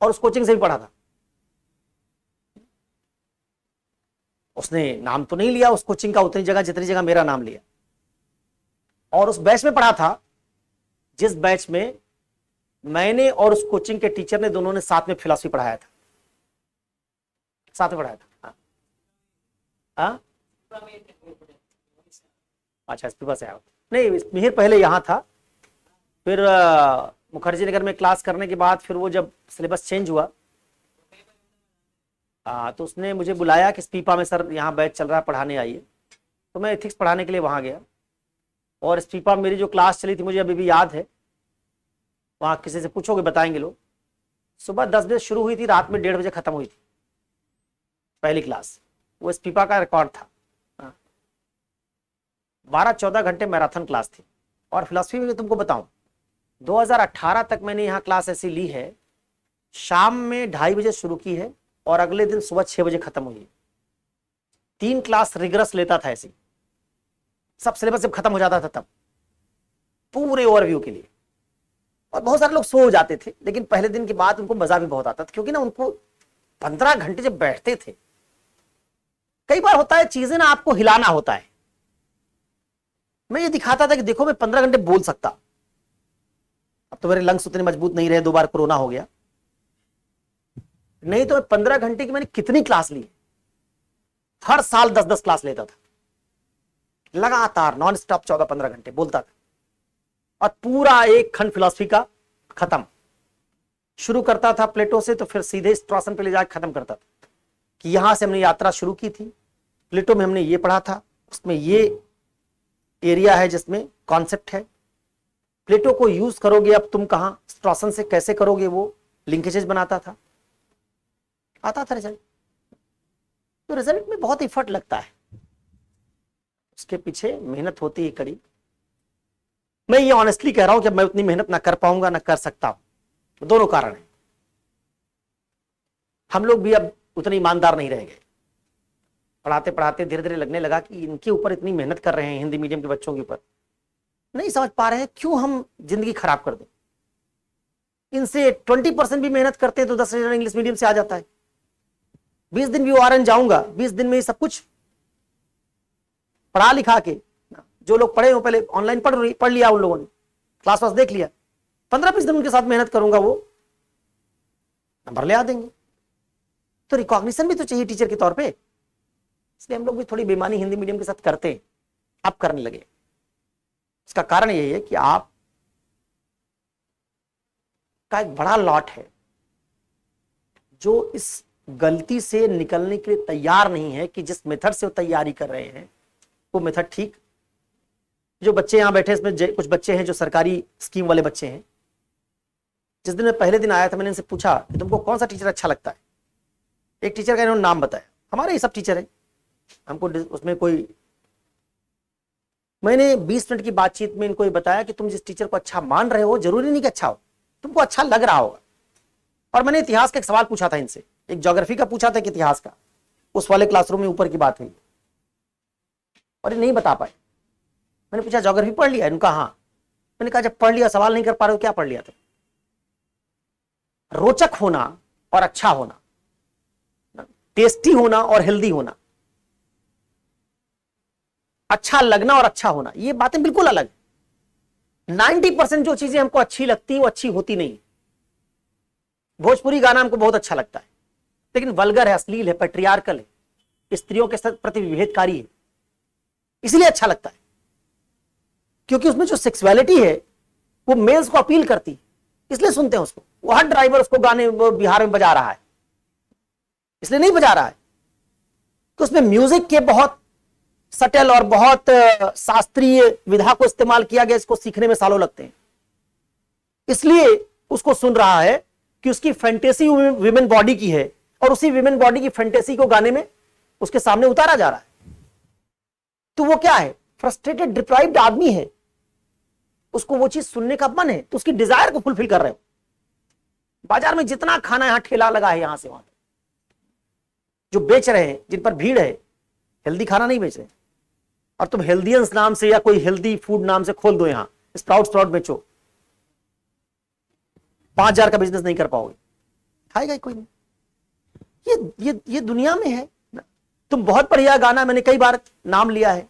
और उस कोचिंग से भी पढ़ा था। उसने नाम तो नहीं लिया उस कोचिंग का उतनी जगह जितनी जगह मेरा नाम लिया, और उस बैच में पढ़ा था जिस बैच में मैंने और उस कोचिंग के टीचर ने, दोनों ने साथ में फिलॉसफी पढ़ाया था, साथ में पढ़ाया था। हाँ, अच्छा, इस्तीफा से आया नहीं, मिहिर पहले यहां था, फिर मुखर्जी नगर में क्लास करने के बाद फिर वो जब सिलेबस चेंज हुआ, तो उसने मुझे बुलाया कि स्पीपा में सर यहाँ बैच चल रहा है, पढ़ाने आइए। तो मैं एथिक्स पढ़ाने के लिए वहाँ गया, और स्पीपा में मेरी जो क्लास चली थी मुझे अभी भी याद है, वहाँ किसी से पूछोगे बताएंगे लोग, सुबह 10 बजे शुरू हुई थी, रात में 1:30 बजे खत्म हुई थी पहली क्लास। वो स्पीपा का रिकॉर्ड था। 12-14 घंटे मैराथन क्लास थी। और फिलॉसफी में तुमको बताऊं, 2018 तक मैंने यहाँ क्लास ऐसी ली है, शाम में 2:30 बजे शुरू की है और अगले दिन सुबह 6 बजे खत्म हुई है। 3 क्लास रिगरस लेता था ऐसी, सब सिलेबस जब खत्म हो जाता था तब, पूरे ओवरव्यू के लिए। और बहुत सारे लोग सो जाते थे, लेकिन पहले दिन के बाद उनको मजा भी बहुत आता था, क्योंकि ना उनको 15 घंटे जब बैठते थे, कई बार होता है चीजें ना आपको हिलाना होता है। मैं ये दिखाता था कि देखो मैं 15 घंटे बोल सकता, अब तो मेरे लंग्स उतने मजबूत नहीं रहे, 2 बार कोरोना हो गया, नहीं तो मैं 15 घंटे की मैंने कितनी क्लास ली। हर साल 10-10 क्लास लेता था, लगातार नॉन स्टॉप 14-15 घंटे बोलता था, और पूरा एक खंड फिलॉसफी का खत्म। शुरू करता था प्लेटो से, तो फिर सीधे स्ट्रॉसन पे ले जाकर खत्म करता था कि यहां से हमने यात्रा शुरू की थी, प्लेटो में हमने ये पढ़ा था, उसमें ये एरिया है जिसमें कॉन्सेप्ट है, प्लेटो को यूज करोगे अब तुम कहां, स्ट्रॉसन से कैसे करोगे, वो लिंकेजेस बनाता था, आता था रिजल्ट। तो रिजल्ट में बहुत एफर्ट लगता है, उसके पीछे मेहनत होती है कड़ी। मैं ये ऑनेस्टली कह रहा हूं कि मैं उतनी मेहनत ना कर पाऊंगा ना कर सकता हूं, दोनों कारण है। हम लोग भी अब उतने ईमानदार नहीं रह गए, पढ़ाते पढ़ाते धीरे धीरे लगने लगा कि इनके ऊपर इतनी मेहनत कर रहे हैं, हिंदी मीडियम के बच्चों के ऊपर, नहीं समझ पा रहे हैं क्यों हम जिंदगी खराब कर दें। इनसे 20% भी मेहनत करते हैं तो 10 रिजल्ट इंग्लिश मीडियम से आ जाता है। 20 दिन भी ORN जाऊंगा, 20 दिन में ही सब कुछ पढ़ा लिखा के, जो लोग पढ़े हो पहले ऑनलाइन पढ़ लिया, उन लोगों ने क्लास वास देख लिया, 15-20 दिन उनके साथ मेहनत करूंगा, वो नंबर ले आ देंगे। तो रिकॉग्निशन भी तो चाहिए टीचर के तौर पे, इसलिए हम लोग भी थोड़ी बेईमानी हिंदी मीडियम के साथ करते हैं, अब करने लगे। इसका कारण यही है कि आप का एक बड़ा लॉट है जो इस गलती से निकलने के लिए तैयार नहीं है कि जिस मेथड से वो तैयारी कर रहे हैं वो मेथड ठीक। जो बच्चे यहां बैठे इसमें कुछ बच्चे हैं जो सरकारी स्कीम वाले बच्चे हैं। जिस दिन मैं पहले दिन आया था मैंने इनसे पूछा कि तुमको कौन सा टीचर अच्छा लगता है। एक टीचर का इन्होंने नाम बताया, हमारे ये सब टीचर है, हमको उसमें कोई, मैंने 20 मिनट की बातचीत में इनको ये बताया कि तुम जिस टीचर को अच्छा मान रहे हो जरूरी नहीं कि अच्छा हो, तुमको अच्छा लग रहा होगा। और मैंने इतिहास का एक सवाल पूछा था इनसे, एक ज्योग्राफी का पूछा था कि इतिहास का, उस वाले क्लासरूम में ऊपर की बात हुई और ये नहीं बता पाए। मैंने पूछा ज्योग्राफी पढ़ लिया? इनका हाँ। मैंने कहा जब पढ़ लिया सवाल नहीं कर पा रहे हो, क्या पढ़ लिया था? रोचक होना और अच्छा होना, टेस्टी होना और हेल्दी होना, अच्छा लगना और अच्छा होना, ये बातें बिल्कुल अलग है। 90% जो चीजें हमको अच्छी लगती हैं वो अच्छी होती नहीं। भोजपुरी गाना हमको बहुत अच्छा लगता है लेकिन वल्गर है, अश्लील है, पैट्रियार्कल है, स्त्रियों के साथ प्रति विभेदकारी है, इसलिए अच्छा लगता है क्योंकि उसमें जो सेक्सुअलिटी है वो मेल्स को अपील करती है, इसलिए सुनते हैं उसको। वो हर ड्राइवर उसको गाने बिहार में बजा रहा है, इसलिए नहीं बजा रहा है कि उसमें म्यूजिक के बहुत सटल और बहुत शास्त्रीय विधा को इस्तेमाल किया गया, इसको सीखने में सालों लगते हैं। इसलिए उसको सुन रहा है कि उसकी फैंटेसी विमेन बॉडी की है और उसी विमेन बॉडी की फैंटेसी को गाने में उसके सामने उतारा जा रहा है। तो वो क्या है? फ्रस्ट्रेटेड, डिप्राइव्ड आदमी है, उसको वो चीज सुनने का मन है, तो उसकी डिजायर को फुलफिल कर रहे हो। बाजार में जितना खाना यहां ठेला लगा है, यहां से वहां जो बेच रहे हैं, जिन पर भीड़ है, हेल्दी खाना नहीं बेच रहे। और तुम हेल्दियंस नाम से या कोई हेल्दी फूड नाम से खोल दो यहां, स्प्राउट बेचो, 5,000 का बिजनेस नहीं कर पाओगे, खाएगा कोई नहीं। ये दुनिया में है। तुम बहुत बढ़िया गाना, मैंने कई बार नाम लिया है,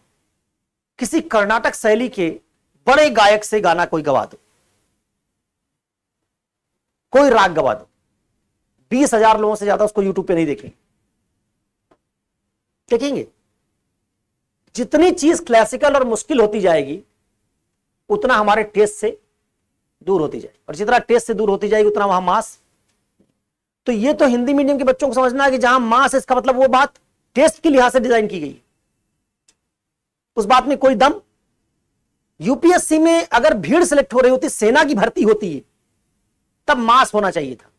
किसी कर्नाटक शैली के बड़े गायक से गाना कोई गवा दो, कोई राग गवा दो, 20,000 लोगों से ज्यादा उसको यूट्यूब पे नहीं देखेंगे। जितनी चीज क्लासिकल और मुश्किल होती जाएगी उतना हमारे टेस्ट से दूर होती जाएगी, और जितना टेस्ट से दूर होती जाएगी उतना वहां मास। तो ये तो हिंदी मीडियम के बच्चों को समझना है कि जहां मास, इसका मतलब वो बात टेस्ट के लिहाज से डिजाइन की गई, उस बात में कोई दम। यूपीएससी में अगर भीड़ सिलेक्ट हो रही होती, सेना की भर्ती होती है, तब मास होना चाहिए था।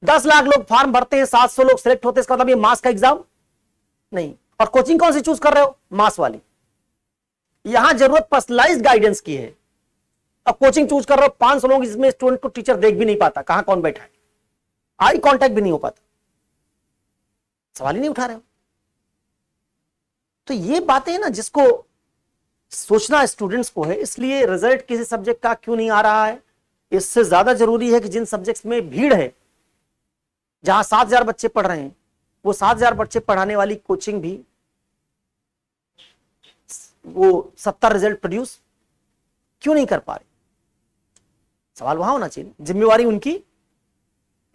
10 लाख लोग फॉर्म भरते हैं, 700 लोग सिलेक्ट होते हैं, इसका मतलब ये मास का एग्जाम नहीं। और कोचिंग कौन सी चूज कर रहे हो? मास वाली। यहां जरूरत पर्सनलाइज्ड गाइडेंस की है। अब कोचिंग चूज कर रहे हो 500 लोग, जिसमें स्टूडेंट को टीचर देख भी नहीं पाता कहां कौन बैठा है, आई कांटेक्ट भी नहीं हो पाता, सवाल ही नहीं उठा रहे हो। तो ये बातें हैं ना जिसको सोचना स्टूडेंट्स को है। इसलिए रिजल्ट किसी सब्जेक्ट का क्यों नहीं आ रहा है, इससे ज्यादा जरूरी है कि जिन सब्जेक्ट्स में भीड़ है, जहां 7,000 बच्चे पढ़ रहे हैं, वो 7,000 बच्चे पढ़ाने वाली कोचिंग भी वो 70 रिजल्ट प्रोड्यूस क्यों नहीं कर पा रही। सवाल वहां होना चाहिए, जिम्मेवारी उनकी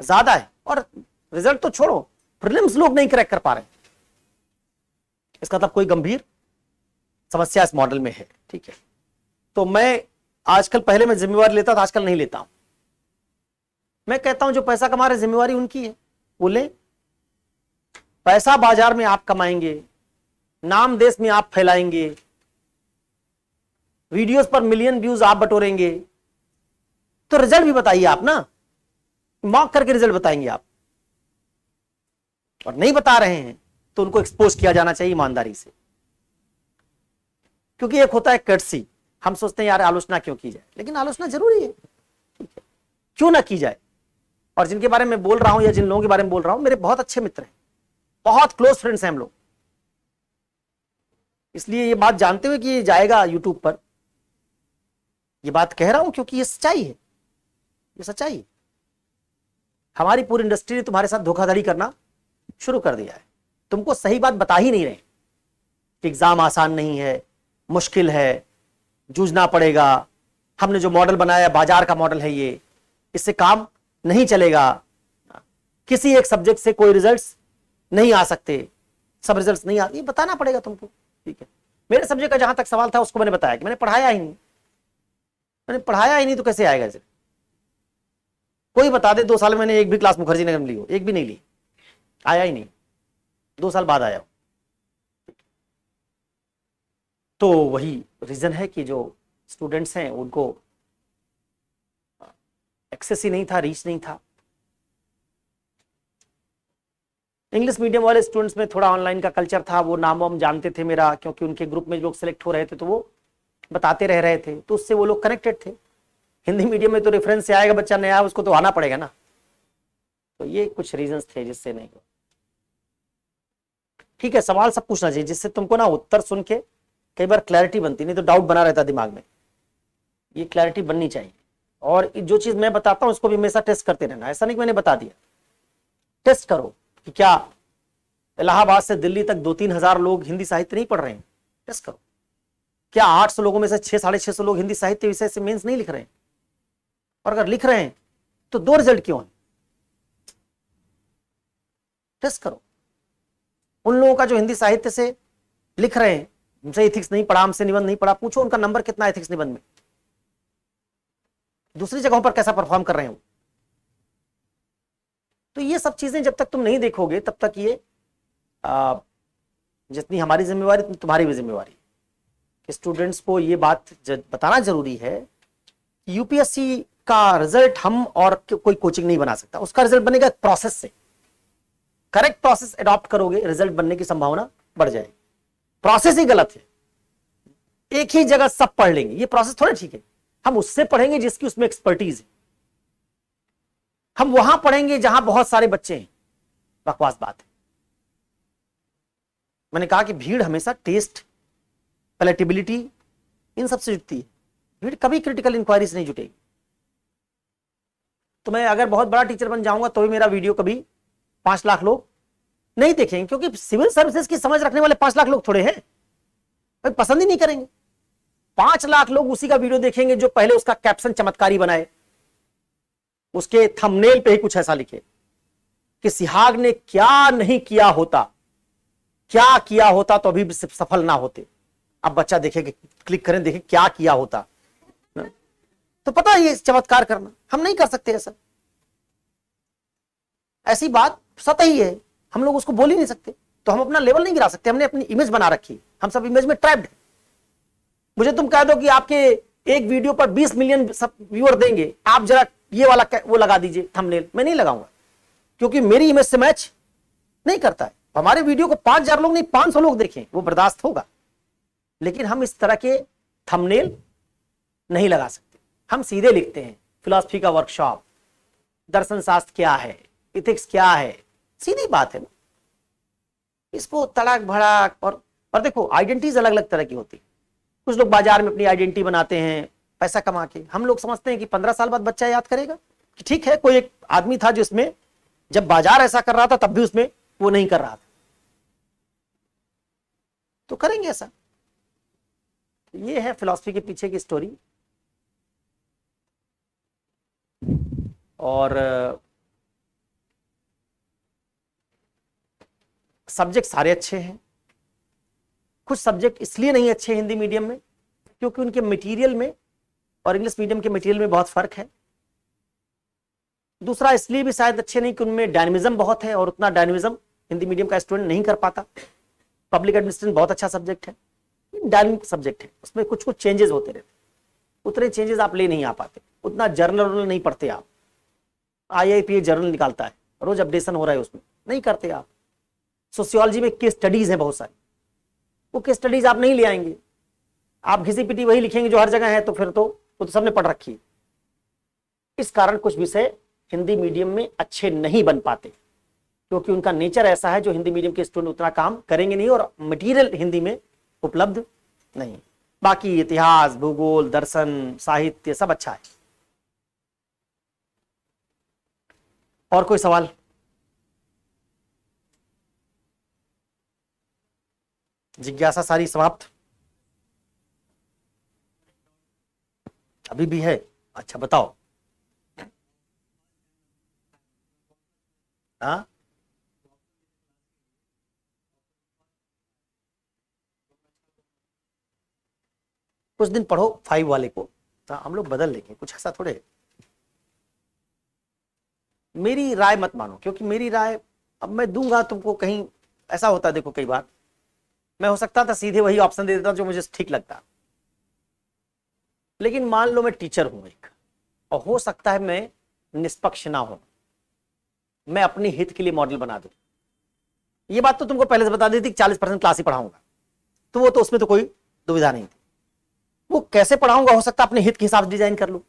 ज्यादा है। और रिजल्ट तो छोड़ो, प्रीलिम्स लोग नहीं क्रैक कर पा रहे, इसका मतलब कोई गंभीर समस्या इस मॉडल में है। ठीक है, तो मैं आजकल, पहले मैं जिम्मेवारी लेता था, आजकल नहीं लेता हूं। मैं कहता हूं जो पैसा कमा रहे, जिम्मेवारी उनकी है, वो ले। पैसा बाजार में आप कमाएंगे, नाम देश में आप फैलाएंगे, वीडियोस पर मिलियन व्यूज आप बटोरेंगे, तो रिजल्ट भी बताइए आप ना, मॉक करके रिजल्ट बताएंगे आप। और नहीं बता रहे हैं तो उनको एक्सपोज किया जाना चाहिए ईमानदारी से, क्योंकि एक होता है कर्टसी, हम सोचते हैं यार आलोचना क्यों की जाए, लेकिन आलोचना जरूरी है, ठीक है, क्यों ना की जाए। और जिनके बारे में बोल रहा हूं या जिन लोगों के बारे में बोल रहा हूं, मेरे बहुत अच्छे मित्र हैं, बहुत क्लोज फ्रेंड्स हैं हम लोग। इसलिए ये बात जानते हुए कि ये जाएगा यूट्यूब पर, ये बात कह रहा हूं क्योंकि ये सच्चाई है, ये सच्चाई है। हमारी पूरी इंडस्ट्री ने तुम्हारे साथ धोखाधड़ी करना शुरू कर दिया है, तुमको सही बात बता ही नहीं रहे कि एग्जाम आसान नहीं है, मुश्किल है, जूझना पड़ेगा, हमने जो मॉडल बनाया बाजार का मॉडल है, ये इससे काम नहीं चलेगा, किसी एक सब्जेक्ट से कोई रिजल्ट्स नहीं आ सकते, सब रिजल्ट्स नहीं आते, ये बताना पड़ेगा तुमको। ठीक है, मेरे सब्जेक्ट का जहां तक सवाल था उसको मैंने बताया कि मैंने पढ़ाया ही नहीं, मैंने पढ़ाया ही नहीं तो कैसे आएगा। कोई बता दे 2 साल में मैंने एक भी क्लास मुखर्जी नगर में ली हो, एक भी नहीं ली, आया ही नहीं, 2 साल बाद आया। तो वही रीजन है कि जो स्टूडेंट्स हैं उनको एक्सेस ही नहीं था, रीच नहीं था। इंग्लिश मीडियम वाले स्टूडेंट्स में थोड़ा ऑनलाइन का कल्चर था, वो नाम वाम जानते थे मेरा, क्योंकि उनके ग्रुप में लोग सिलेक्ट हो रहे थे तो वो बताते रह रहे थे, तो उससे वो लोग कनेक्टेड थे। हिंदी मीडियम में तो रेफरेंस से आएगा बच्चा नया, उसको तो आना पड़ेगा ना, तो ये कुछ रीजंस थे जिससे नहीं हुआ। ठीक है, सवाल सब पूछना चाहिए जिससे तुमको ना उत्तर सुन के कई बार क्लैरिटी बनती, नहीं तो डाउट बना रहता दिमाग में। ये क्लैरिटी बननी चाहिए। और जो चीज मैं बताता हूं उसको भी हमेशा टेस्ट करते रहना। ऐसा नहीं कि मैंने बता दिया, टेस्ट करो कि क्या इलाहाबाद से दिल्ली तक 2-3 हजार लोग हिंदी साहित्य नहीं पढ़ रहे हैं। टेस्ट करो, क्या 800 लोगों में से 600-650 लोग हिंदी साहित्य विषय से मेंस नहीं लिख रहे हैं? और अगर लिख रहे हैं तो 2 रिजल्ट क्यों है? टेस्ट करो। उन लोगों का जो हिंदी साहित्य से लिख रहे हैं, हमसे एथिक्स नहीं पढ़ा, हमसे निबंध नहीं पढ़ा, पूछो उनका नंबर कितना एथिक्स निबंध में, दूसरी जगहों पर कैसा परफॉर्म कर रहे हैं। तो ये सब चीजें जब तक तुम नहीं देखोगे तब तक ये जितनी हमारी जिम्मेवारी उतनी तुम्हारी भी जिम्मेवारी। स्टूडेंट्स को ये बात बताना जरूरी है कि यूपीएससी का रिजल्ट हम और कोई कोचिंग नहीं बना सकता। उसका रिजल्ट बनेगा प्रोसेस से। करेक्ट प्रोसेस अडॉप्ट करोगे, रिजल्ट बनने की संभावना बढ़ जाएगी। प्रोसेस ही गलत है। एक ही जगह सब पढ़ लेंगे, ये प्रोसेस थोड़ा ठीक है। हम उससे पढ़ेंगे जिसकी उसमें एक्सपर्टीज है। हम वहां पढ़ेंगे जहां बहुत सारे बच्चे हैं, बकवास बात है। मैंने कहा कि भीड़ हमेशा टेस्ट, पैलेटेबिलिटी इन सबसे जुटती है। भीड़ कभी क्रिटिकल इंक्वायरी से नहीं जुटेगी। तो मैं अगर बहुत बड़ा टीचर बन जाऊंगा तो भी मेरा वीडियो कभी 5 लाख लोग नहीं देखेंगे, क्योंकि सिविल सर्विसेज की समझ रखने वाले 5 लाख लोग थोड़े हैं, भाई पसंद ही नहीं करेंगे। 5 लाख लोग उसी का वीडियो देखेंगे जो पहले उसका कैप्शन चमत्कारी बनाए, उसके थंबनेल पे ही कुछ ऐसा लिखे कि सिहाग ने क्या नहीं किया होता, क्या किया होता तो अभी भी सफल ना होते। अब बच्चा देखेगा, क्लिक करें, देखे क्या किया होता, तो पता है ये चमत्कार करना हम नहीं कर सकते। ऐसी बात सतही है, हम लोग उसको बोल ही नहीं सकते। तो हम अपना लेवल नहीं गिरा सकते, हमने अपनी इमेज बना रखी, हम सब इमेज में ट्रैप्ड हैं। मुझे तुम कह दो कि आपके एक वीडियो पर 20 मिलियन व्यूअर देंगे, आप जरा ये वाला वो लगा दीजिए थंबनेल, मैं नहीं लगाऊंगा, क्योंकि मेरी इमेज से मैच नहीं करता है। हमारे वीडियो को 5,000 लोग नहीं 500 लोग देखें, वो बर्दाश्त होगा, लेकिन हम इस तरह के थंबनेल नहीं लगा सकते। हम सीधे लिखते हैं फिलॉसफी का वर्कशॉप, दर्शन शास्त्र क्या है, इथिक्स क्या है, सीधी बात है ना। इसको तड़ाक भड़ाक और देखो आइडेंटिटीज अलग अलग तरह की होती। कुछ लोग बाजार में अपनी आइडेंटिटी बनाते हैं पैसा कमा के। हम लोग समझते हैं कि 15 साल बाद बच्चा याद करेगा कि ठीक है, कोई एक आदमी था जिसमें जब बाजार ऐसा कर रहा था तब भी उसमें वो नहीं कर रहा था, तो करेंगे ऐसा। ये है फिलॉसफी के पीछे की स्टोरी। और सब्जेक्ट सारे अच्छे हैं। कुछ सब्जेक्ट इसलिए नहीं अच्छे हिंदी मीडियम में क्योंकि उनके मटेरियल में और इंग्लिश मीडियम के मटेरियल में बहुत फर्क है। दूसरा इसलिए भी शायद अच्छे नहीं कि उनमें डायनेमिज्म बहुत है और उतना डायनेमिज्म हिंदी मीडियम का स्टूडेंट नहीं कर पाता। पब्लिक एडमिनिस्ट्रेशन बहुत अच्छा सब्जेक्ट है, डायनेमिक सब्जेक्ट है, उसमें कुछ कुछ चेंजेस होते रहते, उतने चेंजेस आप ले नहीं आ पाते। उतना जर्नल नहीं पढ़ते आप, IIPA जर्नल निकालता है, रोज अपडेशन हो रहा है, उसमें नहीं करते आप। सोशियोलॉजी में केस स्टडीज हैं बहुत सारी, वो केस स्टडीज आप नहीं ले आएंगे, आप घिसी पिटी वही लिखेंगे जो हर जगह है, तो फिर तो वो तो सबने पढ़ रखी है। इस कारण कुछ विषय हिंदी मीडियम में अच्छे नहीं बन पाते क्योंकि उनका नेचर ऐसा है जो हिंदी मीडियम के स्टूडेंट उतना काम करेंगे नहीं और मटेरियल हिंदी में उपलब्ध नहीं। बाकी इतिहास, भूगोल, दर्शन, साहित्य सब अच्छा है। और कोई सवाल? जिज्ञासा सारी समाप्त? अभी भी है? अच्छा बताओ। हाँ, कुछ दिन पढ़ो 5 वाले को, तो हम लोग बदल लेंगे, कुछ ऐसा थोड़े। मेरी राय मत मानो, क्योंकि मेरी राय अब मैं दूंगा तुमको, कहीं ऐसा होता है, देखो कई बार मैं हो सकता था सीधे वही ऑप्शन दे देता जो मुझे ठीक लगता, लेकिन मान लो मैं टीचर हूं एक, और हो सकता है मैं निष्पक्ष ना हूं, मैं अपने हित के लिए मॉडल बना दूं। ये बात तो तुमको पहले से बता दी थी कि 40% क्लास ही पढ़ाऊंगा, तो वो तो उसमें तो कोई दुविधा नहीं थी। वो कैसे पढ़ाऊंगा हो सकता है अपने हित के हिसाब से डिजाइन कर लूं।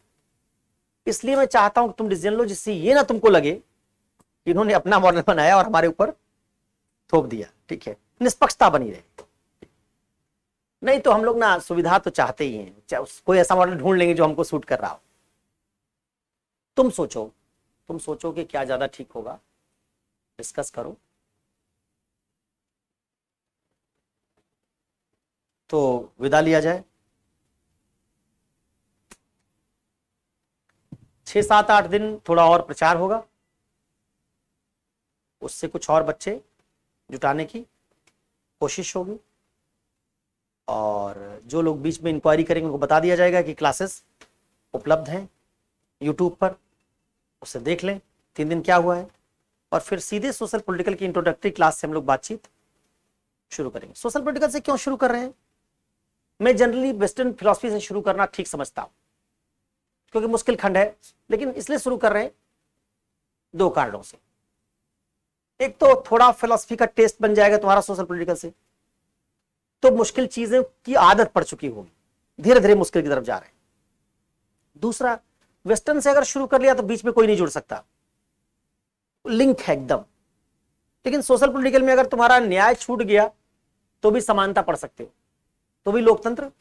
इसलिए मैं चाहता हूं कि तुम डिसीजन लो जिससे ये ना तुमको लगे इन्होंने अपना मॉडल बनाया और हमारे ऊपर थोप दिया। ठीक है, निष्पक्षता बनी रहे। नहीं तो हम लोग ना सुविधा तो चाहते ही हैं, कोई ऐसा मॉडल ढूंढ लेंगे जो हमको सूट कर रहा हो। तुम सोचो कि क्या ज्यादा ठीक होगा, डिस्कस करो। तो विदा लिया जाए। 6-7-8 दिन थोड़ा और प्रचार होगा, उससे कुछ और बच्चे जुटाने की कोशिश होगी, और जो लोग बीच में इंक्वायरी करेंगे उनको बता दिया जाएगा कि क्लासेस उपलब्ध हैं यूट्यूब पर, उसे देख लें 3 दिन क्या हुआ है, और फिर सीधे सोशल पॉलिटिकल की इंट्रोडक्टरी क्लास से हम लोग बातचीत शुरू करेंगे। सोशल पॉलिटिकल से क्यों शुरू कर रहे हैं? मैं जनरली वेस्टर्न फिलॉसफी से शुरू करना ठीक समझता हूं, क्योंकि मुश्किल खंड है, लेकिन इसलिए शुरू कर रहे हैं 2 कारणों से। एक तो थोड़ा फिलॉसफी का टेस्ट बन जाएगा तुम्हारा सोशल पॉलिटिकल से, तो मुश्किल चीजें की आदत पड़ चुकी होगी, धीरे धीरे मुश्किल की तरफ जा रहे हैं। दूसरा, वेस्टर्न से अगर शुरू कर लिया तो बीच में कोई नहीं जुड़ सकता, लिंक है एकदम। लेकिन सोशल पॉलिटिकल में अगर तुम्हारा न्याय छूट गया तो भी समानता पढ़ सकते हो, तो भी लोकतंत्र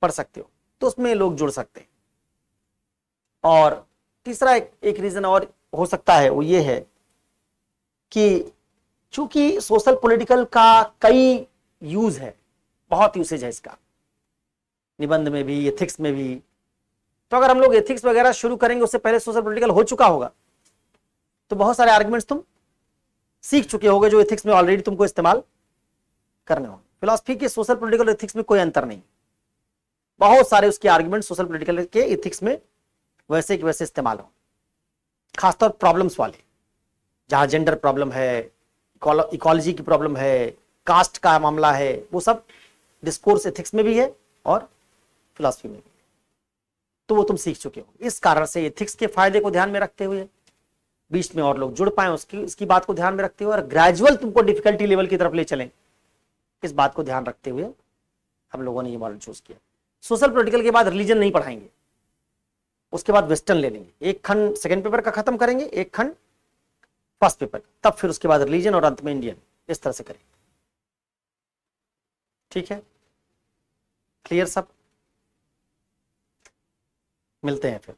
पढ़ सकते हो, तो उसमें लोग जुड़ सकते हैं। और तीसरा एक रीजन और हो सकता है, वो ये है कि चूंकि सोशल पॉलिटिकल का कई यूज है, बहुत यूसेज है इसका, निबंध में भी, एथिक्स में भी। तो अगर हम लोग एथिक्स वगैरह शुरू करेंगे, उससे पहले सोशल पॉलिटिकल हो चुका होगा, तो बहुत सारे आर्गुमेंट्स तुम सीख चुके होगे जो एथिक्स में ऑलरेडी तुमको इस्तेमाल करने होंगे। फिलॉसफी के सोशल पॉलिटिकल और एथिक्स में कोई अंतर नहीं, बहुत सारे उसके आर्गुमेंट सोशल पॉलिटिकल के एथिक्स में वैसे के वैसे इस्तेमाल हो, खासतौर प्रॉब्लम्स वाले, जहां जेंडर प्रॉब्लम है, इकोलॉजी की प्रॉब्लम है, कास्ट का मामला है, वो सब डिस्कोर्स एथिक्स में भी है और फिलॉसफी में भी, तो वो तुम सीख चुके हो। इस कारण से एथिक्स के फायदे को ध्यान में रखते हुए, बीच में और लोग जुड़ पाए इसकी बात को ध्यान में रखते हुए, और ग्रेजुअल तुमको डिफिकल्टी लेवल की तरफ ले चलें, इस बात को ध्यान रखते हुए हम लोगों ने ये मॉडल चूज किया। सोशल पॉलिटिकल के बाद रिलीजन नहीं पढ़ाएंगे, उसके बाद वेस्टर्न ले लेंगे, एक खंड सेकेंड पेपर का खत्म करेंगे, एक खंड फर्स्ट पेपर, तब फिर उसके बाद रिलीजन और अंत में इंडियन, इस तरह से करेंगे। ठीक है, क्लियर सब? मिलते हैं फिर।